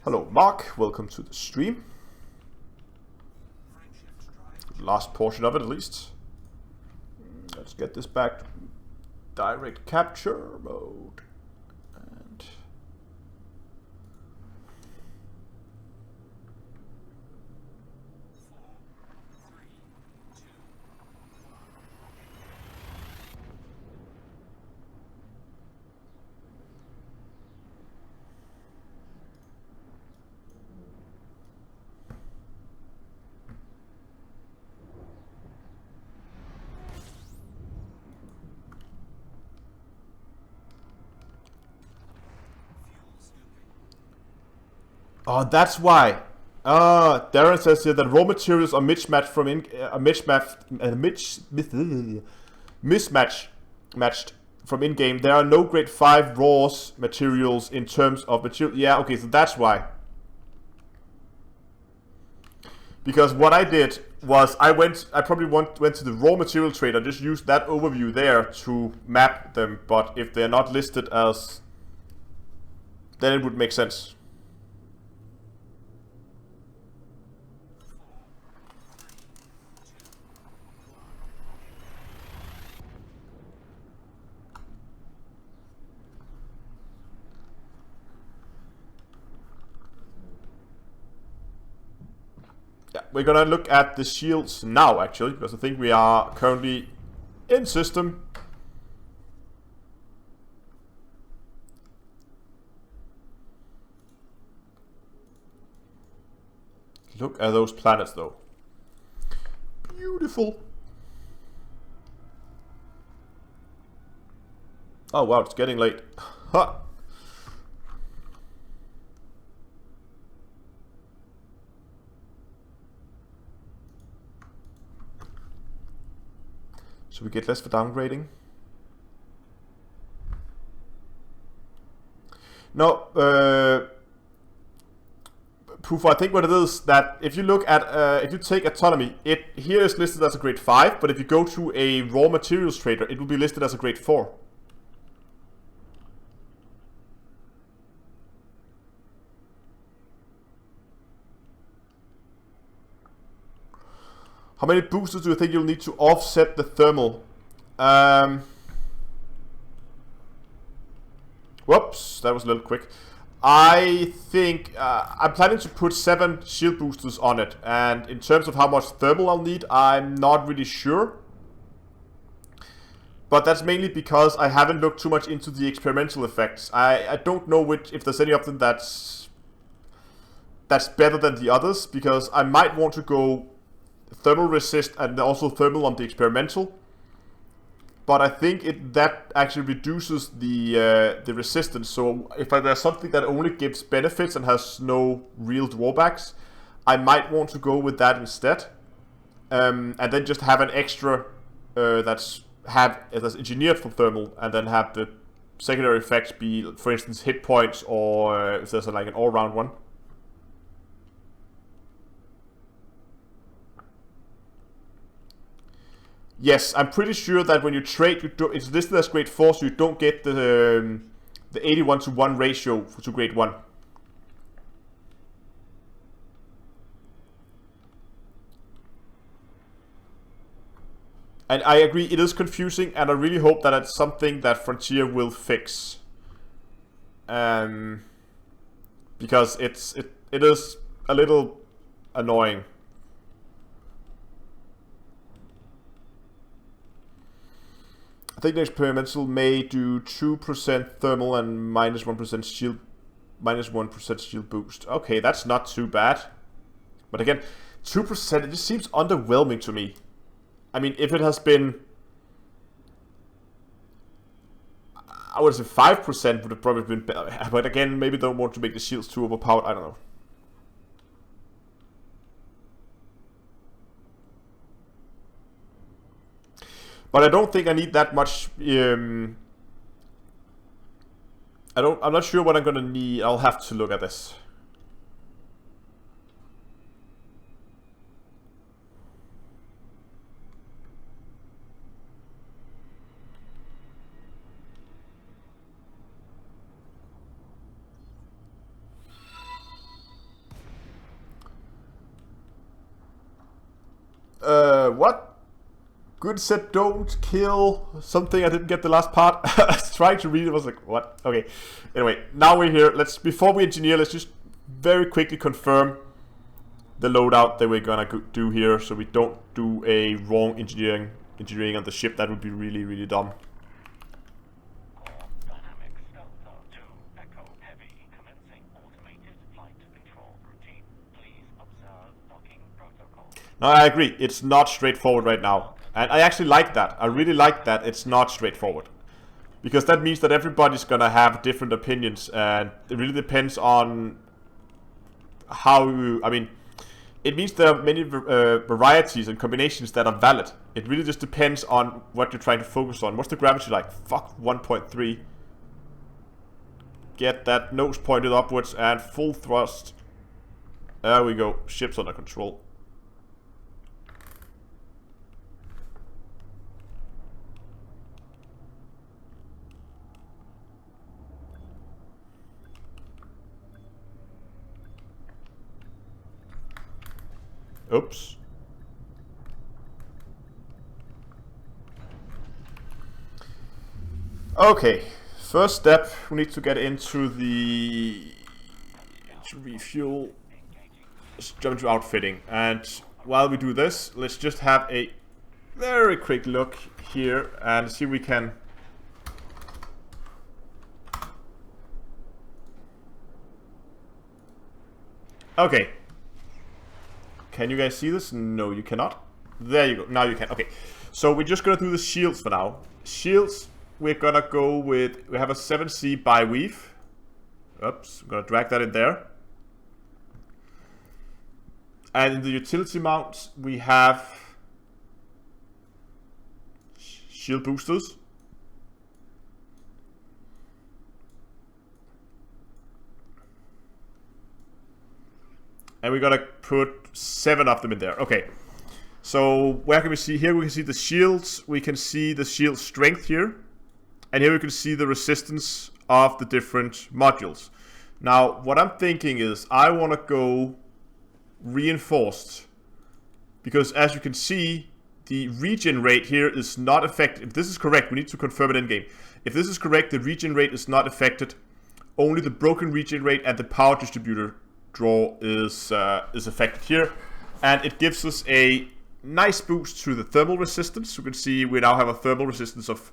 Speaker 1: Hello, Mark. Welcome to the stream. Last portion of it, at least. Let's get this back to direct capture mode. And oh, that's why. Darren says here that raw materials are mismatched matched from in-game. There are no grade 5 raws materials in terms of material. Yeah, okay, so that's why. Because what I did was I probably went to the raw material trade. I just used that overview there to map them. But if they're not listed as, then it would make sense. Yeah, we're gonna look at the shields now, actually, because I think we are currently in system. Look at those planets, though. Beautiful. Oh wow, it's getting late. Ha. So we get less for downgrading. No, Proof, I think what it is that if you look at, if you take Autonomy, it here is listed as a grade 5, but if you go to a raw materials trader, it will be listed as a grade 4. How many boosters do you think you'll need to offset the thermal? Whoops, that was a little quick. I think I'm planning to put 7 shield boosters on it, and in terms of how much thermal I'll need, I'm not really sure. But that's mainly because I haven't looked too much into the experimental effects. I don't know if there's any of them that's better than the others, because I might want to go thermal resist and also thermal on the experimental. But I think that actually reduces the resistance. So if there's something that only gives benefits and has no real drawbacks, I might want to go with that instead, and then just have an extra that's engineered for thermal, and then have the secondary effects be, for instance, hit points, or if there's like an all-round one. Yes, I'm pretty sure that when you trade, it's listed as grade 4, so you don't get the 81-to-1 ratio to grade 1. And I agree, it is confusing, and I really hope that it's something that Frontier will fix. Because it is a little annoying. I think the experimental may do 2% thermal and -1% shield, -1% shield boost. Okay, that's not too bad. But again, 2%, it just seems underwhelming to me. I mean, if it has been, I would say 5% would have probably been better. But again, maybe don't want to make the shields too overpowered, I don't know. But I don't think I need that much. I'm not sure what I'm gonna need. I'll have to look at this. What? Good said don't kill something. I didn't get the last part. I was trying to read it. I was like, what? Okay. Anyway, now we're here. Before we engineer, let's just very quickly confirm the loadout that we're gonna do here, so we don't do a wrong engineering on the ship. That would be really, really dumb.
Speaker 3: Dynamics Delta 2 Echo Heavy commencing automated flight control routine. Please observe docking protocol.
Speaker 1: No, I agree. It's not straightforward right now. And I actually like that. I really like that it's not straightforward. Because that means that everybody's gonna have different opinions, and it really depends on how you, I mean, it means there are many varieties and combinations that are valid. It really just depends on what you're trying to focus on. What's the gravity like? Fuck 1.3. Get that nose pointed upwards and full thrust. There we go. Ship's under control. Oops. Okay, first step, we need to get into refuel. Let's jump to outfitting, and while we do this, let's just have a very quick look here and see if we can okay. Can you guys see this? No, you cannot. There you go. Now you can. Okay. So we're just going to do the shields for now. Shields, we're going to go with... We have a 7C bi-weave. Oops. I'm going to drag that in there. And in the utility mounts, we have... shield boosters. And we're gonna put 7 of them in there. Okay. So where can we see? Here we can see the shields. We can see the shield strength here. And here we can see the resistance of the different modules. Now, what I'm thinking is I want to go reinforced. Because as you can see, the regen rate here is not affected. If this is correct, we need to confirm it in game. If this is correct, the regen rate is not affected. Only the broken regen rate and the power distributor draw is affected here. And it gives us a nice boost to the thermal resistance. You can see we now have a thermal resistance of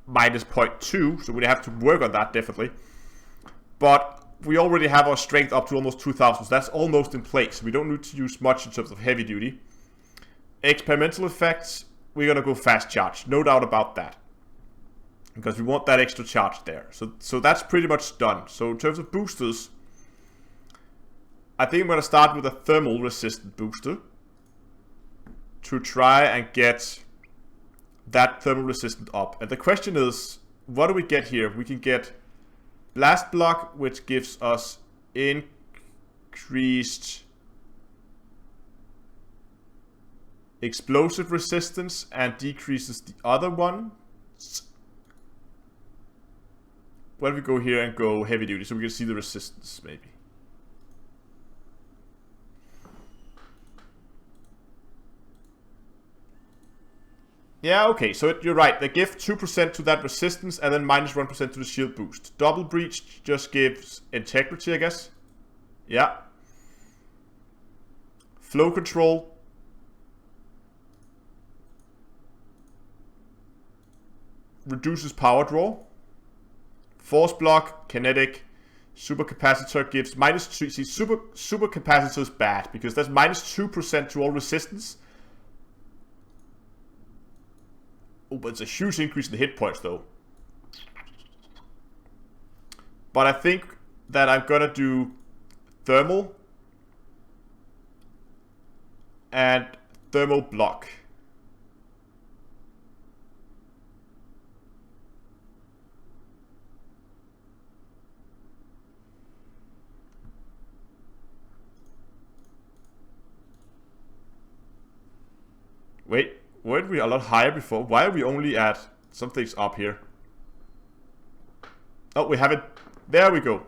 Speaker 1: minus 0.2, so we have to work on that definitely. But we already have our strength up to almost 2000, so that's almost in place. We don't need to use much in terms of heavy duty. Experimental effects, we're gonna go fast charge, no doubt about that, because we want that extra charge there. So that's pretty much done. So in terms of boosters, I think I'm gonna start with a thermal resistant booster to try and get that thermal resistant up. And the question is, what do we get here? We can get blast block, which gives us increased explosive resistance and decreases the other one. Why don't we go here and go heavy duty so we can see the resistance maybe. Yeah, okay, so you're right. They give 2% to that resistance and then minus 1% to the shield boost. Double breach just gives integrity, I guess. Yeah. Flow control. Reduces power draw. Force block, kinetic. Supercapacitor gives minus 2. See, supercapacitor is bad because that's minus 2% to all resistance. Oh, but it's a huge increase in the hit points though. But I think that I'm gonna do thermal and thermal block. Wait. Weren't we a lot higher before? Why are we only at... Something's up here. Oh, we have it. There we go.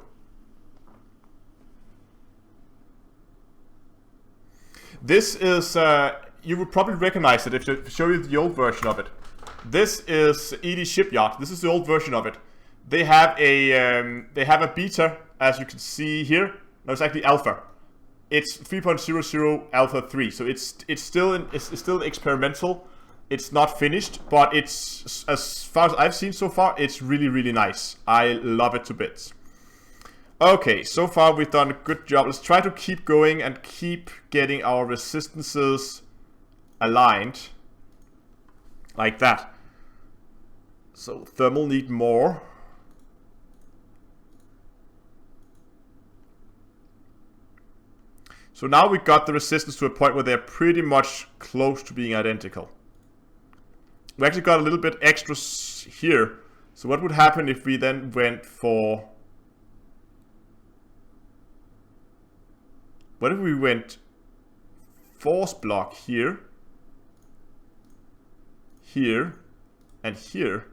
Speaker 1: This is... you would probably recognize it if I show you the old version of it. This is ED Shipyard. This is the old version of it. They have a beta, as you can see here. No, it's actually alpha. It's 3.00 alpha 3, so it's still experimental. It's not finished, but it's, as far as I've seen so far, it's really, really nice. I love it to bits. Okay, so far we've done a good job. Let's try to keep going and keep getting our resistances aligned. Like that. So thermal need more. So now we got the resistance to a point where they're pretty much close to being identical. We actually got a little bit extra here. So what would happen if we then went for... What if we went force block here, here, and here?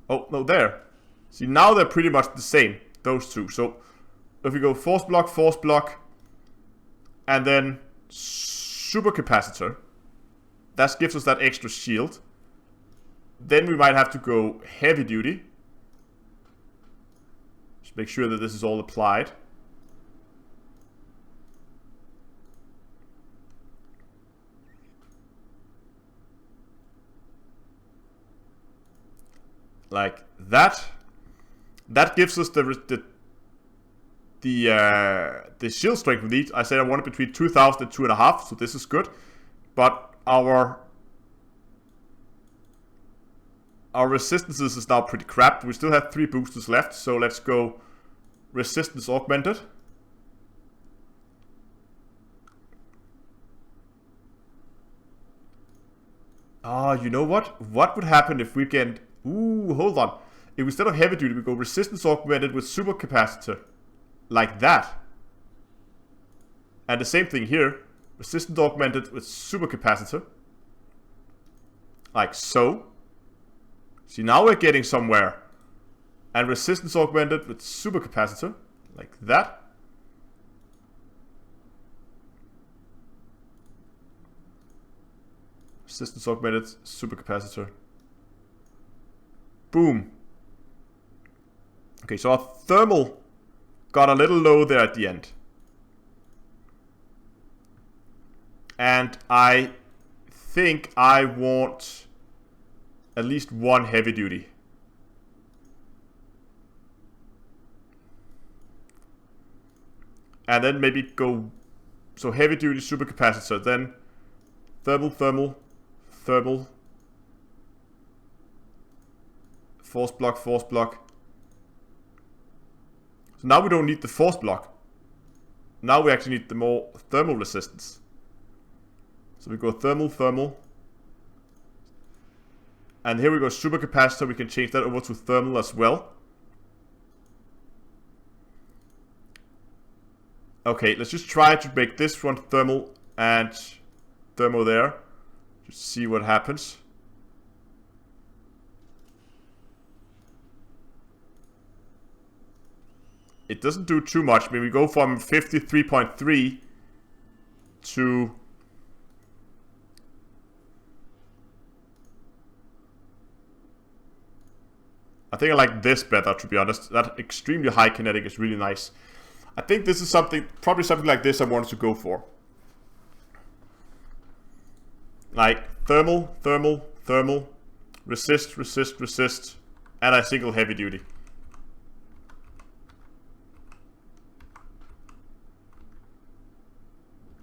Speaker 1: Oh, no, there. See, now they're pretty much the same, those two. So if we go force block, and then supercapacitor, that gives us that extra shield. Then we might have to go heavy duty. Just make sure that this is all applied. Like that. That gives us the shield strength we need. I said I wanted between 2000 and 2.5, so this is good. But our resistances is now pretty crap. We still have 3 boosters left, so let's go resistance augmented. Ah, you know what? What would happen if we get... Ooh, hold on. If instead of heavy duty, we go resistance augmented with supercapacitor. Like that. And the same thing here. Resistance augmented with supercapacitor. Like so. See, now we're getting somewhere. And resistance augmented with supercapacitor. Like that. Resistance augmented supercapacitor. Boom. Okay, so our thermal got a little low there at the end. And I think I want at least one heavy duty. And then maybe go, so heavy duty supercapacitor, then thermal, thermal, thermal, force block, force block. So now we don't need the force block. Now we actually need the more thermal resistance. So we go thermal, thermal. And here we go supercapacitor. We can change that over to thermal as well. Okay, let's just try to make this one thermal and thermal there. Just see what happens. It doesn't do too much. I mean, we go from 53.3 to... I think I like this better, to be honest. That extremely high kinetic is really nice. I think this is something, probably something like this I wanted to go for. Like thermal, thermal, thermal, resist, resist, resist, and a single heavy duty.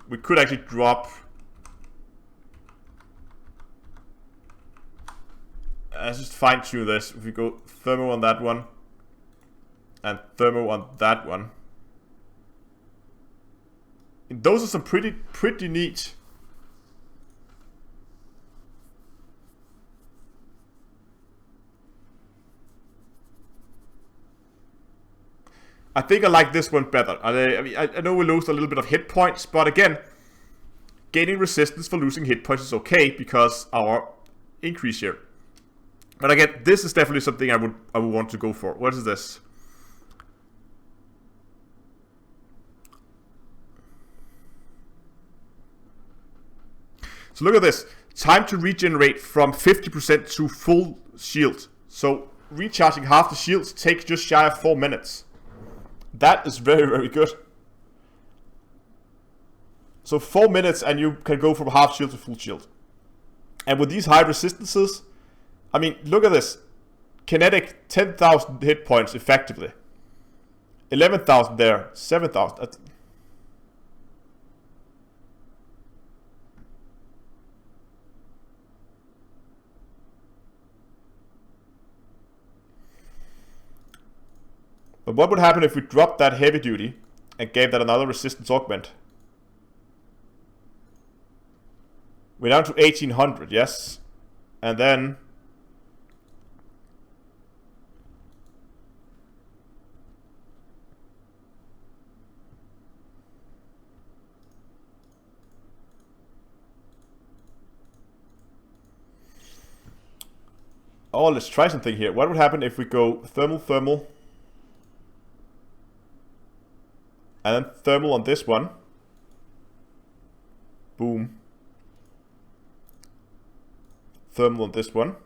Speaker 1: We could actually drop... Let's just fine tune this. If we go thermal on that one and thermal on that one. And those are some pretty neat. I think I like this one better. I know we lose a little bit of hit points, but again, gaining resistance for losing hit points is okay because our increase here. But again, this is definitely something I would want to go for. What is this? So look at this. Time to regenerate from 50% to full shield. So recharging half the shields takes just shy of 4 minutes. That is very, very good. So 4 minutes and you can go from half shield to full shield. And with these high resistances, I mean, look at this. Kinetic, 10,000 hit points effectively. 11,000 there, 7,000. But what would happen if we dropped that heavy duty and gave that another resistance augment? We're down to 1800, yes. And then... oh, let's try something here. What would happen if we go thermal, thermal, and then thermal on this one? Boom. Thermal on this one.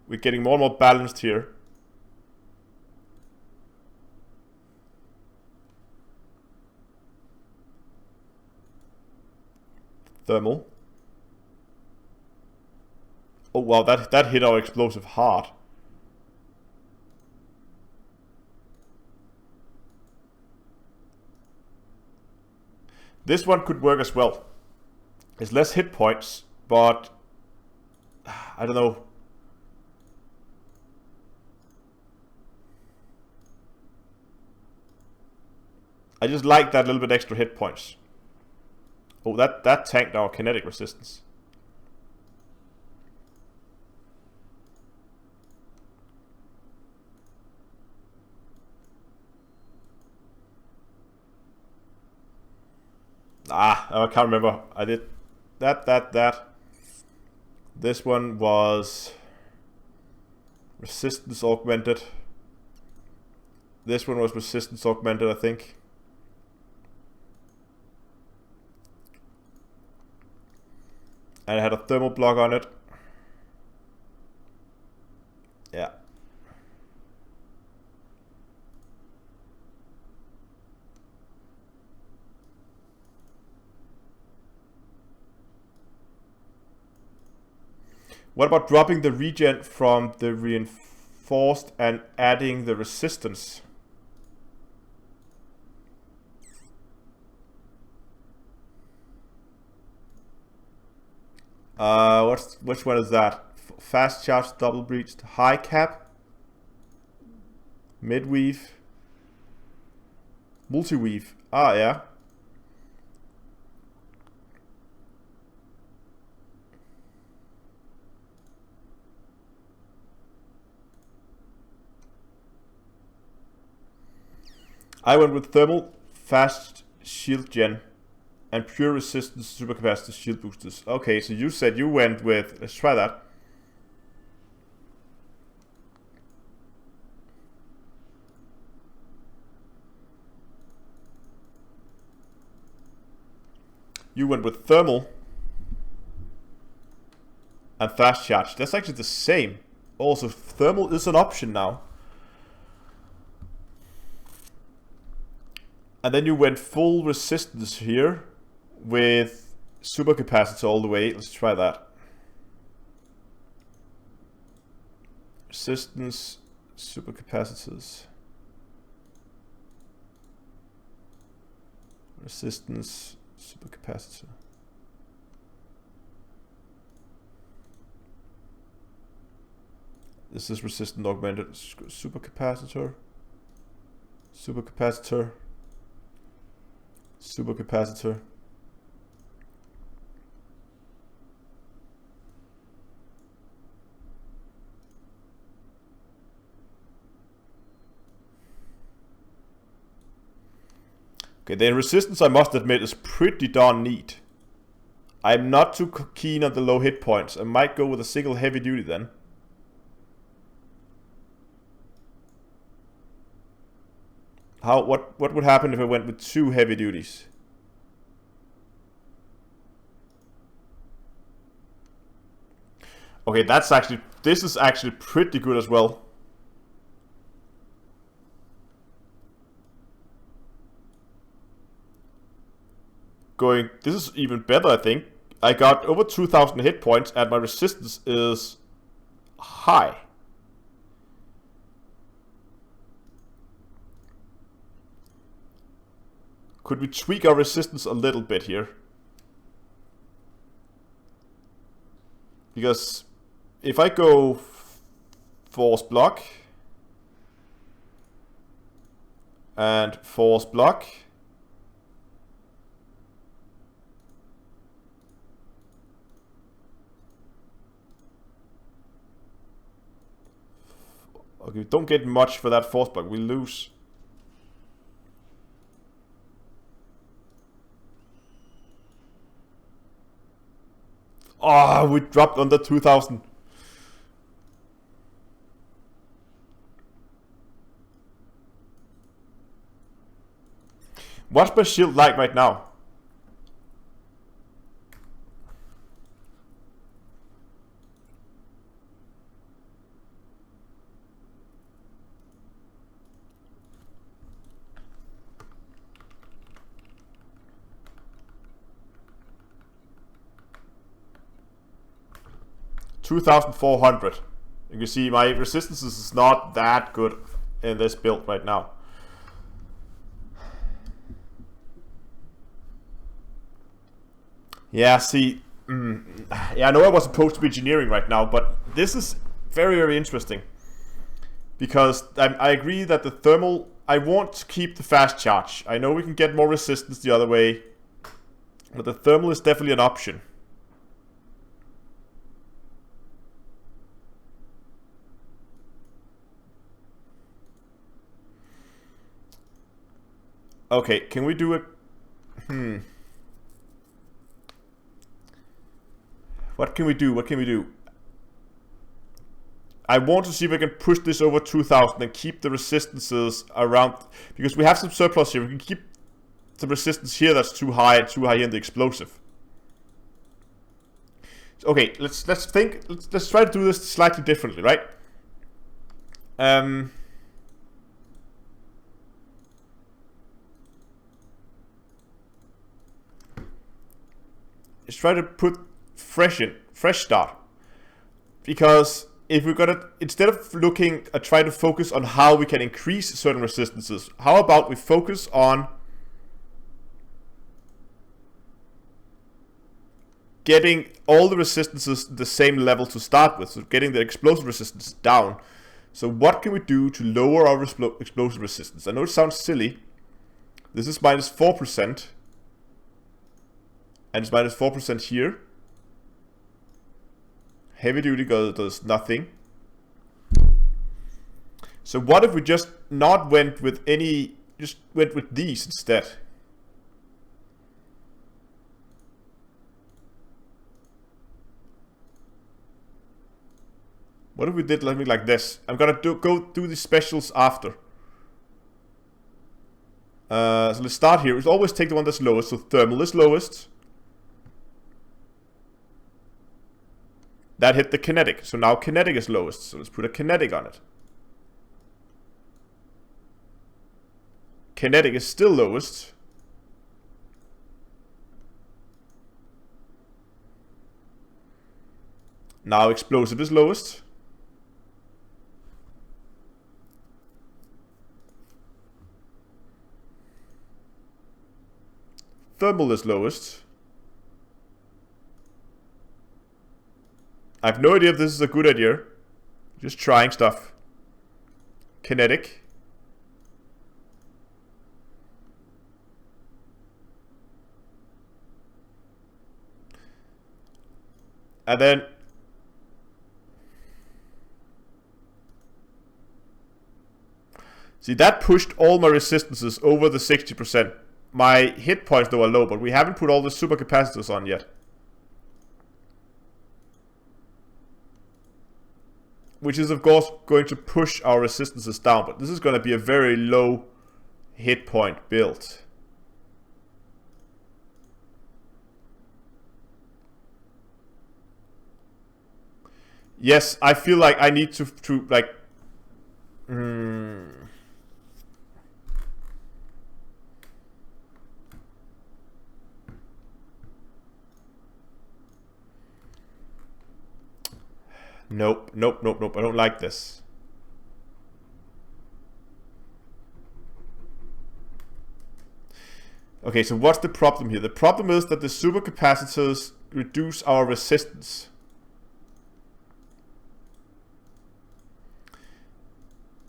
Speaker 1: We're getting more and more balanced here. Thermal. Oh wow, that hit our explosive hard. This one could work as well. It's less hit points, but I don't know. I just like that little bit extra hit points. Oh, that tanked our kinetic resistance. I can't remember. I did that. This one was resistance augmented. This one was resistance augmented, I think. And it had a thermal block on it. Yeah. What about dropping the regen from the reinforced and adding the resistance? Which one is that? Fast charge, double breached, high cap, mid weave, multi weave. Ah, yeah. I went with thermal, fast shield gen, and pure resistance supercapacitor shield boosters. Okay, so you said you went with, let's try that. You went with thermal and fast charge. That's actually the same. Also, thermal is an option now. And then you went full resistance here with supercapacitor all the way. Let's try that. Resistance, supercapacitors. Resistance, supercapacitor. This is resistant augmented supercapacitor. Supercapacitor. Supercapacitor. Okay, the resistance, I must admit, is pretty darn neat. I'm not too keen on the low hit points. I might go with a single heavy duty then. What would happen if I went with 2 heavy duties? Okay, this is actually pretty good as well. This is even better, I think. I got over 2,000 hit points and my resistance is high. Could we tweak our resistance a little bit here? Because if I go force block and force block, okay, we don't get much for that force block, we lose. Oh, we dropped under 2,000. What's my shield like right now? $2,400. You can see my resistance is not that good in this build right now. Yeah, see, yeah, I know I was supposed to be engineering right now, but this is very, very interesting. Because I agree that the thermal, I want to keep the fast charge. I know we can get more resistance the other way, but the thermal is definitely an option. Okay, can we do a... What can we do? What can we do? I want to see if I can push this over 2000 and keep the resistances around, because we have some surplus here. We can keep some resistance here that's too high here in the explosive. Okay, let's try to do this slightly differently, right? Let's try to put fresh start, because if we're gonna, instead of looking at trying to focus on how we can increase certain resistances, how about we focus on getting all the resistances the same level to start with, so getting the explosive resistance down. So what can we do to lower our explosive resistance? I know it sounds silly. This is minus 4%, and it's minus 4% here. Heavy duty does nothing. So what if we just not went with any, just went with these instead? What if we did something like this? I'm gonna go do the specials after. So let's start here. We always take the one that's lowest. So thermal is lowest. That hit the kinetic. So now kinetic is lowest. So let's put a kinetic on it. Kinetic is still lowest. Now explosive is lowest. Thermal is lowest. I have no idea if this is a good idea. Just trying stuff. Kinetic. And then see, that pushed all my resistances over the 60%. My hit points though are low, but we haven't put all the supercapacitors on yet. Which is of course going to push our resistances down, but this is going to be a very low hit point build. Yes, I feel like I need to like Nope. I don't like this. Okay, so what's the problem here? The problem is that the supercapacitors reduce our resistance.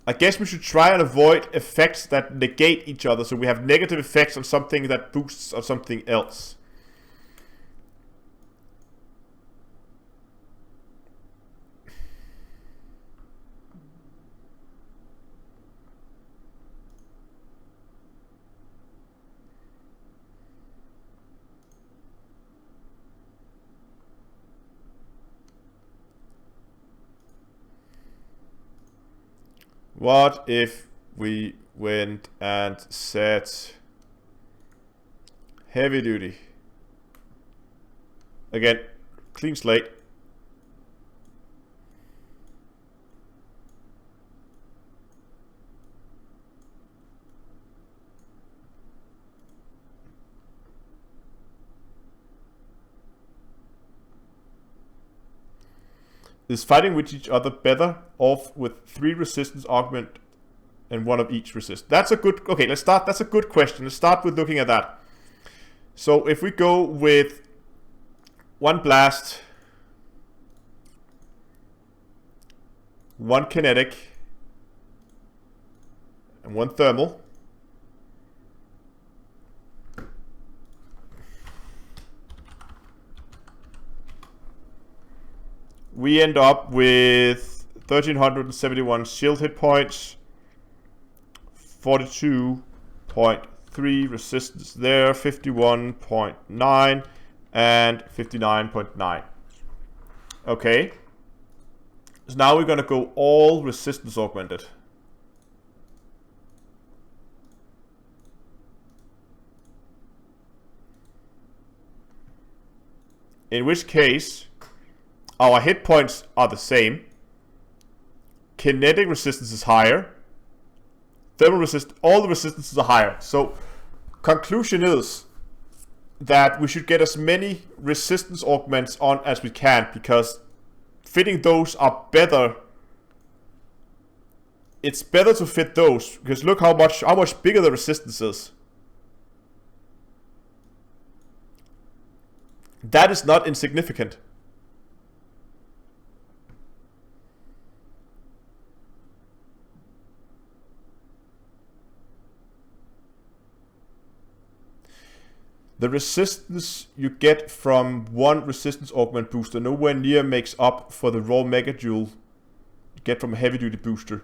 Speaker 1: I guess we should try and avoid effects that negate each other, so we have negative effects on something that boosts on something else. What if we went and set heavy duty? Again, clean slate. Is fighting with each other better off with 3 resistance augment and 1 of each resist? That's a good, okay, let's start, that's a good question. Let's start with looking at that. So if we go with 1 blast, 1 kinetic, and one thermal. We end up with 1371 shield hit points, 42.3 resistance there, 51.9 and 59.9. Okay. So now we're gonna go all resistance augmented. In which case, our hit points are the same. Kinetic resistance is higher. Thermal resist, all the resistances are higher. So, conclusion is that we should get as many resistance augments on as we can, because fitting those are better. It's better to fit those, because look how much bigger the resistance is. That is not insignificant. The resistance you get from one resistance augment booster nowhere near makes up for the raw megajoule you get from a heavy duty booster.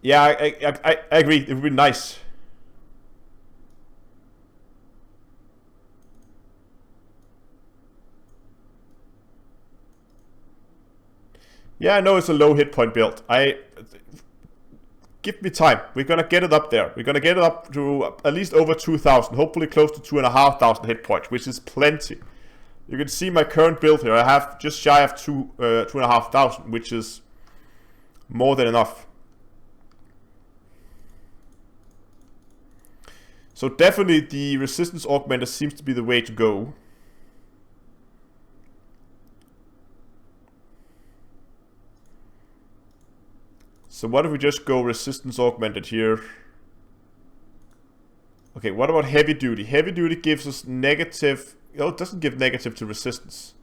Speaker 1: Yeah, I agree. It would be nice. Yeah, I know it's a low hit point build. Give me time. We're gonna get it up there. We're gonna get it up to at least over 2,000. Hopefully close to 2,500 hit points, which is plenty. You can see my current build here. I have just shy of 2,500, which is more than enough. So definitely the resistance augmenter seems to be the way to go. So what if we just go resistance augmented here? Okay, what about heavy duty? Heavy duty gives us negative... Oh, it doesn't give negative to resistance.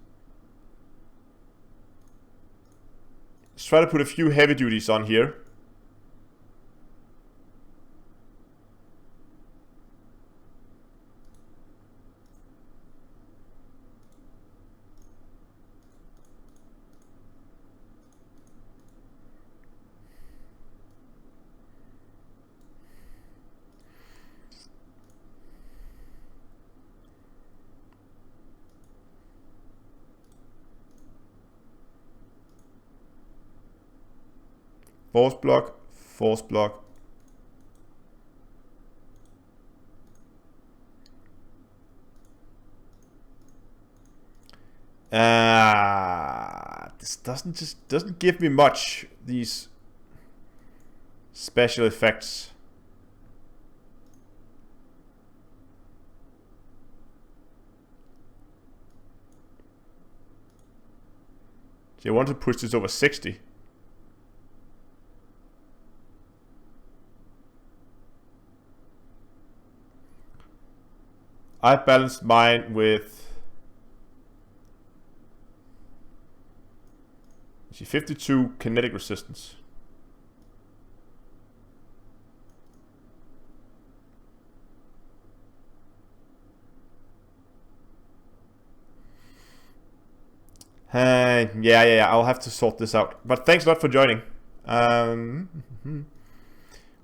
Speaker 1: Let's try to put a few heavy duties on here. Force block, force block. This doesn't give me much, these special effects. So I want to push this over 60. I balanced mine with 52 kinetic resistance. Yeah, I'll have to sort this out. But thanks a lot for joining.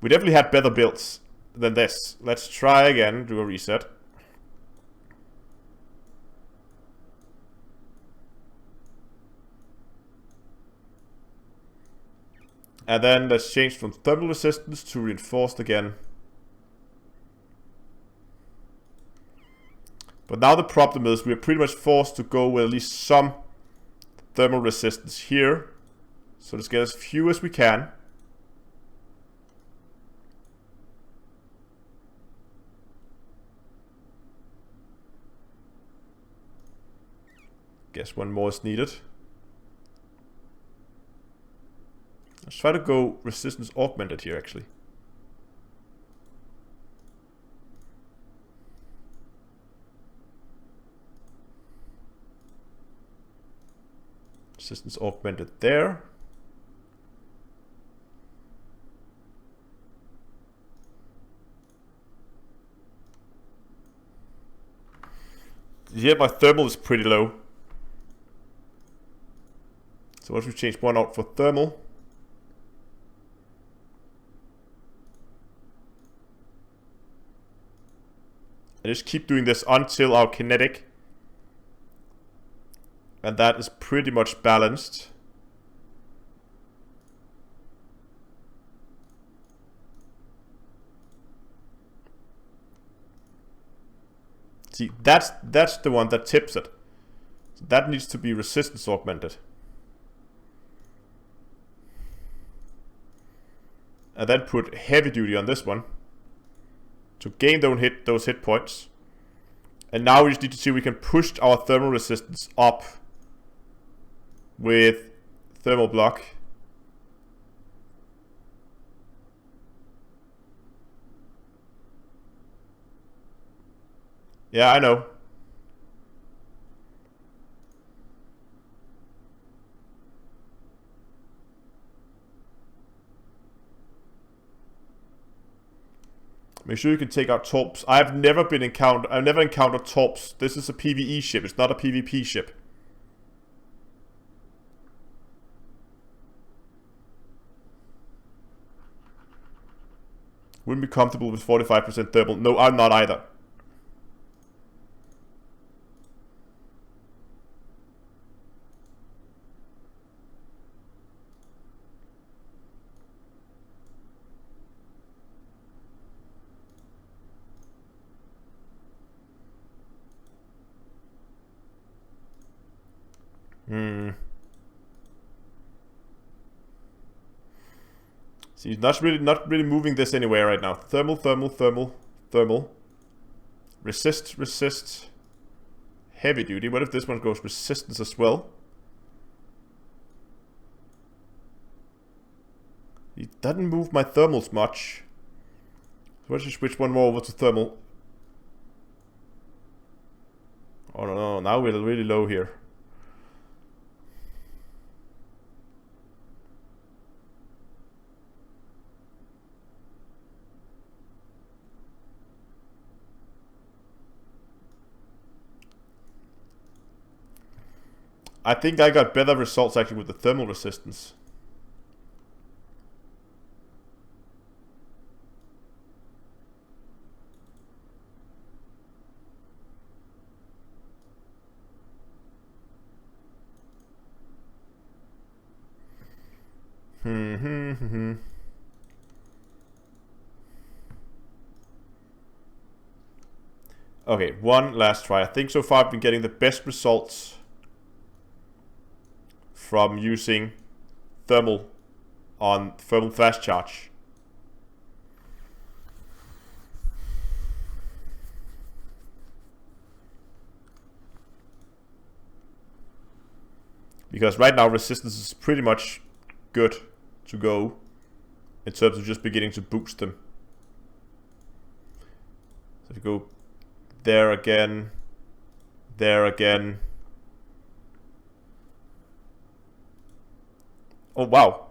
Speaker 1: We definitely had better builds than this. Let's try again, do a reset. And then let's change from thermal resistance to reinforced again. But now the problem is we're pretty much forced to go with at least some thermal resistance here. So let's get as few as we can. Guess one more is needed. Let's try to go resistance augmented here, actually. Resistance augmented there. Yeah, my thermal is pretty low. So once we change one out for thermal. I just keep doing this until our kinetic. And that is pretty much balanced. See, that's the one that tips it. So that needs to be resistance augmented. And then put heavy duty on this one to gain those hit points. And now we just need to see if we can push our thermal resistance up with thermal block. Yeah, I know. Make sure you can take out torps. I've never encountered torps. This is a PvE ship. It's not a PvP ship. Wouldn't be comfortable with 45% thermal. No, I'm not either. See, not really moving this anywhere right now. Thermal, thermal, thermal, thermal. Resist, resist. Heavy duty. What if this one goes resistance as well? It doesn't move my thermals much. So let's just switch one more over to thermal. Oh no, now we're really low here. I think I got better results actually with the thermal resistance. Okay, one last try. I think so far I've been getting the best results from using thermal on thermal flash charge. Because right now resistance is pretty much good to go in terms of just beginning to boost them. So if you go there again, there again. Oh wow.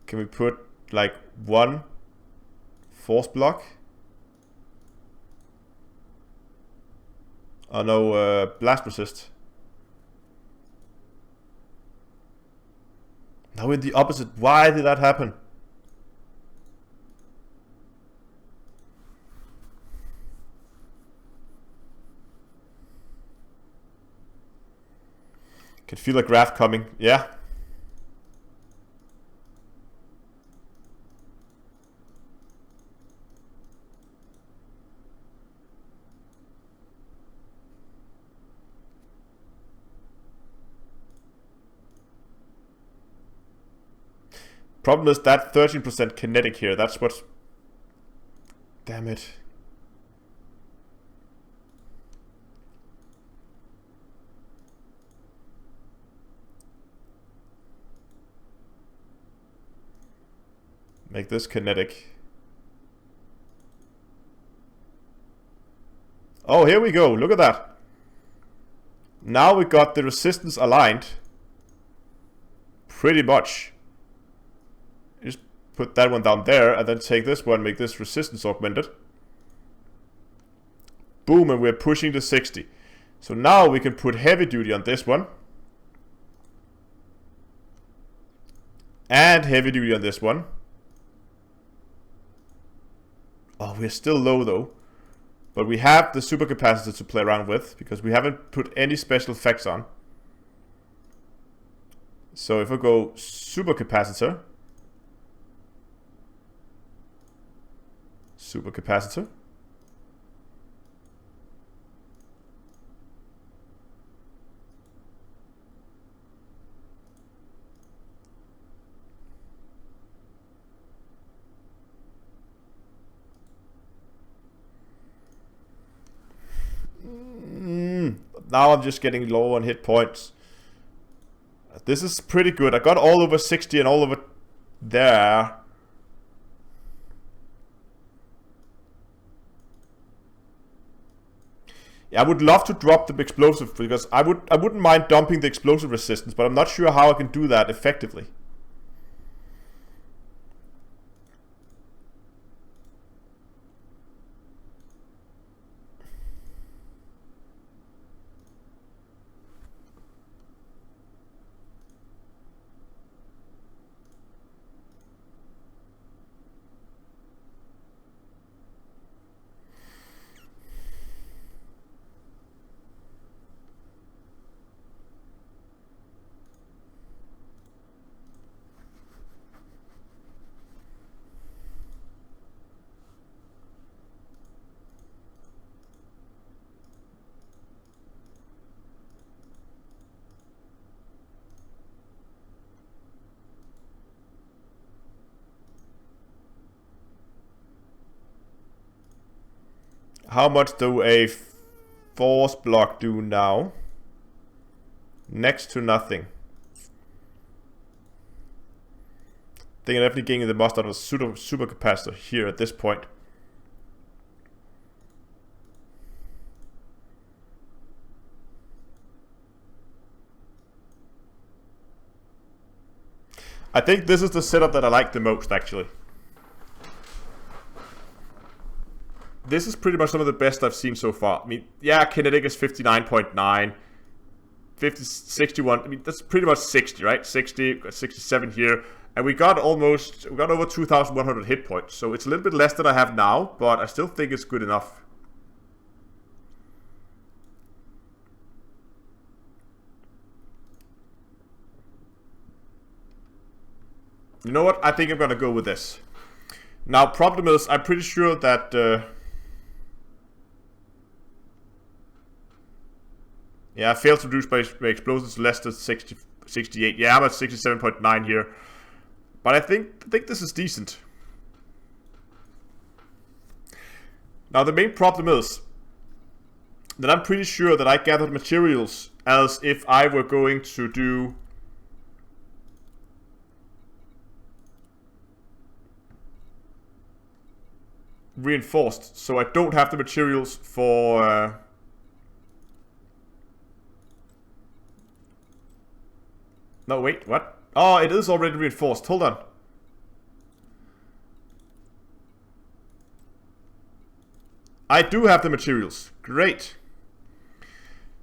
Speaker 1: Can we put like one force block? Oh no, blast resist. Now in the opposite. Why did that happen? Can feel a graph coming. Yeah. Problem is that 13% kinetic here. That's what's... Damn it. Make this kinetic. Oh, here we go. Look at that. Now we got the resistance aligned. Pretty much. Just put that one down there and then take this one, make this resistance augmented. Boom, and we're pushing the 60. So now we can put heavy duty on this one. And heavy duty on this one. Oh, we're still low though. But we have the supercapacitor to play around with, because we haven't put any special effects on. So if I go supercapacitor. Supercapacitor. Now I'm just getting low on hit points. This is pretty good. I got all over 60 and all over there. Yeah, I would love to drop the explosive, because I wouldn't mind dumping the explosive resistance, but I'm not sure how I can do that effectively. How much do a force block do now? Next to nothing. I think I'm definitely getting the most out of a supercapacitor here at this point. I think this is the setup that I like the most, actually. This is pretty much some of the best I've seen so far. I mean, yeah, kinetic is 59.9. 61. I mean, that's pretty much 60, right? 60, got 67 here. And we got over 2,100 hit points. So it's a little bit less than I have now, but I still think it's good enough. You know what? I think I'm gonna go with this. Now, problem is, I'm pretty sure that... yeah, I failed to reduce my explosives less than 68. Yeah, I'm at 67.9 here. But I think this is decent. Now, the main problem is that I'm pretty sure that I gathered materials as if I were going to do... reinforced. So I don't have the materials for... No, wait, what? Oh, it is already reinforced. Hold on. I do have the materials. Great.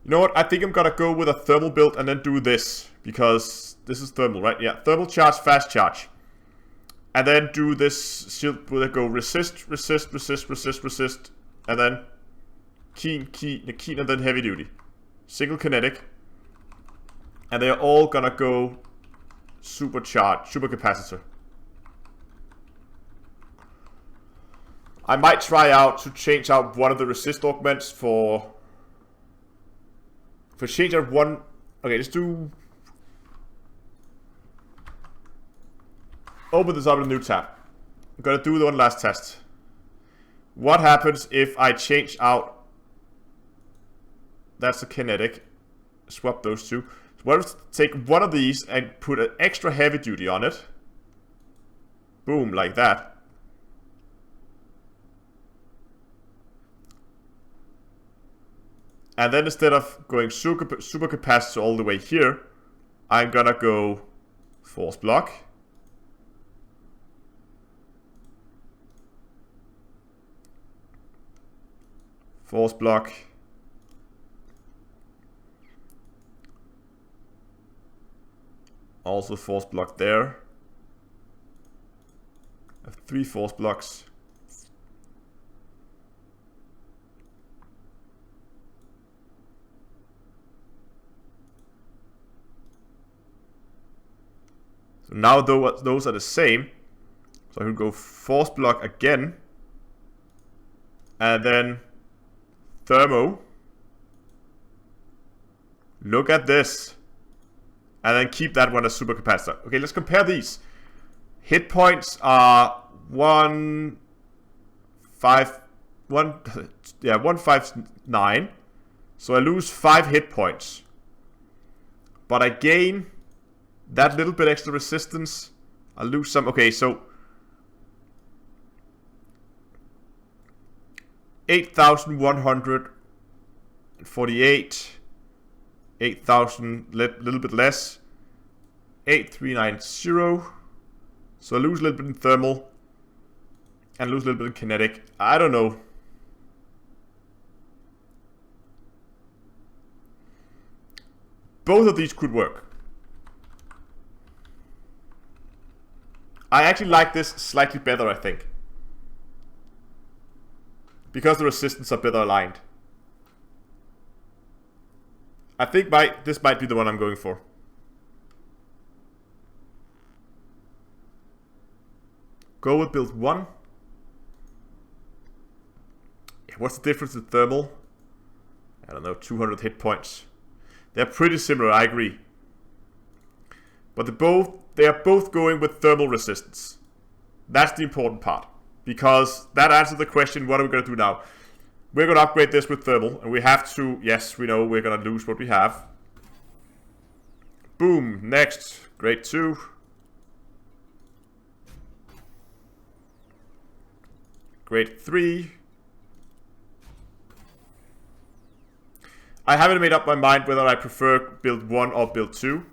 Speaker 1: You know what? I think I'm gonna go with a thermal build and then do this. Because this is thermal, right? Yeah, thermal charge, fast charge. And then do this shield where they go resist, resist, resist, resist, resist. And then keen, and then heavy duty. Single kinetic. And they're all gonna go supercharged, supercapacitor. I might try out to change out one of the resist augments for change out one. Okay, let's do. Open this up in a new tab. I'm gonna do the one last test. What happens if I change out? That's the kinetic. Swap those two. What if I take one of these and put an extra heavy duty on it? Boom, like that. And then instead of going supercapacitor all the way here, I'm gonna go force block. Force block. Also force block there. I have 3 force blocks. So now those are the same. So I can go force block again. And then thermo. Look at this. And then keep that one as supercapacitor. Okay, let's compare these. Hit points are 159. So I lose 5 hit points. But I gain that little bit extra resistance. I lose some. Okay, so 8,148. 8,000, little bit less. 8,390. So I lose a little bit in thermal. And lose a little bit in kinetic. I don't know. Both of these could work. I actually like this slightly better, I think. Because the resistance are better aligned. I think this might be the one I'm going for. Go with build 1. Yeah, what's the difference in thermal? I don't know, 200 hit points. They're pretty similar, I agree. But they are both going with thermal resistance. That's the important part. Because that answers the question, what are we going to do now? We're going to upgrade this with thermal, and we have to, yes, we know we're going to lose what we have. Boom, next, grade 2. Grade 3. I haven't made up my mind whether I prefer build 1 or build 2.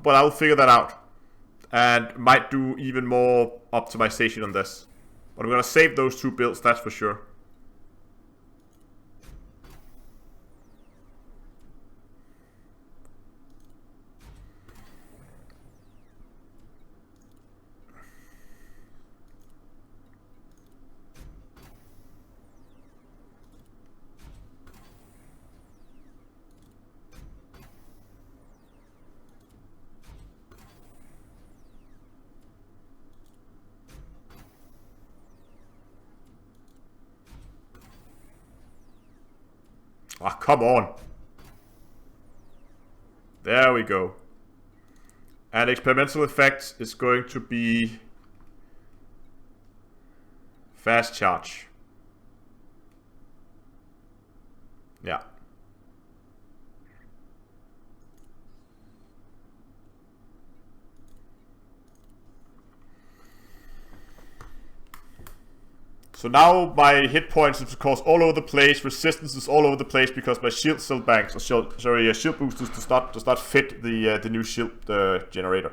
Speaker 1: But I will figure that out. And might do even more optimization on this. But I'm going to save those 2 builds, that's for sure. Ah, come on. There we go. And experimental effect is going to be fast charge. Yeah. So now my hit points is of course all over the place, resistance is all over the place because my shield cell banks, or shield boosters does not fit the new shield generator.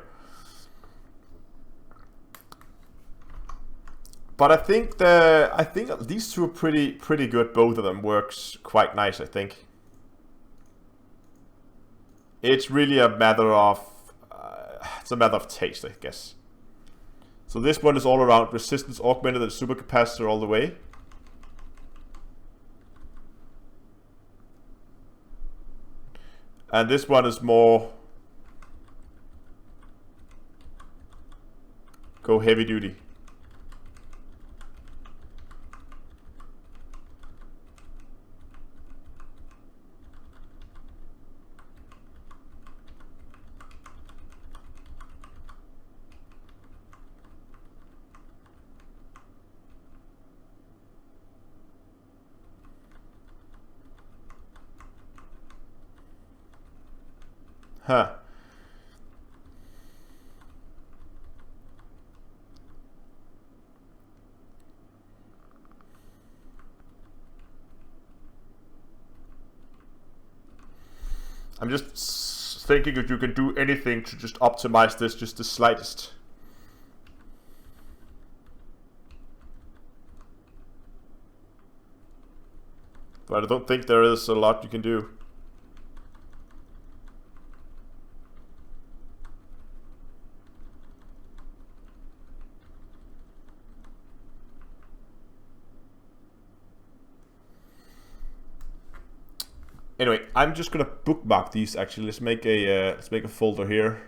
Speaker 1: But I think these two are pretty good. Both of them works quite nice. I think it's really a matter of taste, I guess. So this one is all around resistance augmented and supercapacitor all the way. And this one is more go heavy duty. Huh. I'm just thinking if you can do anything to just optimize this just the slightest. But I don't think there is a lot you can do. Anyway, I'm just gonna bookmark these. Actually, let's make a folder here.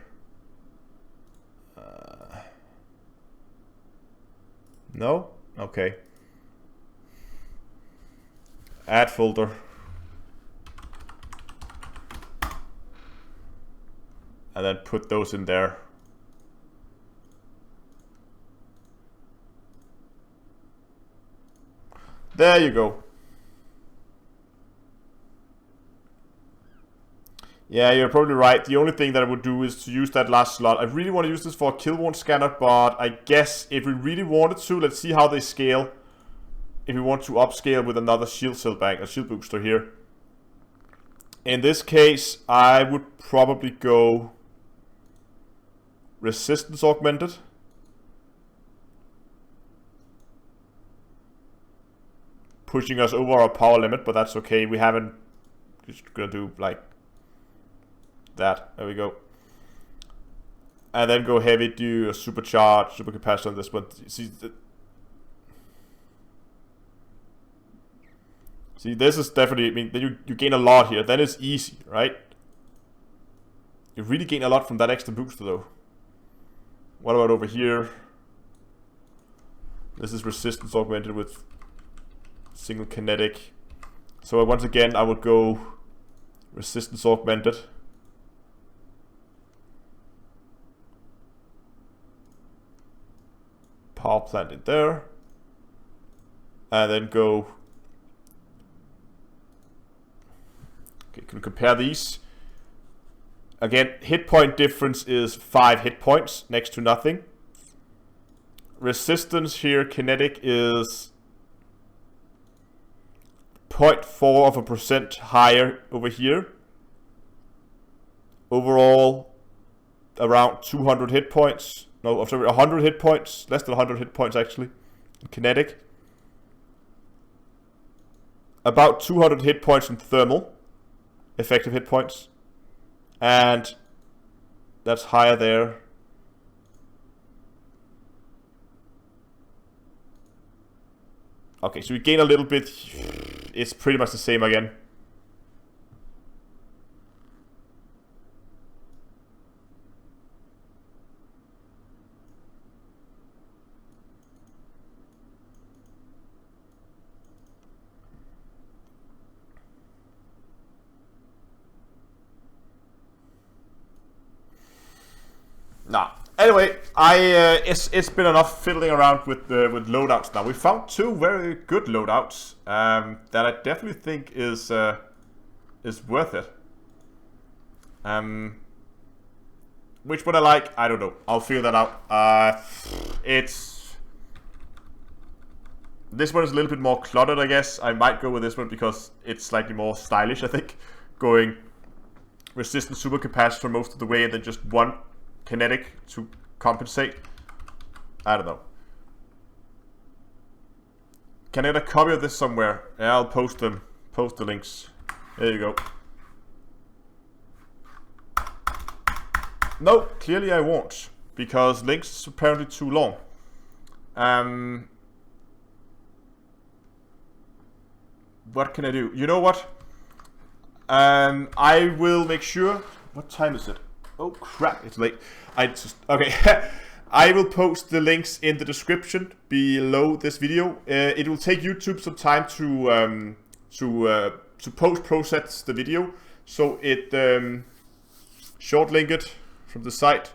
Speaker 1: No? Okay. Add folder. And then put those in there. There you go. Yeah, you're probably right. The only thing that I would do is to use that last slot. I really want to use this for a kill wound scanner, but I guess if we really wanted to, let's see how they scale. If we want to upscale with another shield cell bank, a shield booster here. In this case, I would probably go resistance augmented. Pushing us over our power limit, but that's okay. We haven't. Just gonna do like that. There we go. And then go heavy, do a supercharge, super capacitor on this one. See, this is definitely, I mean, you gain a lot here. Then it's easy, right? You really gain a lot from that extra booster though. What about over here? This is resistance augmented with single kinetic. So once again, I would go resistance augmented. Power plant in there. And then go. Okay, can we compare these? Again, hit point difference is 5 hit points, next to nothing. Resistance here, kinetic is 0.4% higher over here. Overall, around 200 hit points. No, sorry, 100 hit points. Less than 100 hit points, actually. Kinetic. About 200 hit points in thermal. Effective hit points. And that's higher there. Okay, so we gain a little bit. It's pretty much the same again. Nah. Anyway, it's been enough fiddling around with loadouts now. We found 2 very good loadouts that I definitely think is worth it. Which one I like, I don't know. I'll figure that out. This one is a little bit more cluttered, I guess. I might go with this one because it's slightly more stylish, I think. Going resistance supercapacitor most of the way and then just one kinetic to compensate. I don't know. Can I get a copy of this somewhere? Yeah, I'll post them. Post the links. There you go. No, clearly I won't. Because links is apparently too long. What can I do? You know what? I will make sure. What time is it? Oh crap, it's late. Okay. I will post the links in the description below this video. It will take YouTube some time to post-process the video, so it short link it from the site.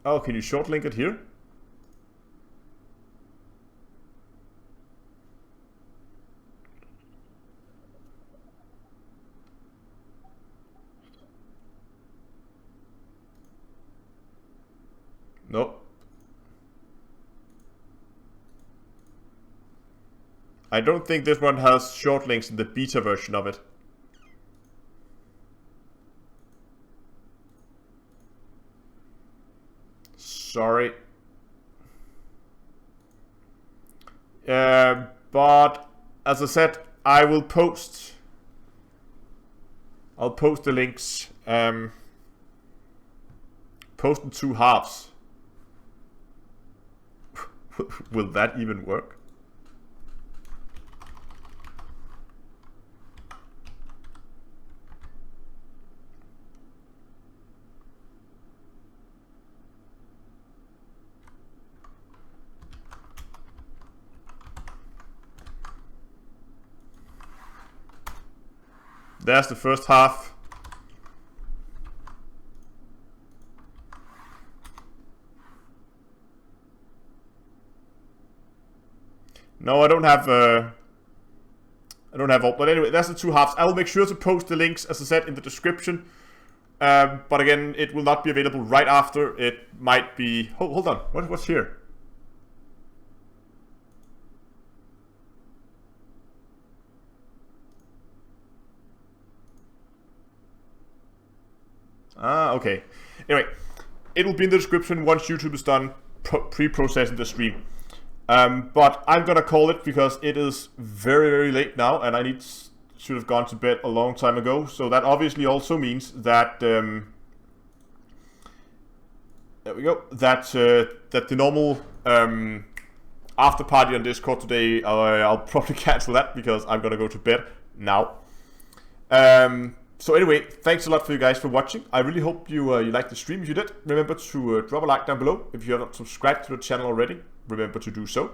Speaker 1: Oh, can you short link it here? Nope. I don't think this one has short links in the beta version of it. Sorry. But as I said, I'll post the links. Post in 2 halves. Will that even work? There's the first half. No, I don't have all, but anyway, that's the 2 halves. I will make sure to post the links, as I said, in the description. But again, it will not be available right after. It might be. Hold on. What's here? Ah, okay. Anyway, it will be in the description once YouTube is done pre-processing the stream. But I'm gonna call it because it is very, very late now, and I should have gone to bed a long time ago. So that obviously also means that there we go. That the normal after party on Discord today, I'll probably cancel that because I'm gonna go to bed now. So anyway, thanks a lot for you guys for watching. I really hope you liked the stream. If you did, remember to drop a like down below. If you have not subscribed to the channel already, remember to do so.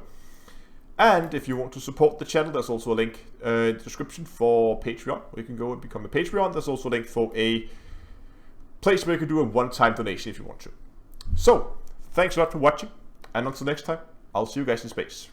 Speaker 1: And if you want to support the channel, there's also a link in the description for Patreon, where you can go and become a Patreon. There's also a link for a place where you can do a one-time donation if you want to. So, thanks a lot for watching, and until next time, I'll see you guys in space.